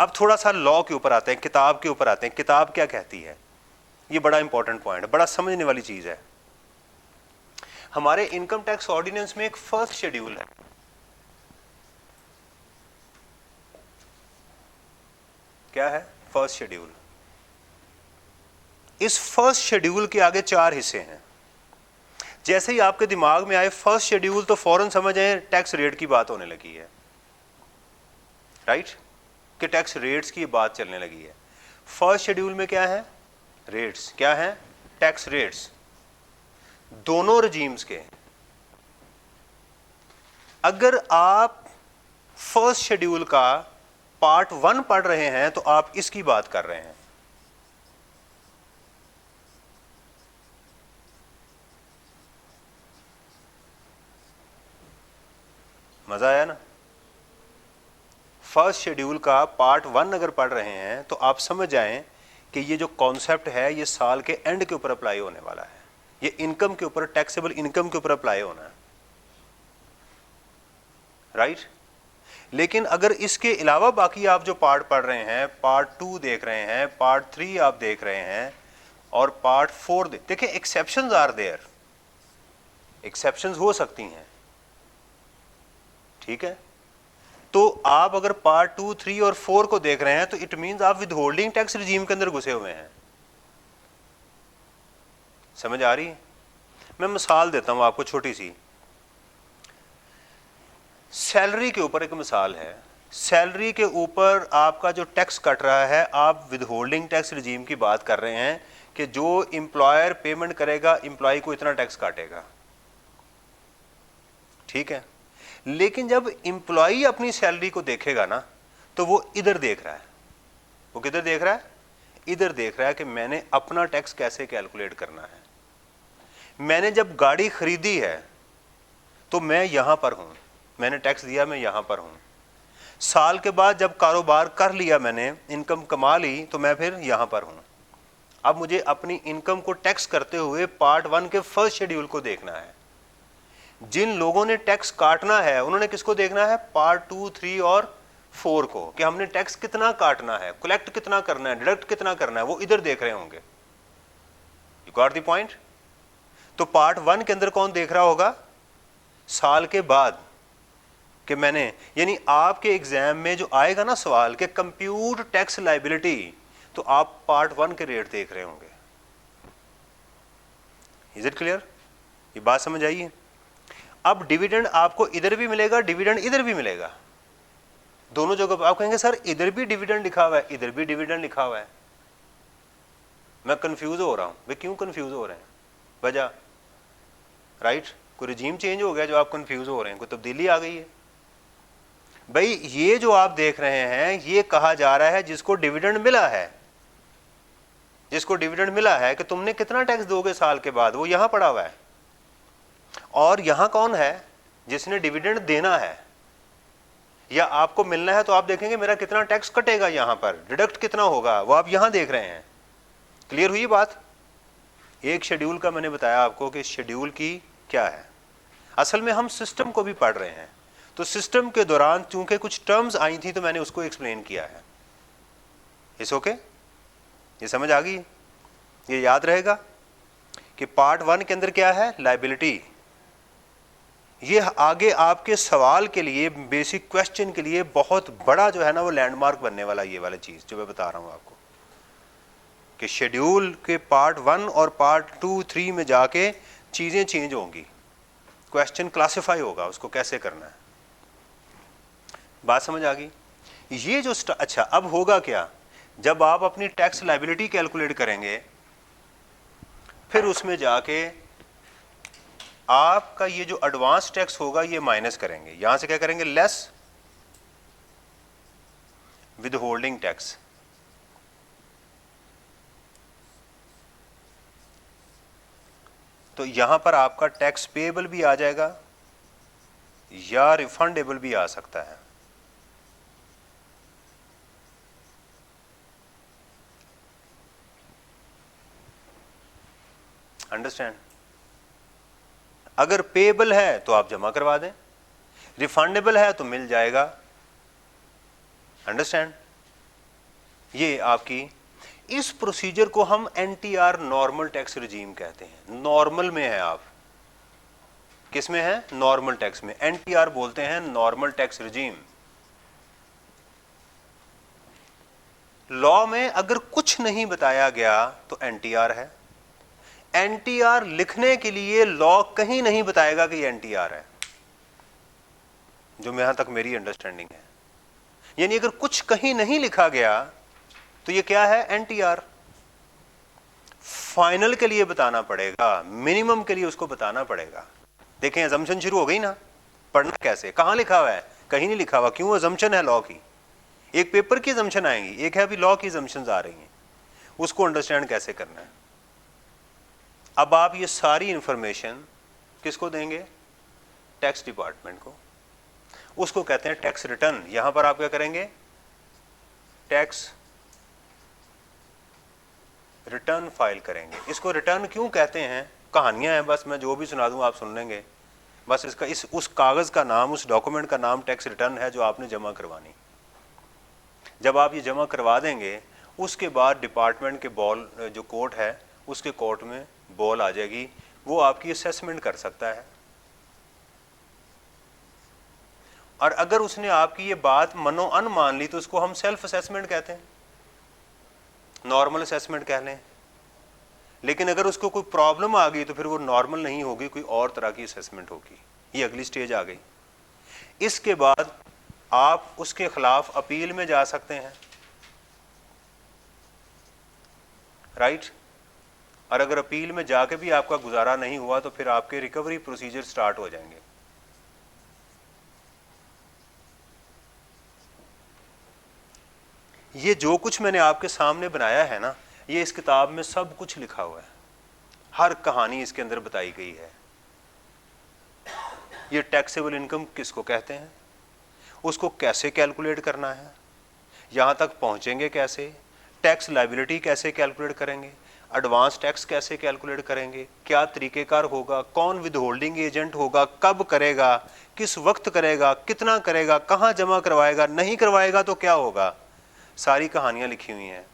अब थोड़ा सा लॉ के ऊपर आते हैं, किताब के ऊपर आते हैं। किताब क्या कहती है? ये बड़ा इंपॉर्टेंट पॉइंट है, बड़ा समझने वाली चीज़ है। हमारे इनकम टैक्स ऑर्डिनेंस में एक फर्स्ट शेड्यूल है। क्या है? First schedule. इस फर्स्ट शेड्यूल के आगे 4 हिस्से हैं। जैसे ही आपके दिमाग में आए फर्स्ट शेड्यूल तो फौरन समझ आए टैक्स रेट की बात होने लगी है, राइट? कि टैक्स रेट्स की बात चलने लगी है। फर्स्ट शेड्यूल में क्या है? रेट्स। क्या है? टैक्स रेट्स, दोनों रजीम्स के। अगर आप फर्स्ट शेड्यूल का पार्ट 1 पढ़ रहे हैं तो आप इसकी बात कर रहे हैं। मजा आया ना? फर्स्ट शेड्यूल का पार्ट 1 अगर पढ़ रहे हैं तो आप समझ जाएं कि ये जो कॉन्सेप्ट है ये साल के एंड के ऊपर अप्लाई होने वाला है। ये इनकम के ऊपर, टैक्सेबल इनकम के ऊपर अप्लाई होना है, राइट? लेकिन अगर इसके अलावा बाकी आप जो पार्ट पढ़ रहे हैं, पार्ट 2 देख रहे हैं, पार्ट 3 आप देख रहे हैं और पार्ट 4 देखिए, एक्सेप्शंस आर देयर, एक्सेप्शंस हो सकती हैं, ठीक है? तो आप अगर पार्ट 2, 3 और 4 को देख रहे हैं तो इट मींस आप विद होल्डिंग टैक्स रिजीम के अंदर घुसे हुए हैं। समझ आ रही है? मैं मिसाल देता हूं आपको छोटी सी। सैलरी के ऊपर एक मिसाल है। सैलरी के ऊपर आपका जो टैक्स कट रहा है, आप विद होल्डिंग टैक्स रिजीम की बात कर रहे हैं कि जो एम्प्लॉयर पेमेंट करेगा एम्प्लॉय को इतना टैक्स काटेगा, ठीक है? लेकिन जब एम्प्लॉय अपनी सैलरी को देखेगा ना तो वो इधर देख रहा है। वो किधर देख रहा है? इधर देख रहा है कि मैंने अपना टैक्स कैसे कैलकुलेट करना है। मैंने जब गाड़ी खरीदी है तो मैं यहां पर हूं, मैंने टैक्स दिया, मैं यहां पर हूं। साल के बाद जब कारोबार कर लिया, मैंने इनकम कमा ली, तो मैं फिर यहां पर हूं। अब मुझे अपनी इनकम को टैक्स करते हुए पार्ट 1 के फर्स्ट शेड्यूल को देखना है। जिन लोगों ने टैक्स काटना है उन्होंने किसको देखना है? पार्ट 2, 3 और 4 को, कि हमने टैक्स कितना काटना है, कलेक्ट कितना करना है, डिडक्ट कितना करना है, वो इधर देख रहे होंगे। You got the point? तो पार्ट 1 के अंदर कौन देख रहा होगा? साल के बाद कि मैंने, यानी आपके एग्जाम में जो आएगा ना सवाल कि कंप्यूट टैक्स लायबिलिटी, तो आप पार्ट 1 के रेट देख रहे होंगे। Is it clear? ये बात समझ आई है? अब डिविडेंड आपको इधर भी मिलेगा, डिविडेंड इधर भी मिलेगा, दोनों जगह। आप कहेंगे सर इधर भी डिविडेंड लिखा हुआ है, इधर भी डिविडेंड लिखा हुआ है, मैं कंफ्यूज हो रहा हूं। वे क्यों कंफ्यूज हो रहे हैं? वजह, राइट? कोई रिजीम चेंज हो गया जो आप कंफ्यूज हो रहे हैं, कोई तब्दीली आ गई है? भाई ये जो आप देख रहे हैं ये कहा जा रहा है जिसको डिविडेंड मिला है, जिसको डिविडेंड मिला है कि तुमने कितना टैक्स दोगे साल के बाद, वो यहां पड़ा हुआ है। और यहां कौन है? जिसने डिविडेंड देना है या आपको मिलना है, तो आप देखेंगे मेरा कितना टैक्स कटेगा, यहां पर डिडक्ट कितना होगा, वो आप यहां देख रहे हैं। क्लियर हुई बात? एक शेड्यूल का मैंने बताया आपको कि शेड्यूल की क्या है। असल में हम सिस्टम को भी पढ़ रहे हैं, तो सिस्टम के दौरान चूंकि कुछ टर्म्स आई थी तो मैंने उसको एक्सप्लेन किया है। इस ओके? ये समझ आ गई? ये याद रहेगा कि पार्ट 1 के अंदर क्या है? लायबिलिटी। ये आगे आपके सवाल के लिए, बेसिक क्वेश्चन के लिए बहुत बड़ा जो है ना वो लैंडमार्क बनने वाला, ये वाला चीज जो मैं बता रहा हूं आपको, कि शेड्यूल के पार्ट 1 और पार्ट 2, 3 में जाके चीजें चेंज होंगी, क्वेश्चन क्लासिफाई होगा, उसको कैसे करना है। बात समझ आ गई? ये जो अच्छा, अब होगा क्या? जब आप अपनी टैक्स लायबिलिटी कैलकुलेट करेंगे, फिर उसमें जाके आपका ये जो एडवांस टैक्स होगा ये माइनस करेंगे। यहां से क्या करेंगे? Less with holding tax. तो यहां पर आपका टैक्स पेएबल भी आ जाएगा या रिफंडेबल भी आ सकता है। अंडरस्टैंड? अगर पेएबल है तो आप जमा करवा दें, रिफंडेबल है तो मिल जाएगा। अंडरस्टैंड? ये आपकी, इस प्रोसीजर को हम एनटीआर नॉर्मल टैक्स रिजीम कहते हैं। नॉर्मल में है आप, किस में है? नॉर्मल टैक्स में। एनटीआर बोलते हैं नॉर्मल टैक्स रिजीम। लॉ में अगर कुछ नहीं बताया गया तो एनटीआर है। एनटीआर लिखने के लिए लॉ कहीं नहीं बताएगा कि एनटीआर है, जो यहां तक मेरी अंडरस्टैंडिंग है। यानी अगर कुछ कहीं नहीं लिखा गया तो ये क्या है, एनटीआर। फाइनल के लिए बताना पड़ेगा, मिनिमम के लिए उसको बताना पड़ेगा। देखें अजम्पशन शुरू हो गई ना, पढ़ना कैसे, कहां लिखा हुआ है, कहीं नहीं लिखा हुआ। क्यों, अजम्पशन है लॉ की। एक पेपर की अजम्पशन आएंगी, एक है अभी लॉ की अजम्पशंस आ रही हैं, उसको अंडरस्टैंड कैसे करना है। अब आप ये सारी इंफॉर्मेशन किसको देंगे, टैक्स डिपार्टमेंट को। उसको कहते हैं टैक्स रिटर्न। यहां पर आप क्या करेंगे, टैक्स रिटर्न फाइल करेंगे। इसको रिटर्न क्यों कहते हैं, कहानियां हैं बस, मैं जो भी सुना दूं आप सुन लेंगे। बस इसका उस कागज का नाम, उस डॉक्यूमेंट का नाम टैक्स रिटर्न है जो आपने जमा करवानी। जब आप ये जमा करवा देंगे उसके बाद डिपार्टमेंट के बॉल जो कोर्ट है उसके कोर्ट में बॉल आ जाएगी, वो आपकी असेसमेंट कर सकता है। और अगर उसने आपकी ये बात मनो अन मान ली तो उसको हम सेल्फ असेसमेंट कहते हैं, नॉर्मल असेसमेंट कह लें। लेकिन अगर उसको कोई प्रॉब्लम आ गई तो फिर वो नॉर्मल नहीं होगी, कोई और तरह की असेसमेंट होगी। ये अगली स्टेज आ गई। इसके बाद आप उसके खिलाफ अपील में जा सकते हैं, राइट। और अगर अपील में जाके भी आपका गुजारा नहीं हुआ तो फिर आपके रिकवरी प्रोसीजर स्टार्ट हो जाएंगे। ये जो कुछ मैंने आपके सामने बनाया है ना, ये इस किताब में सब कुछ लिखा हुआ है, हर कहानी इसके अंदर बताई गई है। ये टैक्सेबल इनकम किसको कहते हैं, उसको कैसे कैलकुलेट करना है, यहाँ तक पहुँचेंगे कैसे, टैक्स लायबिलिटी कैसे कैलकुलेट करेंगे, एडवांस टैक्स कैसे कैलकुलेट करेंगे, क्या तरीक़ेकार होगा, कौन विदहोल्डिंग एजेंट होगा, कब करेगा, किस वक्त करेगा, कितना करेगा, कहाँ जमा करवाएगा, नहीं करवाएगा तो क्या होगा, सारी कहानियाँ लिखी हुई हैं।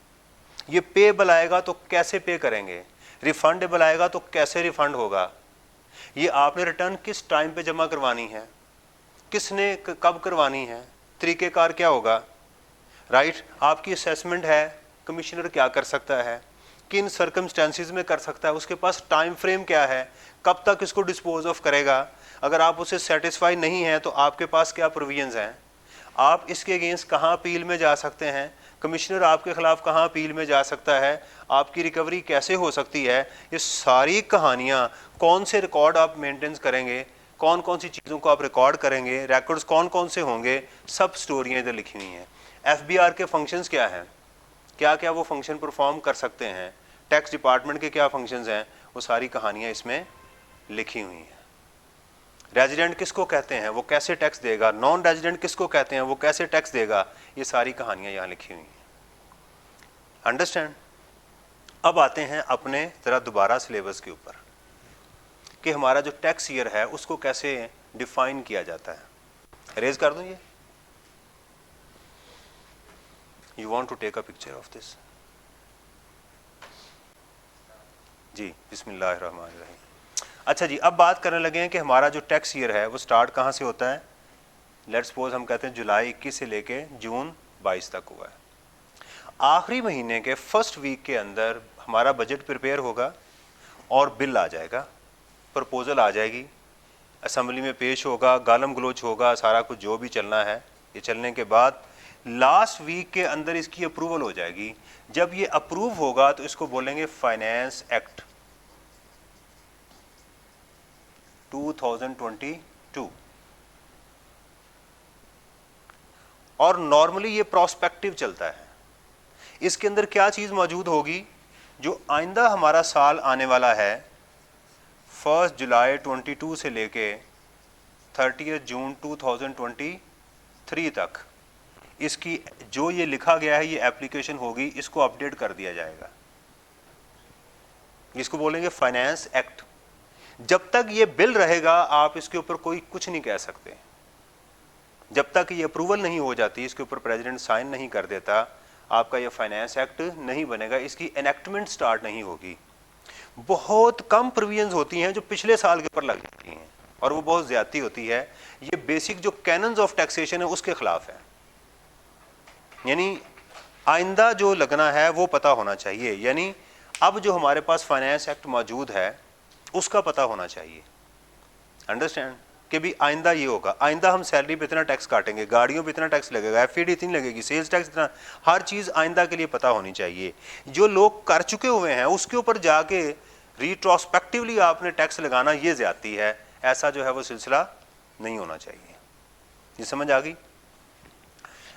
ये पेबल आएगा तो कैसे पे करेंगे, रिफंडेबल आएगा तो कैसे रिफंड होगा, ये आपने रिटर्न किस टाइम पे जमा करवानी है, किसने कब करवानी है, तरीक़ेकार क्या होगा, राइट। आपकी असेसमेंट है, कमिश्नर क्या कर सकता है, किन सर्कमस्टेंसेस में कर सकता है, उसके पास टाइम फ्रेम क्या है, कब तक इसको डिस्पोज ऑफ करेगा। अगर आप उससे सेटिस्फाई नहीं हैं तो आपके पास क्या प्रोविजंस हैं, आप इसके अगेंस्ट कहाँ अपील में जा सकते हैं, कमिश्नर आपके खिलाफ कहाँ अपील में जा सकता है, आपकी रिकवरी कैसे हो सकती है। ये सारी कहानियाँ, कौन से रिकॉर्ड आप मेंटेन करेंगे, कौन कौन सी चीज़ों को आप रिकॉर्ड करेंगे, रिकॉर्ड्स कौन कौन से होंगे, सब स्टोरियाँ इधर लिखी हुई हैं। एफबीआर के फंक्शंस क्या हैं, क्या क्या वो फंक्शन परफॉर्म कर सकते हैं, टैक्स डिपार्टमेंट के क्या फंक्शंस हैं, वो सारी कहानियाँ इसमें लिखी हुई हैं। रेजिडेंट किसको कहते हैं, वो कैसे टैक्स देगा, नॉन रेजिडेंट किसको कहते हैं, वो कैसे टैक्स देगा, ये सारी कहानियाँ यहाँ लिखी हुई हैं। अंडरस्टैंड। अब आते हैं अपने ज़रा दोबारा सिलेबस के ऊपर कि हमारा जो टैक्स ईयर है उसको कैसे डिफाइन किया जाता है। रेज कर दूँ ये, you want to take a picture of this. जी बिस्मिल्लाहिर्रहमानिर्रहीम। अच्छा जी, अब बात करने लगे हैं कि हमारा जो टैक्स ईयर है वो स्टार्ट कहाँ से होता है। लेट्स सपोज हम कहते हैं जुलाई 21 से लेके जून 22 तक हुआ है। आखिरी महीने के फर्स्ट वीक के अंदर हमारा बजट प्रिपेयर होगा और बिल आ जाएगा, प्रपोजल आ जाएगी, असेंबली में पेश होगा, गालम गलोच होगा, सारा कुछ जो भी चलना है। ये चलने के बाद लास्ट वीक के अंदर इसकी अप्रूवल हो जाएगी। जब ये अप्रूव होगा तो इसको बोलेंगे फाइनेंस एक्ट 2022। और नॉर्मली ये प्रोस्पेक्टिव चलता है। इसके अंदर क्या चीज़ मौजूद होगी, जो आइंदा हमारा साल आने वाला है 1 जुलाई 22 से लेके 30 जून 2023 तक, इसकी जो ये लिखा गया है ये एप्लीकेशन होगी, इसको अपडेट कर दिया जाएगा। इसको बोलेंगे फाइनेंस एक्ट। जब तक ये बिल रहेगा आप इसके ऊपर कोई कुछ नहीं कह सकते। जब तक ये अप्रूवल नहीं हो जाती, इसके ऊपर प्रेसिडेंट साइन नहीं कर देता, आपका ये फाइनेंस एक्ट नहीं बनेगा, इसकी एनेक्टमेंट स्टार्ट नहीं होगी। बहुत कम प्रोविजंस होती हैं जो पिछले साल के ऊपर लग जाती हैं और वो बहुत ज्यादती होती है। ये बेसिक जो कैनन्स ऑफ टैक्सेशन है उसके खिलाफ है। यानी आइंदा जो लगना है वो पता होना चाहिए, यानी अब जो हमारे पास फाइनेंस एक्ट मौजूद है उसका पता होना चाहिए। अंडरस्टैंड कि भी आइंदा ये होगा, आइंदा हम सैलरी पे इतना टैक्स काटेंगे, गाड़ियों पे इतना टैक्स लगेगा, एफईडी इतनी लगेगी, सेल्स टैक्स इतना, हर चीज़ आइंदा के लिए पता होनी चाहिए। जो लोग कर चुके हुए हैं उसके ऊपर जाके रिट्रोस्पेक्टिवली आपने टैक्स लगाना, ये ज्यादती है। ऐसा जो है वो सिलसिला नहीं होना चाहिए। ये समझ आ गई?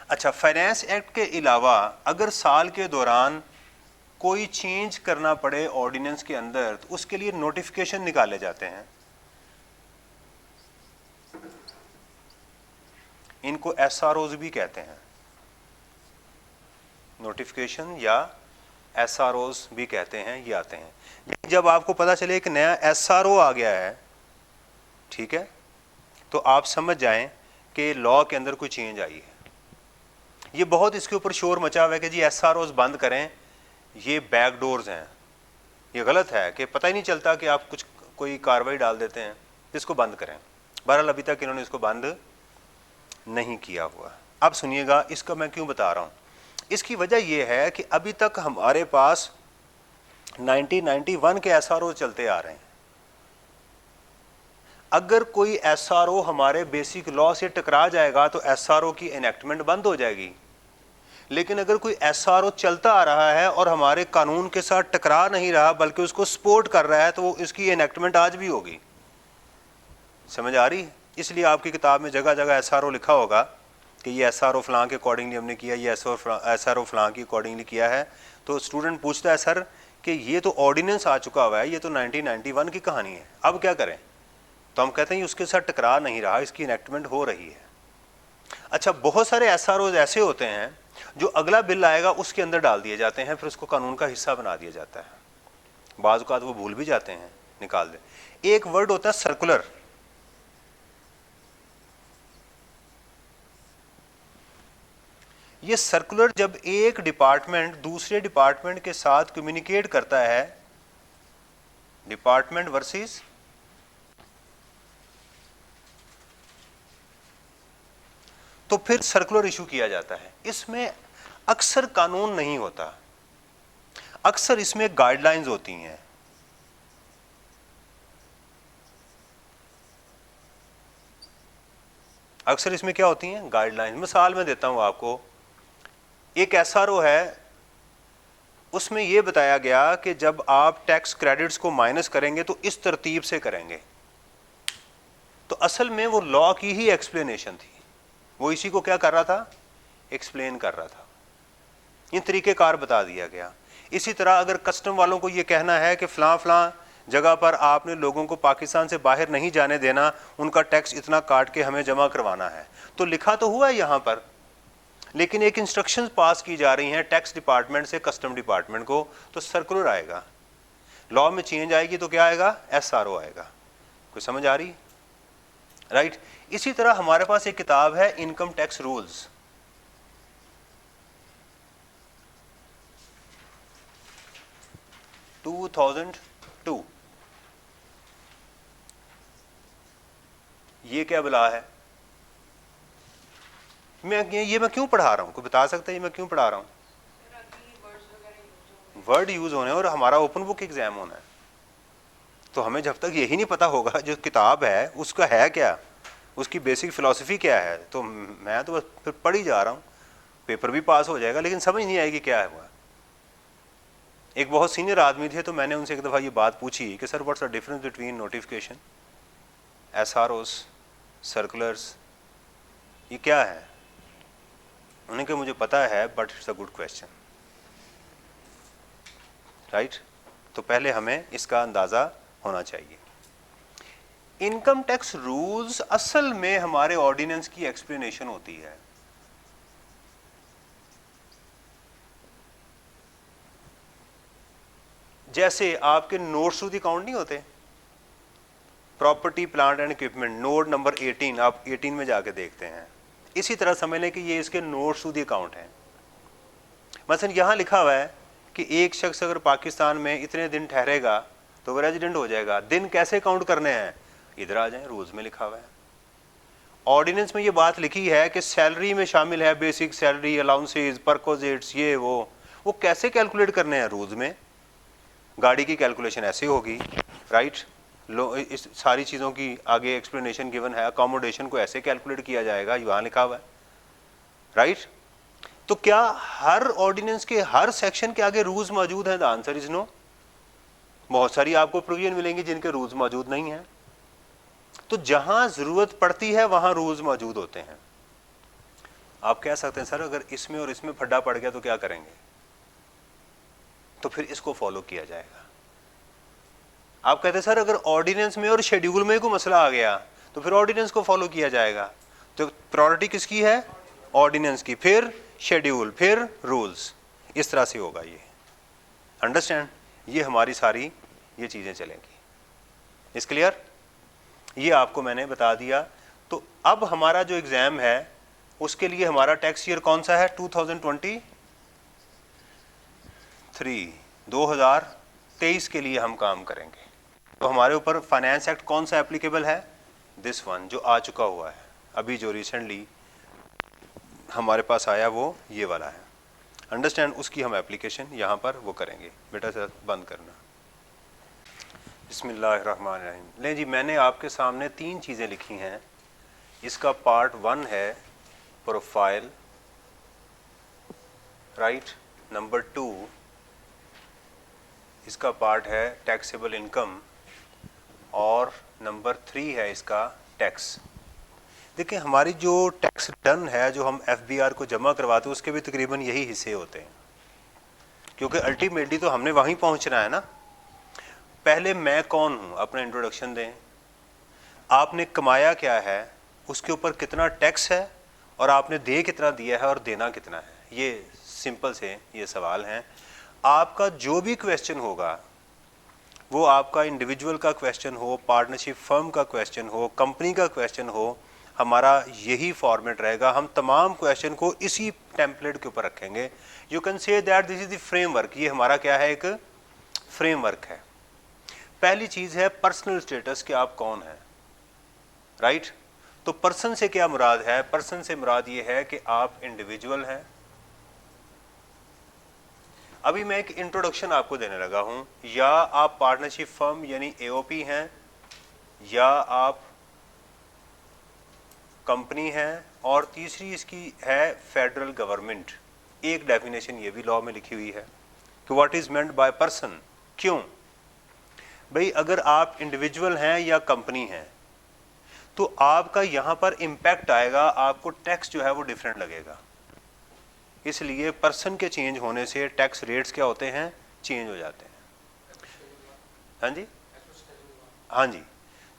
अच्छा, फाइनेंस एक्ट के अलावा अगर साल के दौरान कोई चेंज करना पड़े ऑर्डिनेंस के अंदर तो उसके लिए नोटिफिकेशन निकाले जाते हैं। इनको एसआरओज भी कहते हैं, नोटिफिकेशन या एसआरओज भी कहते हैं, ये आते हैं। जब आपको पता चले एक नया एसआरओ आ गया है, ठीक है, तो आप समझ जाएं कि लॉ के अंदर कोई चेंज आई है। ये बहुत इसके ऊपर शोर मचा हुआ है कि जी एसआरओज बंद करें, ये बैकडोर्स हैं। ये गलत है कि पता ही नहीं चलता कि आप कुछ कोई कार्रवाई डाल देते हैं, इसको बंद करें। बहरहाल अभी तक इन्होंने इसको बंद नहीं किया हुआ। अब सुनिएगा इसका मैं क्यों बता रहा हूँ। इसकी वजह यह है कि अभी तक हमारे पास 1991 के एसआरओ चलते आ रहे हैं। अगर कोई एसआरओ हमारे बेसिक लॉ से टकरा जाएगा तो एसआरओ की एनेक्टमेंट बंद हो जाएगी। लेकिन अगर कोई एसआरओ चलता आ रहा है और हमारे कानून के साथ टकरा नहीं रहा बल्कि उसको सपोर्ट कर रहा है, तो इसकी एनेक्टमेंट आज भी होगी। समझ आ रही है? इसलिए आपकी किताब में जगह जगह एसआरओ लिखा होगा कि ये एसआरओ फलां के अकॉर्डिंगली हमने किया, ये एसआरओ फलां की अकॉर्डिंगली किया है। तो स्टूडेंट पूछता है सर कि ये तो ऑर्डिनेंस आ चुका हुआ है, ये तो 1991 की कहानी है, अब क्या करें? तो हम कहते हैं उसके साथ टकरा नहीं रहा, इसकी इनेक्टमेंट हो रही है। अच्छा, बहुत सारे एसआरओ ऐसे होते हैं जो अगला बिल आएगा उसके अंदर डाल दिए जाते हैं, फिर उसको कानून का हिस्सा बना दिया जाता है। बाज़ औक़ात वो भूल भी जाते हैं, निकाल दे। एक वर्ड होता है सर्कुलर। ये सर्कुलर जब एक डिपार्टमेंट दूसरे डिपार्टमेंट के साथ कम्युनिकेट करता है, डिपार्टमेंट वर्सेस तो फिर सर्कुलर इशू किया जाता है। इसमें अक्सर कानून नहीं होता, अक्सर इसमें गाइडलाइंस होती हैं। अक्सर इसमें क्या होती हैं? गाइडलाइंस। मिसाल मैं देता हूं आपको, एक एसआरओ है, उसमें यह बताया गया कि जब आप टैक्स क्रेडिट्स को माइनस करेंगे तो इस तरतीब से करेंगे। तो असल में वो लॉ की ही एक्सप्लेनेशन थी, वो इसी को क्या कर रहा था? एक्सप्लेन कर रहा था। इन तरीक़ेकार बता दिया गया। इसी तरह अगर कस्टम वालों को ये कहना है कि फ़लाँ फ़लाँ जगह पर आपने लोगों को पाकिस्तान से बाहर नहीं जाने देना, उनका टैक्स इतना काट के हमें जमा करवाना है, तो लिखा तो हुआ है यहाँ पर, लेकिन एक इंस्ट्रक्शंस पास की जा रही हैं टैक्स डिपार्टमेंट से कस्टम डिपार्टमेंट को, तो सर्कुलर आएगा। लॉ में चेंज आएगी तो क्या आएगा? एसआरओ आएगा। कोई समझ आ रही? राइट। इसी तरह हमारे पास एक किताब है इनकम टैक्स रूल्स। (2002) ये क्या बला है? मैं क्यों पढ़ा रहा हूं? कोई बता सकता है ये मैं क्यों पढ़ा रहा हूं? वर्ड यूज होने और हमारा ओपन बुक एग्जाम होना है, तो हमें जब तक यही नहीं पता होगा जो किताब है उसका है क्या, उसकी बेसिक फिलॉसफी क्या है, तो मैं तो बस फिर पढ़ ही जा रहा हूँ। पेपर भी पास हो जाएगा लेकिन समझ नहीं आएगी क्या है हुआ। एक बहुत सीनियर आदमी थे, तो मैंने उनसे एक दफ़ा ये बात पूछी कि sir what's the difference between notification, SROs, circulars, ये क्या है? उन्होंने कहा मुझे पता है but it's a good question. Right. तो पहले हमें इसका अंदाज़ा होना चाहिए। इनकम टैक्स रूल्स असल में हमारे ऑर्डिनेंस की एक्सप्लेनेशन होती है। जैसे आपके नोट सूद अकाउंट नहीं होते, property plant and equipment, note number 18, आप 18 में जाके देखते हैं। इसी तरह समझ लें कि ये इसके नोट सूद अकाउंट हैं। मसलन यहां लिखा हुआ है कि एक शख्स अगर पाकिस्तान में इतने दिन ठहरेगा तो वह रेजिडेंट हो जाएगा। दिन कैसे काउंट करने हैं? इधर आ जाएं, रूल्स में लिखा हुआ है। ऑर्डिनेंस में ये बात लिखी है कि सैलरी में शामिल है बेसिक सैलरी, अलाउंसेज, परकोजेट्स, ये वो कैसे कैलकुलेट करने हैं रूल्स में? गाड़ी की कैलकुलेशन ऐसे होगी, राइट? लो, इस सारी चीज़ों की आगे एक्सप्लेनेशन गिवन है। अकोमोडेशन को ऐसे कैलकुलेट किया जाएगा, यहाँ लिखा हुआ है, राइट? तो क्या हर ऑर्डिनेंस के हर सेक्शन के आगे रूल्स मौजूद हैं? The answer is no. बहुत सारी आपको प्रोविजन मिलेंगी जिनके रूल्स मौजूद नहीं हैं। तो जहां जरूरत पड़ती है वहां रूल्स मौजूद होते हैं। आप कह सकते हैं सर अगर इसमें और इसमें फड्डा पड़ गया तो क्या करेंगे? तो फिर इसको फॉलो किया जाएगा। आप कहते हैं सर अगर ऑर्डिनेंस में और शेड्यूल में कोई मसला आ गया तो फिर ऑर्डिनेंस को फॉलो किया जाएगा। तो प्रायोरिटी किसकी है? ऑर्डिनेंस की, फिर शेड्यूल, फिर रूल्स। इस तरह से होगा ये। अंडरस्टैंड? ये हमारी सारी ये चीजें चलेंगी। इस क्लियर? ये आपको मैंने बता दिया। तो अब हमारा जो एग्जाम है उसके लिए हमारा टैक्स ईयर कौन सा है? 2023 के लिए हम काम करेंगे। तो हमारे ऊपर फाइनेंस एक्ट कौन सा एप्लीकेबल है? दिस वन, जो आ चुका हुआ है अभी, जो रिसेंटली हमारे पास आया वो ये वाला है। अंडरस्टैंड? उसकी हम एप्लीकेशन यहाँ पर वो करेंगे। बेटा सर बंद करना। बिस्मिल्लाहिर्रहमानिर्रहीम। लें जी, मैंने आपके सामने 3 चीज़ें लिखी हैं। इसका पार्ट 1 है प्रोफाइल, राइट? नंबर 2 इसका पार्ट है टैक्सेबल इनकम, और नंबर 3 है इसका टैक्स। देखिए हमारी जो टैक्स रिटर्न है जो हम FBR को जमा करवाते हैं उसके भी तकरीबन यही हिस्से होते हैं, क्योंकि अल्टीमेटली तो हमने वहीं पहुंचना है ना। पहले मैं कौन हूं, अपना इंट्रोडक्शन दें। आपने कमाया क्या है, उसके ऊपर कितना टैक्स है, और आपने दे कितना दिया है और देना कितना है। ये सिंपल से ये सवाल हैं। आपका जो भी क्वेश्चन होगा वो आपका इंडिविजुअल का क्वेश्चन हो, पार्टनरशिप फर्म का क्वेश्चन हो, कंपनी का क्वेश्चन हो, हमारा यही फॉर्मेट रहेगा। हम तमाम क्वेश्चन को इसी टेम्पलेट के ऊपर रखेंगे। You can say that this is the framework. ये हमारा क्या है? एक फ्रेमवर्क है। पहली चीज है पर्सनल स्टेटस, कि आप कौन हैं, राइट? तो पर्सन से क्या मुराद है? पर्सन से मुराद ये है कि आप इंडिविजुअल हैं। अभी मैं एक इंट्रोडक्शन आपको देने लगा हूं। या आप पार्टनरशिप फर्म यानी AOP हैं, या आप कंपनी हैं, और तीसरी इसकी है फेडरल गवर्नमेंट। एक डेफिनेशन ये भी लॉ में लिखी हुई है कि what is meant by person. क्यों भाई? अगर आप इंडिविजुअल हैं या कंपनी हैं तो आपका यहां पर इंपैक्ट आएगा, आपको टैक्स जो है वो डिफरेंट लगेगा। इसलिए पर्सन के चेंज होने से टैक्स रेट्स क्या होते हैं? चेंज हो जाते हैं। हाँ जी, हाँ जी।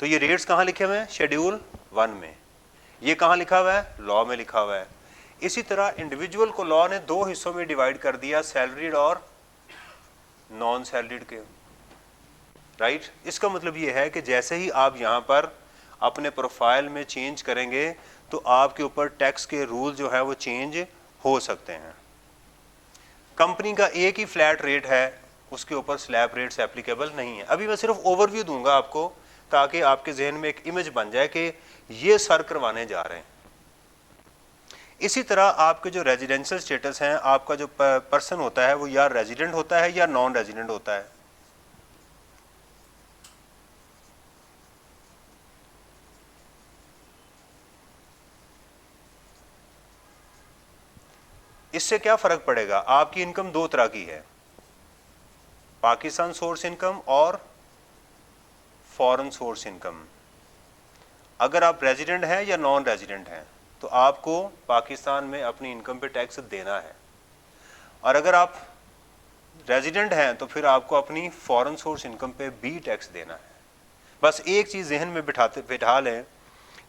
तो ये रेट्स कहाँ लिखे हुए हैं? शेड्यूल 1 में। ये कहाँ लिखा हुआ है? लॉ में लिखा हुआ है। इसी तरह इंडिविजुअल को लॉ ने 2 हिस्सों में डिवाइड कर दिया, सैलरीड और नॉन सैलरीड के, राइट? इसका मतलब ये है कि जैसे ही आप यहाँ पर अपने प्रोफाइल में चेंज करेंगे तो आपके ऊपर टैक्स के रूल जो है वो चेंज हो सकते हैं। कंपनी का एक ही फ्लैट रेट है, उसके ऊपर स्लैब रेट्स एप्लीकेबल नहीं है। अभी मैं सिर्फ ओवरव्यू दूंगा आपको ताकि आपके जहन में एक इमेज बन जाए कि ये सर करवाने जा रहे हैं। इसी तरह आपके जो रेजिडेंशियल स्टेटस हैं, आपका जो पर्सन होता है वो या रेजिडेंट होता है या नॉन रेजिडेंट होता है। इससे क्या फर्क पड़ेगा? आपकी इनकम 2 तरह की है, पाकिस्तान सोर्स इनकम और फॉरेन सोर्स इनकम। अगर आप रेजिडेंट हैं या नॉन रेजिडेंट हैं तो आपको पाकिस्तान में अपनी इनकम पे टैक्स देना है, और अगर आप रेजिडेंट हैं तो फिर आपको अपनी फॉरेन सोर्स इनकम पे भी टैक्स देना है। बस एक चीज़ जहन में बिठा लें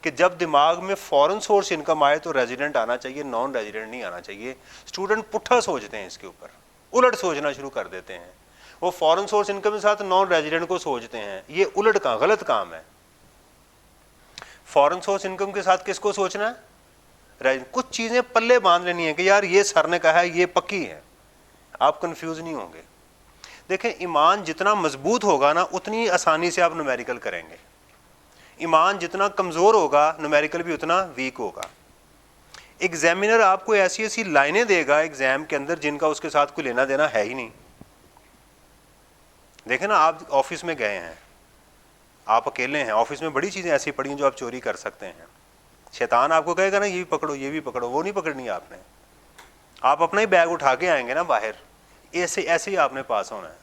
कि जब दिमाग में फॉरेन सोर्स इनकम आए तो रेजिडेंट आना चाहिए, नॉन रेजिडेंट नहीं आना चाहिए। स्टूडेंट पुट्ठा सोचते हैं, इसके ऊपर उलट सोचना शुरू कर देते हैं। वो फॉरेन सोर्स इनकम के साथ नॉन रेजिडेंट को सोचते हैं। ये उलट का गलत काम है। फॉरेन सोर्स इनकम के साथ किसको सोचना है? कुछ चीजें पल्ले बांध लेनी है कि यार ये सर ने कहा है, ये पक्की है, आप कंफ्यूज नहीं होंगे। देखें, ईमान जितना मजबूत होगा ना उतनी आसानी से आप न्यूमेरिकल करेंगे। ईमान जितना कमज़ोर होगा न्यूमेरिकल भी उतना वीक होगा। एग्जामिनर आपको ऐसी ऐसी लाइनें देगा एग्जाम के अंदर जिनका उसके साथ कोई लेना देना है ही नहीं। देखें ना, आप ऑफिस में गए हैं, आप अकेले हैं, ऑफिस में बड़ी चीज़ें ऐसी पड़ी हैं जो आप चोरी कर सकते हैं। शैतान आपको कहेगा ना ये भी पकड़ो ये भी पकड़ो, वो नहीं पकड़नी आपने, आप अपना ही बैग उठा के आएंगे ना बाहर। ऐसे ऐसे ही आपने पास होना है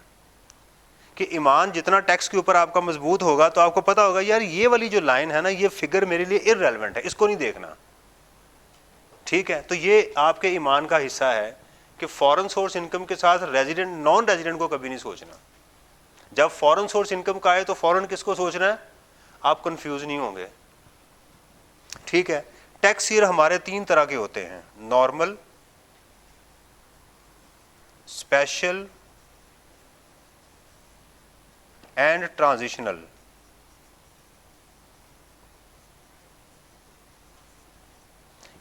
कि ईमान जितना टैक्स के ऊपर आपका मजबूत होगा तो आपको पता होगा यार ये वाली जो लाइन है ना, ये फिगर मेरे लिए इररेलेवेंट है, इसको नहीं देखना। ठीक है, तो ये आपके ईमान का हिस्सा है कि फॉरेन सोर्स इनकम के साथ रेजिडेंट नॉन रेजिडेंट को कभी नहीं सोचना। जब फॉरेन सोर्स इनकम का आए तो फॉरेन किसको सोचना है, आप कंफ्यूज नहीं होंगे। ठीक है, टैक्स ईयर हमारे 3 तरह के होते हैं, नॉर्मल, स्पेशल एंड ट्रांजिशनल।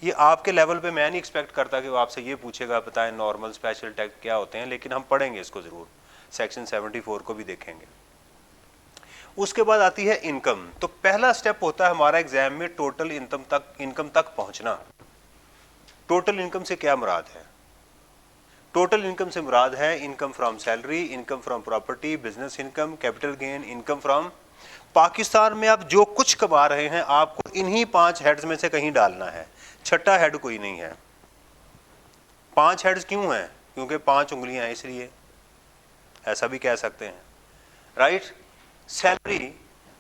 ये आपके लेवल पे मैं नहीं एक्सपेक्ट करता कि वो आपसे ये पूछेगा बताएं नॉर्मल स्पेशल टैक्स क्या होते हैं, लेकिन हम पढ़ेंगे इसको ज़रूर, सेक्शन 74 को भी देखेंगे। उसके बाद आती है इनकम। तो पहला स्टेप होता है हमारा एग्जाम में टोटल इनकम तक पहुंचना। टोटल इनकम से क्या मुराद है? टोटल इनकम से मुराद है income from salary, income from property, business income, capital gain, income from. Pakistan में आप जो कुछ कमा रहे हैं आपको इन्हीं 5 हेड्स में से कहीं डालना है, छठा हेड कोई नहीं है। 5 हेड्स क्यों हैं? क्योंकि 5 उंगलियां हैं, इसलिए ऐसा भी कह सकते हैं, राइट। सैलरी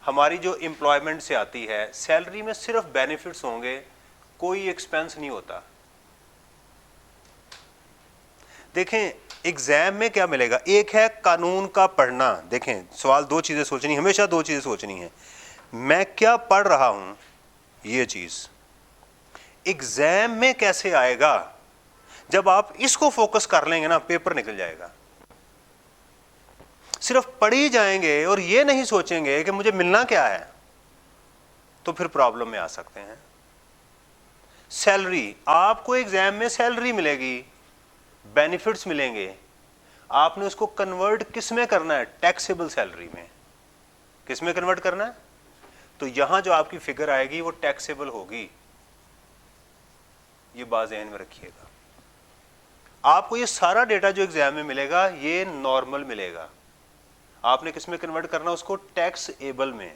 हमारी जो एम्प्लॉयमेंट से आती है, सैलरी में सिर्फ बेनिफिट्स होंगे, कोई एक्सपेंस नहीं होता। देखें एग्जाम में क्या मिलेगा, एक है कानून का पढ़ना। देखें सवाल 2 चीजें सोचनी, हमेशा 2 चीजें सोचनी है, मैं क्या पढ़ रहा हूं, ये चीज एग्जाम में कैसे आएगा। जब आप इसको फोकस कर लेंगे ना, पेपर निकल जाएगा। सिर्फ पढ़ ही जाएंगे और ये नहीं सोचेंगे कि मुझे मिलना क्या है, तो फिर प्रॉब्लम में आ सकते हैं। सैलरी, आपको एग्जाम में सैलरी मिलेगी, बेनिफिट्स मिलेंगे, आपने उसको कन्वर्ट किस में करना है, टैक्सेबल सैलरी में। किस में कन्वर्ट करना है? तो यहां जो आपकी फिगर आएगी वो टैक्सेबल होगी, ये बात ध्यान में रखिएगा। आपको ये सारा डेटा जो एग्जाम में मिलेगा ये नॉर्मल मिलेगा, आपने किस में कन्वर्ट करना, उसको टैक्स एबल में।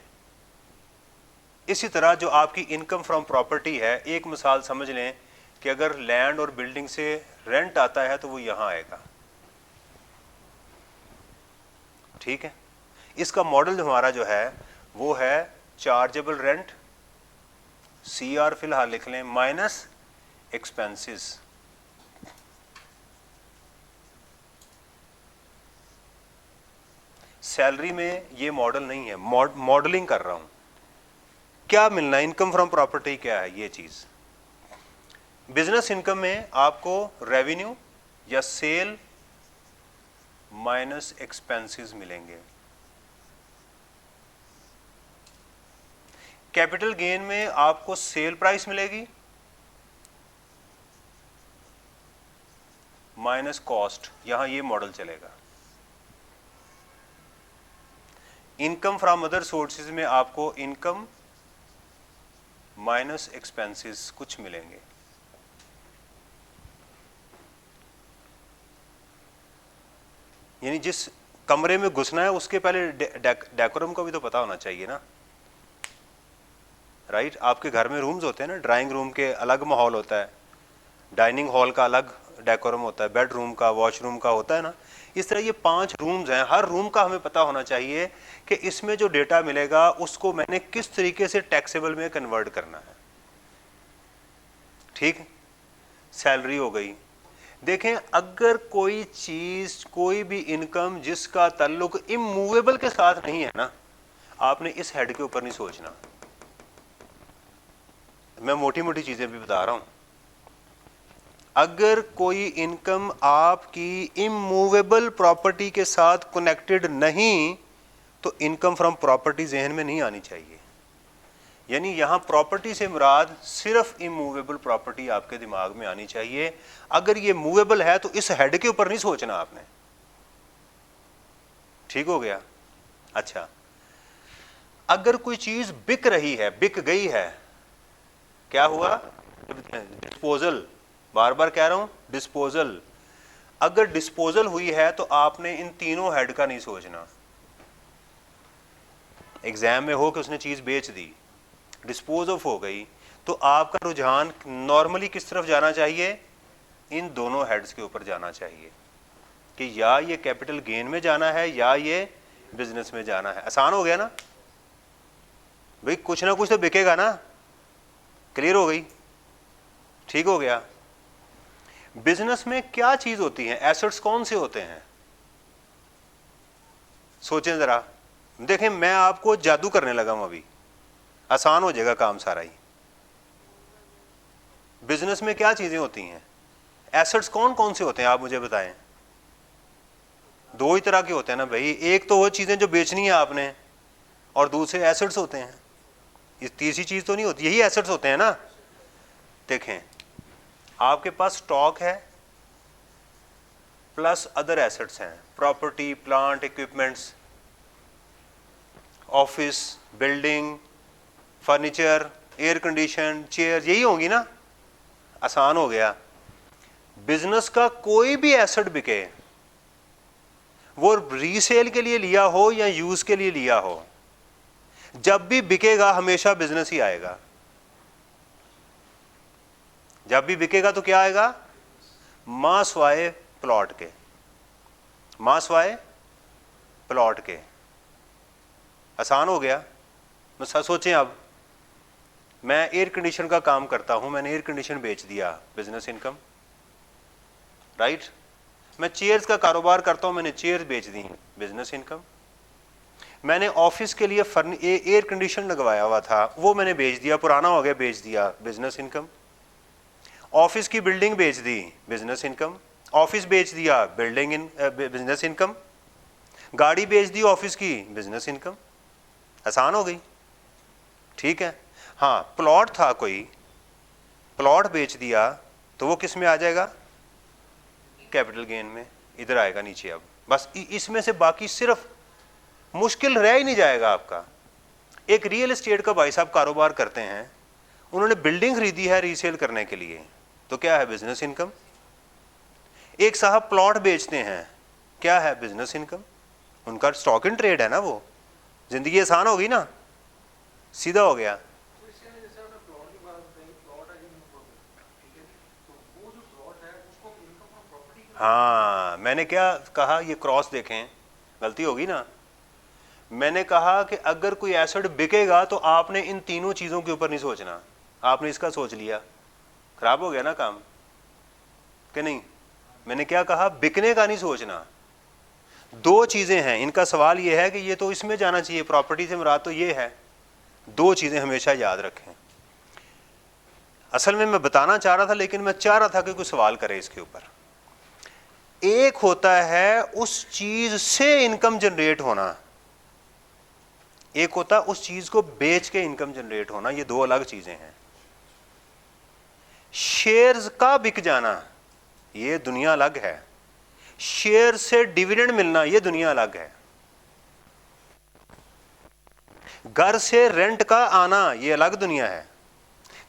इसी तरह जो आपकी इनकम फ्रॉम प्रॉपर्टी है, एक मिसाल समझ लें कि अगर लैंड और बिल्डिंग से रेंट आता है तो वो यहां आएगा। ठीक है, इसका मॉडल जो हमारा जो है वो है चार्जेबल रेंट, CR फिलहाल लिख लें, माइनस एक्सपेंसेस। सैलरी में ये मॉडल नहीं है, मॉडलिंग कर रहा हूं। क्या मिलना है, इनकम फ्रॉम प्रॉपर्टी क्या है, ये चीज। बिजनेस इनकम में आपको रेवेन्यू या सेल माइनस एक्सपेंसेस मिलेंगे। कैपिटल गेन में आपको सेल प्राइस मिलेगी माइनस कॉस्ट, यहां ये मॉडल चलेगा। इनकम फ्रॉम अदर सोर्सेज में आपको इनकम माइनस एक्सपेंसेस कुछ मिलेंगे। यानी जिस कमरे में घुसना है उसके पहले डेकोरम को भी तो पता होना चाहिए ना, राइट। आपके घर में रूम्स होते हैं ना, ड्राइंग रूम के अलग माहौल होता है, डाइनिंग हॉल का अलग डेकोरम होता है, बेडरूम का, वॉशरूम का होता है ना। इस तरह ये 5 रूम्स हैं, हर रूम का हमें पता होना चाहिए कि इसमें जो डेटा मिलेगा उसको मैंने किस तरीके से टैक्सेबल में कन्वर्ट करना है। ठीक, सैलरी हो गई। देखें अगर कोई चीज, कोई भी इनकम जिसका ताल्लुक इमूवेबल के साथ नहीं है ना, आपने इस हेड के ऊपर नहीं सोचना। मैं मोटी मोटी चीजें भी बता रहा हूं। अगर कोई इनकम आपकी इमूवेबल प्रॉपर्टी के साथ कनेक्टेड नहीं तो इनकम फ्रॉम प्रॉपर्टी जहन में नहीं आनी चाहिए। यानी यहां प्रॉपर्टी से मुराद सिर्फ इमूवेबल प्रॉपर्टी आपके दिमाग में आनी चाहिए। अगर ये मूवेबल है तो इस हेड के ऊपर नहीं सोचना आपने। ठीक हो गया? अच्छा, अगर कोई चीज बिक रही है, बिक गई है, क्या हुआ? डिस्पोजल, बार बार कह रहा हूं डिस्पोजल। अगर डिस्पोजल हुई है तो आपने इन तीनों हेड का नहीं सोचना। एग्जाम में हो कि उसने चीज बेच दी, डिस्पोज ऑफ हो गई, तो आपका रुझान नॉर्मली किस तरफ जाना चाहिए? इन दोनों हेड्स के ऊपर जाना चाहिए कि या ये कैपिटल गेन में जाना है या ये बिजनेस में जाना है। आसान हो गया ना भाई, कुछ ना कुछ तो बिकेगा ना। क्लियर हो गई? ठीक हो गया। बिजनेस में क्या चीज होती है? एसेट्स कौन से होते हैं? सोचें जरा। देखें, मैं आपको जादू करने लगा हूं अभी, आसान हो जाएगा काम सारा ही। बिजनेस में क्या चीजें होती हैं? एसेट्स कौन कौन से होते हैं आप मुझे बताएं। दो ही तरह के होते हैं ना भाई, एक तो वो चीजें जो बेचनी है आपने, और दूसरे एसेट्स होते हैं। ये तीसरी चीज तो नहीं होती, यही एसेट्स होते हैं ना। देखें, आपके पास स्टॉक है प्लस अदर एसेट्स हैं, property, plant, equipments, office, building, furniture, air condition, chair, यही होंगी ना। आसान हो गया। बिजनेस का कोई भी एसेट बिके, वो रीसेल के लिए लिया हो या यूज के लिए लिया हो, जब भी बिकेगा हमेशा बिजनेस ही आएगा। जब भी बिकेगा तो क्या आएगा? मास वाए प्लॉट के, मास वाए प्लॉट के। आसान हो गया। तो सोचें, अब मैं एयर कंडीशन का काम करता हूं, मैंने एयर कंडीशन बेच दिया, बिजनेस इनकम, राइट। मैं चेयर्स का कारोबार करता हूं, मैंने चेयर्स बेच दी, बिजनेस इनकम। मैंने ऑफिस के लिए एयर कंडीशन लगवाया हुआ था, वो मैंने बेच दिया, पुराना हो गया, बेच दिया, बिजनेस इनकम। ऑफिस की बिल्डिंग बेच दी, बिजनेस इनकम। ऑफिस बेच दिया, बिल्डिंग बिजनेस इनकम। गाड़ी बेच दी ऑफिस की, बिजनेस इनकम। आसान हो गई। ठीक है। हाँ, प्लॉट था, कोई प्लॉट बेच दिया तो वो किस में आ जाएगा? कैपिटल गेन में, इधर आएगा नीचे। अब बस इसमें से बाकी सिर्फ मुश्किल रह ही नहीं जाएगा आपका। एक रियल एस्टेट का भाई साहब कारोबार करते हैं, उन्होंने बिल्डिंग खरीदी है रीसेल करने के लिए, तो क्या है? Business income. एक साहब प्लॉट बेचते हैं, क्या है? Business income. उनका स्टॉक इन ट्रेड है ना वो। जिंदगी आसान हो गई ना, सीधा हो गया। हाँ, मैंने क्या कहा? ये क्रॉस देखें, गलती होगी ना। मैंने कहा कि अगर कोई एसेट बिकेगा तो आपने इन तीनों चीजों के ऊपर नहीं सोचना, आपने इसका सोच लिया, खराब हो गया ना काम कि नहीं। मैंने क्या कहा? बिकने का नहीं सोचना। दो चीजें हैं, इनका सवाल यह है कि ये तो इसमें जाना चाहिए, प्रॉपर्टी से मुराद तो ये है। दो चीजें हमेशा याद रखें। असल में मैं बताना चाह रहा था, लेकिन मैं चाह रहा था कि कोई सवाल करे इसके ऊपर। एक होता है उस चीज से इनकम जनरेट होना, एक होता है उस चीज को बेच के इनकम जनरेट होना, ये दो अलग चीजें हैं। शेयर्स का बिक जाना, ये दुनिया अलग है। शेयर से डिविडेंड मिलना, ये दुनिया अलग है। घर से रेंट का आना, ये अलग दुनिया है।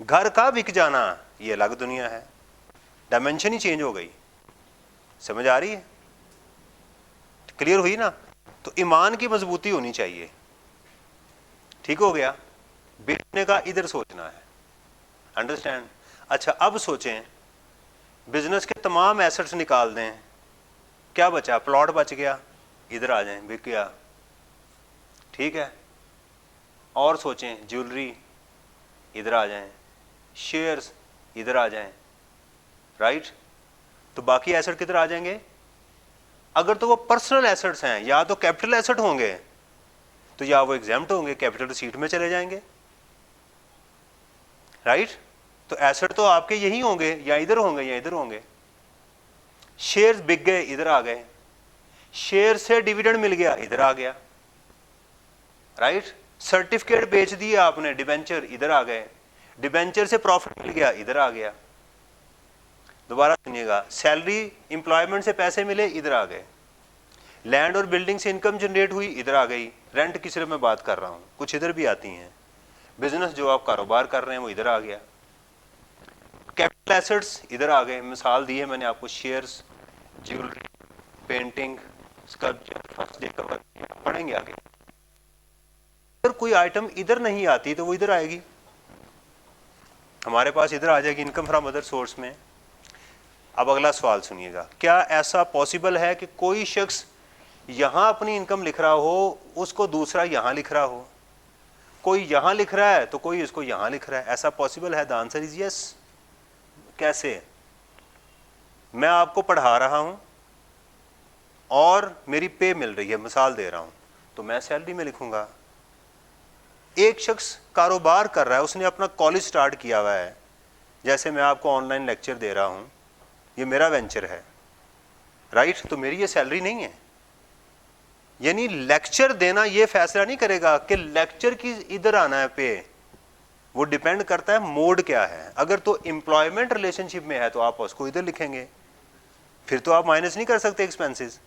घर का बिक जाना, ये अलग दुनिया है। डायमेंशन ही चेंज हो गई। समझ आ रही है? क्लियर हुई ना? तो ईमान की मजबूती होनी चाहिए। ठीक हो गया। बेचने का इधर सोचना है। अंडरस्टैंड? अच्छा, अब सोचें, बिजनेस के तमाम एसेट्स निकाल दें, क्या बचा? प्लॉट बच गया, इधर आ जाएं, बिक गया। ठीक है। और सोचें, ज्वेलरी, इधर आ जाएं, शेयर्स, इधर आ जाएं, राइट। तो बाकी एसेट किधर आ जाएंगे? अगर तो वो पर्सनल एसेट्स हैं, या तो कैपिटल एसेट होंगे, तो या वो एग्जेम्प्ट होंगे, कैपिटल रिसीट में चले जाएंगे, राइट। तो एसेट तो आपके यही होंगे, या इधर होंगे या इधर होंगे। शेयर्स बिक गए, इधर आ गए। शेयर से डिविडेंड मिल गया, इधर आ गया, राइट। सर्टिफिकेट बेच दिए आपने, डिबेंचर, इधर आ गए। डिबेंचर से प्रॉफिट मिल गया, इधर आ गया। दोबारा सुनिएगा, सैलरी, एम्प्लॉयमेंट से पैसे मिले, इधर आ गए। लैंड और बिल्डिंग से इनकम जनरेट हुई, इधर आ गई, रेंट की सिर्फ मैं बात कर रहा हूँ, कुछ इधर भी आती हैं। बिजनेस जो आप कारोबार कर रहे हैं वो इधर आ गया। कैपिटल एसेट्स इधर आ गए, मिसाल दी है मैंने आपको, shares, jewellery, painting, sculpture, first day cover, पढ़ेंगे आगे। अगर कोई आइटम इधर नहीं आती तो वो इधर आएगी, हमारे पास इधर आ जाएगी इनकम फ्रॉम अदर सोर्स में। अब अगला सवाल सुनिएगा, क्या ऐसा पॉसिबल है कि कोई शख्स यहां अपनी इनकम लिख रहा हो, उसको दूसरा यहां लिख रहा हो? कोई यहां लिख रहा है तो कोई इसको यहां लिख रहा है, ऐसा पॉसिबल है? The answer is yes. कैसे? मैं आपको पढ़ा रहा हूं और मेरी पे मिल रही है, मिसाल दे रहा हूं, तो मैं सैलरी में लिखूंगा। एक शख्स कारोबार कर रहा है, उसने अपना कॉलेज स्टार्ट किया हुआ है, जैसे मैं आपको ऑनलाइन लेक्चर दे रहा हूं, ये मेरा वेंचर है, राइट? तो मेरी ये सैलरी नहीं है। यानी लेक्चर देना ये फैसला नहीं करेगा कि लेक्चर की इधर आना है पे, वो डिपेंड करता है मोड क्या है। अगर तो एम्प्लॉयमेंट रिलेशनशिप में है तो आप उसको इधर लिखेंगे, फिर तो आप माइनस नहीं कर सकते एक्सपेंसेस।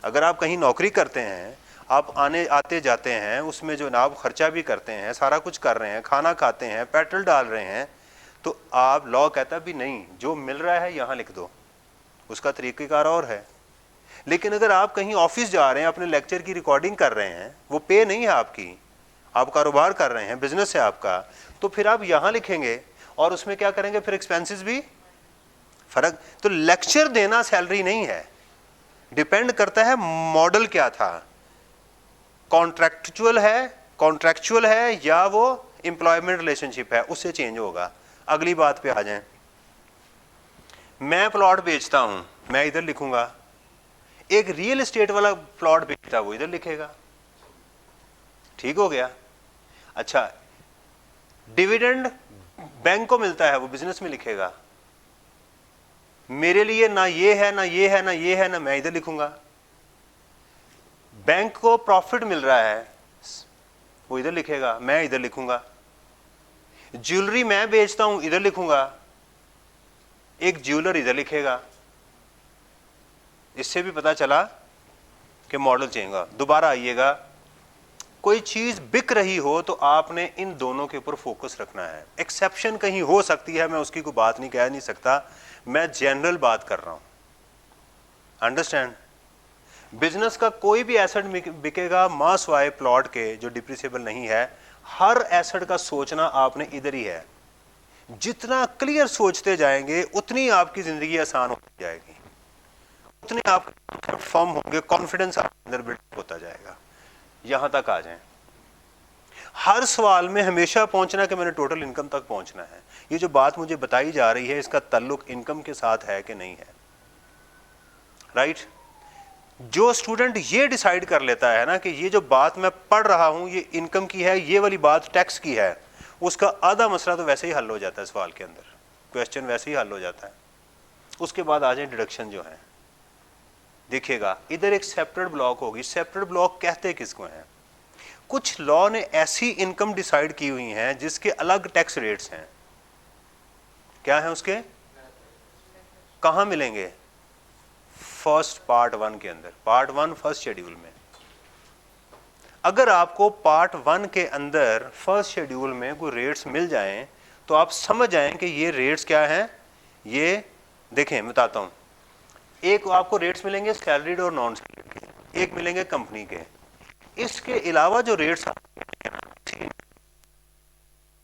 अगर आप कहीं नौकरी करते हैं, आप आने आते जाते हैं, उसमें जो आप खर्चा भी करते हैं, सारा कुछ कर रहे हैं, खाना खाते हैं, पेट्रोल डाल रहे हैं, तो आप लॉ कहता भी नहीं, जो मिल रहा है यहाँ लिख दो, उसका तरीक़ेकार और है। लेकिन अगर आप कहीं ऑफिस जा रहे हैं, अपने लेक्चर की रिकॉर्डिंग कर रहे हैं, वो पे नहीं है आपकी, आप कारोबार कर रहे हैं, बिजनेस है आपका, तो फिर आप यहाँ लिखेंगे और उसमें क्या करेंगे, फिर एक्सपेंसेस भी फर्क। तो लेक्चर देना सैलरी नहीं है, डिपेंड करता है मॉडल क्या था, कॉन्ट्रैक्चुअल है या वो एम्प्लॉयमेंट रिलेशनशिप है, उससे चेंज होगा। अगली बात पे आ जाएं, मैं प्लॉट बेचता हूं, मैं इधर लिखूंगा। एक रियल एस्टेट वाला प्लॉट बेचता है, वो इधर लिखेगा। ठीक हो गया? अच्छा, डिविडेंड बैंक को मिलता है, वो बिजनेस में लिखेगा। मेरे लिए ना ये है ना ये है ना ये है ना, मैं इधर लिखूंगा। बैंक को प्रॉफिट मिल रहा है, वो इधर लिखेगा, मैं इधर लिखूंगा। ज्वेलरी मैं बेचता हूं, इधर लिखूंगा। एक ज्वेलर इधर लिखेगा। इससे भी पता चला कि मॉडल चेंज होगा। दोबारा आइएगा, कोई चीज बिक रही हो तो आपने इन दोनों के ऊपर फोकस रखना है। एक्सेप्शन कहीं हो सकती है, मैं उसकी कोई बात नहीं कह नहीं सकता, मैं जनरल बात कर रहा हूं। अंडरस्टैंड? बिजनेस का कोई भी एसेट बिकेगा मास वाय प्लॉट के, जो डिप्रिसिएबल नहीं है, हर एसेट का सोचना आपने इधर ही है। जितना क्लियर सोचते जाएंगे उतनी आपकी जिंदगी आसान होती जाएगी, उतने आप फर्म होंगे, कॉन्फिडेंस आपके अंदर बिल्ड होता जाएगा। यहां तक आ जाएं। हर सवाल में हमेशा पहुंचना कि मैंने टोटल इनकम तक पहुंचना है। ये जो बात मुझे बताई जा रही है, इसका ताल्लुक इनकम के साथ है कि नहीं है, राइट? जो स्टूडेंट ये डिसाइड कर लेता है ना कि ये जो बात मैं पढ़ रहा हूं ये इनकम की है, ये वाली बात टैक्स की है, उसका आधा मसला तो वैसे ही हल हो जाता है, सवाल के अंदर क्वेश्चन वैसे ही हल हो जाता है। उसके बाद आ जाए डिडक्शन जो है। देखिएगा, इधर एक सेपरेट ब्लॉक होगी। सेपरेट ब्लॉक कहते किसको हैं? कुछ लॉ ने ऐसी इनकम डिसाइड की हुई हैं जिसके अलग टैक्स रेट्स हैं। क्या है उसके? कहां मिलेंगे? फर्स्ट पार्ट 1 के अंदर, पार्ट 1 फर्स्ट शेड्यूल में। अगर आपको पार्ट 1 के अंदर फर्स्ट शेड्यूल में कोई रेट्स मिल जाएं तो आप समझ जाएं कि ये रेट्स क्या हैं। ये देखें, बताता हूं। एक आपको रेट्स मिलेंगे सैलरीड और नॉन सैलरीड के, एक मिलेंगे कंपनी के। इसके अलावा जो रेट्स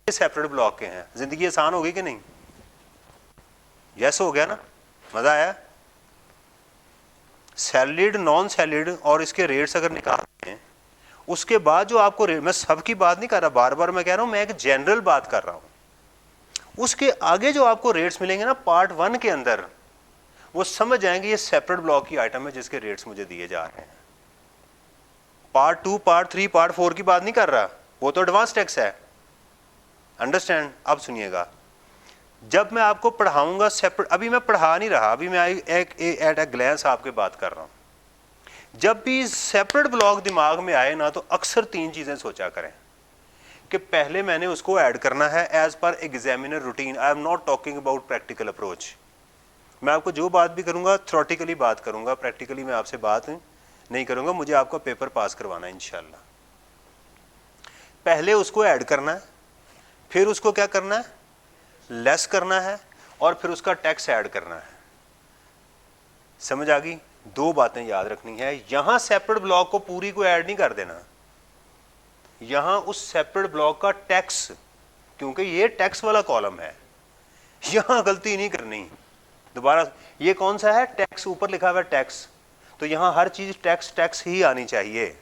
सेपरेट ब्लॉक के हैं। जिंदगी आसान हो गई कि नहीं? यस हो गया ना? मजा आया? सैलरीड, नॉन सैलरीड और इसके रेट्स अगर निकालते हैं, उसके बाद जो आपको रेट, मैं सबकी बात नहीं कर रहा, बार बार मैं कह रहा हूं, मैं एक जनरल बात कर रहा हूं। उसके आगे जो आपको रेट्स मिलेंगे ना पार्ट 1 के अंदर, वो समझ जाएंगे ये सेपरेट ब्लॉक की आइटम है जिसके रेट्स मुझे दिए जा रहे हैं। पार्ट 2, पार्ट 3, पार्ट 4 की बात नहीं कर रहा, वो तो एडवांस टैक्स है। अंडरस्टैंड? अब सुनिएगा, जब मैं आपको पढ़ाऊंगा सेपरेट, अभी मैं पढ़ा नहीं रहा, अभी मैं एक एट ए ग्लैंस आपके बात कर रहा हूं। जब भी सेपरेट ब्लॉक दिमाग में आए ना, तो अक्सर 3 चीजें सोचा करें कि पहले मैंने उसको ऐड करना है as per examiner routine. I am not talking about practical approach. मैं आपको जो बात भी करूंगा थ्योरेटिकली बात करूंगा, प्रैक्टिकली मैं आपसे बात नहीं करूंगा। मुझे आपका पेपर पास करवाना है इंशाल्लाह। पहले उसको ऐड करना है, फिर उसको क्या करना है, लेस करना है, और फिर उसका टैक्स ऐड करना है। समझ आ गई? दो बातें याद रखनी है। यहां सेपरेट ब्लॉक को पूरी को ऐड नहीं कर देना, यहां उस सेपरेट ब्लॉक का टैक्स, क्योंकि ये टैक्स वाला कॉलम है, यहां गलती नहीं करनी। दोबारा, ये कौन सा है, टैक्स, ऊपर लिखा हुआ है टैक्स, तो यहां हर चीज टैक्स टैक्स ही आनी चाहिए।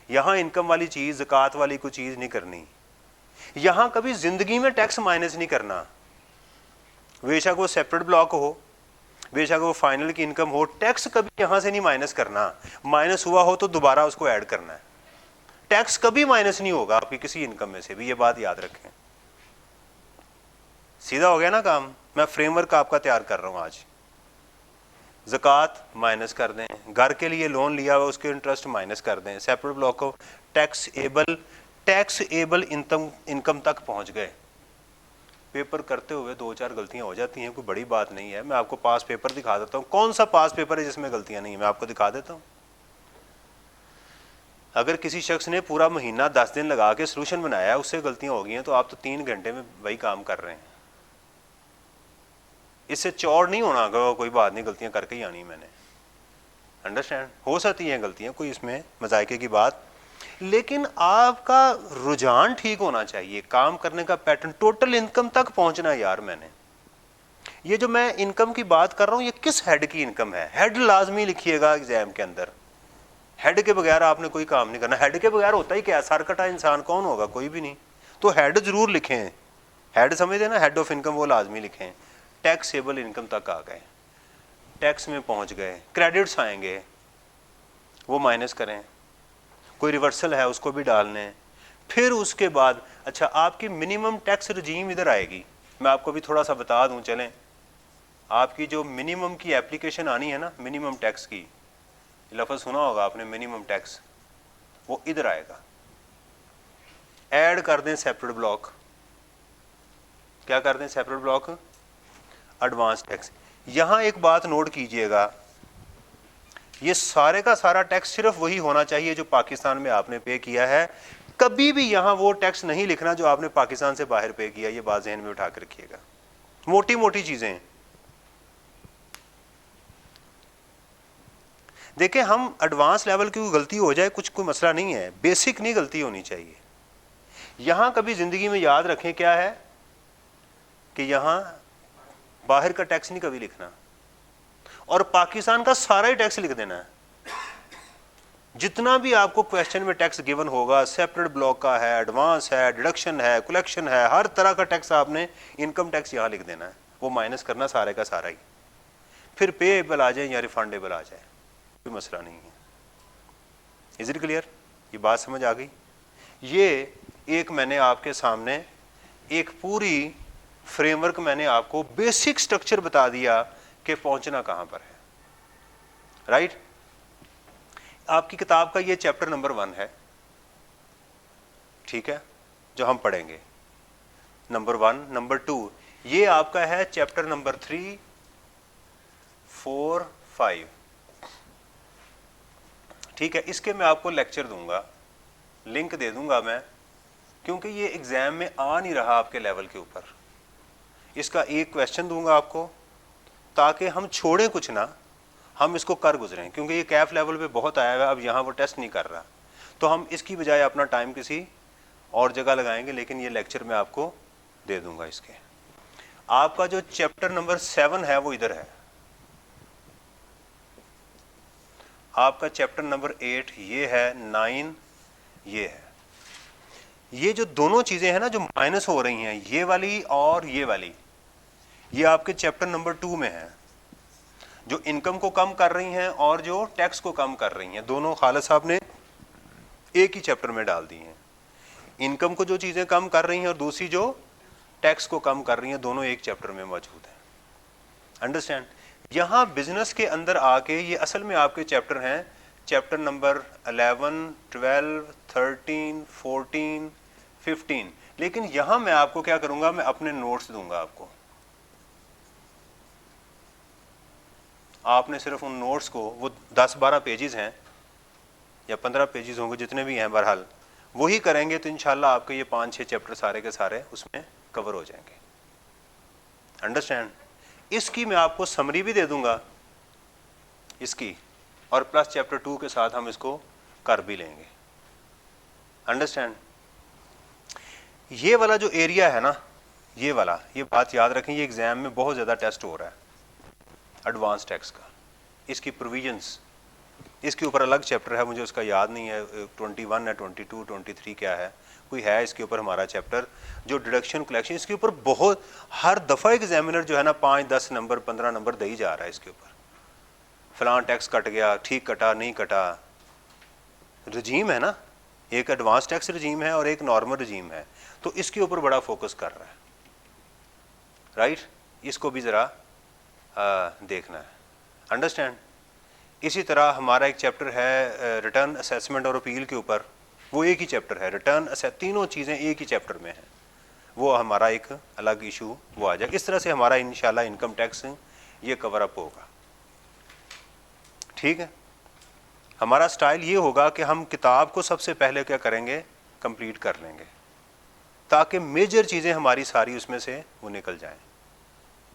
यहां इनकम वाली चीज, ज़कात वाली कोई चीज नहीं करनी। यहां कभी जिंदगी में टैक्स माइनस नहीं करना, बेशक वो सेपरेट ब्लॉक हो, बेशक वो फाइनल की इनकम हो, टैक्स कभी यहां से नहीं माइनस करना। माइनस हुआ हो तो दोबारा उसको ऐड करना है। टैक्स कभी माइनस नहीं होगा आपकी किसी इनकम में से भी, ये बात याद रखें। सीधा हो गया ना काम? मैं फ्रेमवर्क आपका तैयार कर रहा हूं आज। ज़कात माइनस कर दें, घर के लिए लोन लिया हुआ उसके इंटरेस्ट माइनस कर दें, सेपरेट ब्लॉक को टैक्स एबल इनकम तक पहुंच गए। पेपर करते हुए 2-4 गलतियां हो जाती हैं, कोई बड़ी बात नहीं है। मैं आपको पास पेपर दिखा देता हूं। कौन सा पास पेपर है जिसमें गलतियां नहीं है, मैं आपको दिखा देता हूं। अगर किसी शख्स ने पूरा महीना 10 दिन लगा के सोल्यूशन बनाया है, उससे गलतियां हो गई हैं, तो आप तो 3 घंटे में वही काम कर रहे हैं। इससे चौड़ नहीं होना, कोई बात नहीं, गलतियां करके ही आनी मैंने। अंडरस्टैंड? हो सकती हैं गलतियां, कोई इसमें मजायके की बात, लेकिन आपका रुझान ठीक होना चाहिए, काम करने का पैटर्न, टोटल इनकम तक पहुंचना। यार मैंने ये जो मैं इनकम की बात कर रहा हूं, ये किस हेड की इनकम है? हेड लाजमी लिखिएगा एग्जाम के अंदर। हेड के बगैर आपने कोई काम नहीं करना। हेड के बगैर होता ही क्या, सरकटा इंसान कौन होगा? कोई भी नहीं। तो हेड जरूर लिखें, हेड समझते ना, हेड ऑफ इनकम, वो लाजमी लिखें। टैक्सेबल इनकम तक आ गए, टैक्स में पहुंच गए, क्रेडिट्स आएंगे वो माइनस करें, कोई रिवर्सल है उसको भी डालने। फिर उसके बाद अच्छा, आपकी मिनिमम टैक्स रजीम इधर आएगी। मैं आपको भी थोड़ा सा बता दूं, चलें, आपकी जो मिनिमम की एप्लीकेशन आनी है ना, मिनिमम टैक्स की, लफ्ज़ सुना होगा आपने, मिनिमम टैक्स, वो इधर आएगा। ऐड कर दें सेपरेट ब्लॉक, क्या कर दें, सेपरेट ब्लॉक, एडवांस टैक्स। यहां एक बात नोट कीजिएगा, ये सारे का सारा टैक्स सिर्फ वही होना चाहिए जो पाकिस्तान में आपने पे किया है। कभी भी यहां वो टैक्स नहीं लिखना जो आपने पाकिस्तान से बाहर पे किया। ये बात ज़हन में उठा कर रखिएगा। मोटी मोटी चीजें देखिए, हम एडवांस लेवल की गलती हो जाए कुछ, कोई मसला नहीं है, बेसिक नहीं गलती होनी चाहिए। यहां कभी जिंदगी में याद रखें क्या है कि यहां बाहर का टैक्स नहीं कभी लिखना, और पाकिस्तान का सारा ही टैक्स लिख देना है। जितना भी आपको क्वेश्चन में टैक्स गिवन होगा, सेपरेट ब्लॉक का है, एडवांस है, डिडक्शन है, कलेक्शन है, हर तरह का टैक्स आपने इनकम टैक्स यहां लिख देना है, वो माइनस करना सारे का सारा ही। फिर पेएबल आ जाए या रिफंडेबल आ जाए, कोई मसला नहीं है। Is it clear? ये बात समझ आ गई? ये एक मैंने आपके सामने एक पूरी फ्रेमवर्क, मैंने आपको बेसिक स्ट्रक्चर बता दिया कि पहुंचना कहां पर है। राइट? आपकी किताब का ये चैप्टर नंबर 1 है, ठीक है, जो हम पढ़ेंगे, नंबर 1। नंबर 2 ये आपका है चैप्टर नंबर 3, 4, 5, ठीक है। इसके मैं आपको लेक्चर दूंगा, लिंक दे दूंगा मैं, क्योंकि ये एग्जाम में आ नहीं रहा आपके लेवल के ऊपर। इसका एक क्वेश्चन दूंगा आपको, ताकि हम छोड़ें कुछ ना, हम इसको कर गुजरें, क्योंकि ये कैफ लेवल पे बहुत आया हुआ है, अब यहाँ वो टेस्ट नहीं कर रहा, तो हम इसकी बजाय अपना टाइम किसी और जगह लगाएंगे, लेकिन ये लेक्चर मैं आपको दे दूंगा इसके। आपका जो चैप्टर नंबर 7 है वो इधर है, आपका चैप्टर नंबर 8 ये है, 9 ये है। ये जो दोनों चीजें हैं ना जो माइनस हो रही हैं, ये वाली और ये वाली, ये आपके चैप्टर नंबर 2 में है, जो इनकम को कम कर रही हैं और जो टैक्स को कम कर रही हैं, दोनों खालिद साहब ने एक ही चैप्टर में डाल दी हैं। इनकम को जो चीजें कम कर रही हैं और दूसरी जो टैक्स को कम कर रही हैं, दोनों एक चैप्टर में मौजूद हैं। अंडरस्टैंड? यहां बिजनेस के अंदर आके ये असल में आपके चैप्टर हैं, चैप्टर नंबर 11, 12, 13, 14, 15। लेकिन यहां मैं आपको क्या करूंगा, मैं अपने नोट्स दूंगा आपको। आपने सिर्फ उन नोट्स को, वो 10-12 पेजेस हैं या 15 पेजेस होंगे, जितने भी हैं, बहरहाल वही करेंगे तो इंशाल्लाह आपके ये 5-6 चैप्टर सारे के सारे उसमें कवर हो जाएंगे। अंडरस्टैंड? इसकी मैं आपको समरी भी दे दूंगा इसकी, और प्लस चैप्टर 2 के साथ हम इसको कर भी लेंगे। अंडरस्टैंड? ये वाला जो एरिया है ना, ये वाला, ये बात याद रखें, ये एग्जाम में बहुत ज़्यादा टेस्ट हो रहा है एडवांस टैक्स का। इसकी प्रोविजंस, इसके ऊपर अलग चैप्टर है, मुझे उसका याद नहीं है, 21 है, 22, 23 क्या है, कोई है इसके ऊपर हमारा चैप्टर जो डिडक्शन कलेक्शन, इसके ऊपर बहुत हर दफ़ा एग्जामिनर जो है ना 5-10 नंबर 15 नंबर दे ही जा रहा है इसके ऊपर। फलां टैक्स कट गया, ठीक कटा नहीं कटा, रजीम है ना, एक एडवांस टैक्स रजीम है और एक नॉर्मल रजीम है, तो इसके ऊपर बड़ा फोकस कर रहा है। राइट? इसको भी ज़रा देखना है। अंडरस्टैंड? इसी तरह हमारा एक चैप्टर है रिटर्न असेसमेंट और अपील के ऊपर, वो एक ही चैप्टर है, रिटर्न तीनों चीज़ें एक ही चैप्टर में हैं, वो हमारा एक अलग इशू वो आ जाए। इस तरह से हमारा इंशाल्लाह इनकम टैक्स ये कवर अप होगा। ठीक है? हमारा स्टाइल ये होगा कि हम किताब को सबसे पहले क्या करेंगे, कंप्लीट कर लेंगे, ताकि मेजर चीज़ें हमारी सारी उसमें से वो निकल जाएं।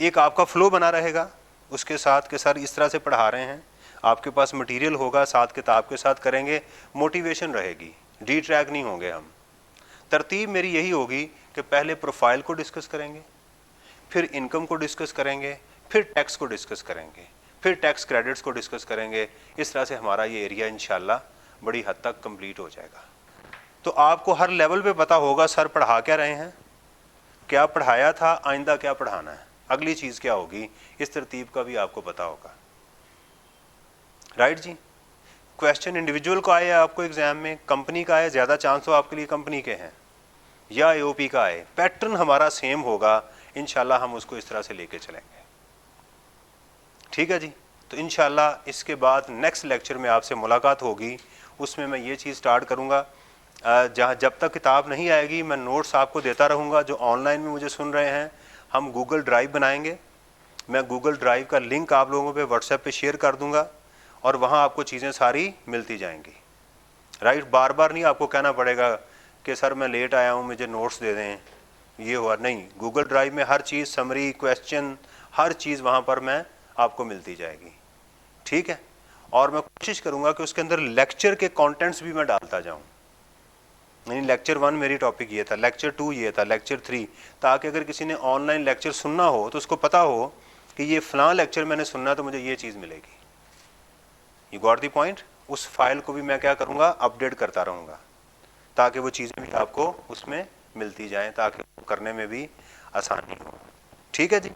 एक आपका फ्लो बना रहेगा उसके साथ कि सर इस तरह से पढ़ा रहे हैं, आपके पास मटेरियल होगा, साथ किताब के साथ करेंगे, मोटिवेशन रहेगी, डी ट्रैक नहीं होंगे हम। तरतीब मेरी यही होगी कि पहले प्रोफाइल को डिस्कस करेंगे, फिर इनकम को डिस्कस करेंगे, फिर टैक्स को डिस्कस करेंगे, फिर टैक्स क्रेडिट्स को डिस्कस करेंगे। इस तरह से हमारा ये एरिया इंशाल्लाह बड़ी हद तक कंप्लीट हो जाएगा। तो आपको हर लेवल पे पता होगा सर पढ़ा क्या रहे हैं, क्या पढ़ाया था, आइंदा क्या पढ़ाना है, अगली चीज़ क्या होगी, इस तरतीब का भी आपको पता होगा। राइट जी? क्वेश्चन इंडिविजुअल का आए आपको एग्जाम में, कंपनी का आए, ज़्यादा चांस हो आपके लिए कंपनी के हैं, या एओपी का आए, पैटर्न हमारा सेम होगा, इंशाल्लाह हम उसको इस तरह से लेके चलेंगे। ठीक है जी? तो इंशाल्लाह इसके बाद नेक्स्ट लेक्चर में आपसे मुलाकात होगी, उसमें मैं ये चीज़ स्टार्ट करूँगा, जहाँ जब तक किताब नहीं आएगी मैं नोट्स आपको देता रहूँगा। जो ऑनलाइन में मुझे सुन रहे हैं, हम गूगल ड्राइव बनाएंगे, मैं गूगल ड्राइव का लिंक आप लोगों पे व्हाट्सएप पे शेयर कर दूँगा और वहाँ आपको चीज़ें सारी मिलती जाएंगी। राइट? बार बार नहीं आपको कहना पड़ेगा कि सर मैं लेट आया हूँ मुझे नोट्स दे दें, ये हुआ नहीं। गूगल ड्राइव में हर चीज़, समरी, क्वेश्चन, हर चीज़ वहाँ पर मैं आपको मिलती जाएगी। ठीक है? और मैं कोशिश करूँगा कि उसके अंदर लेक्चर के कंटेंट्स भी मैं डालता जाऊँ। यानी लेक्चर 1 मेरी टॉपिक ये था, लेक्चर 2 ये था, लेक्चर 3, ताकि अगर किसी ने ऑनलाइन लेक्चर सुनना हो तो उसको पता हो कि ये फ़लाँ लेक्चर मैंने सुनना तो मुझे ये चीज़ मिलेगी। You got the point? उस फाइल को भी मैं क्या करूँगा, अपडेट करता रहूँगा, ताकि वो चीज़ें भी आपको उसमें मिलती जाएँ, ताकि करने में भी आसानी हो। ठीक है जी?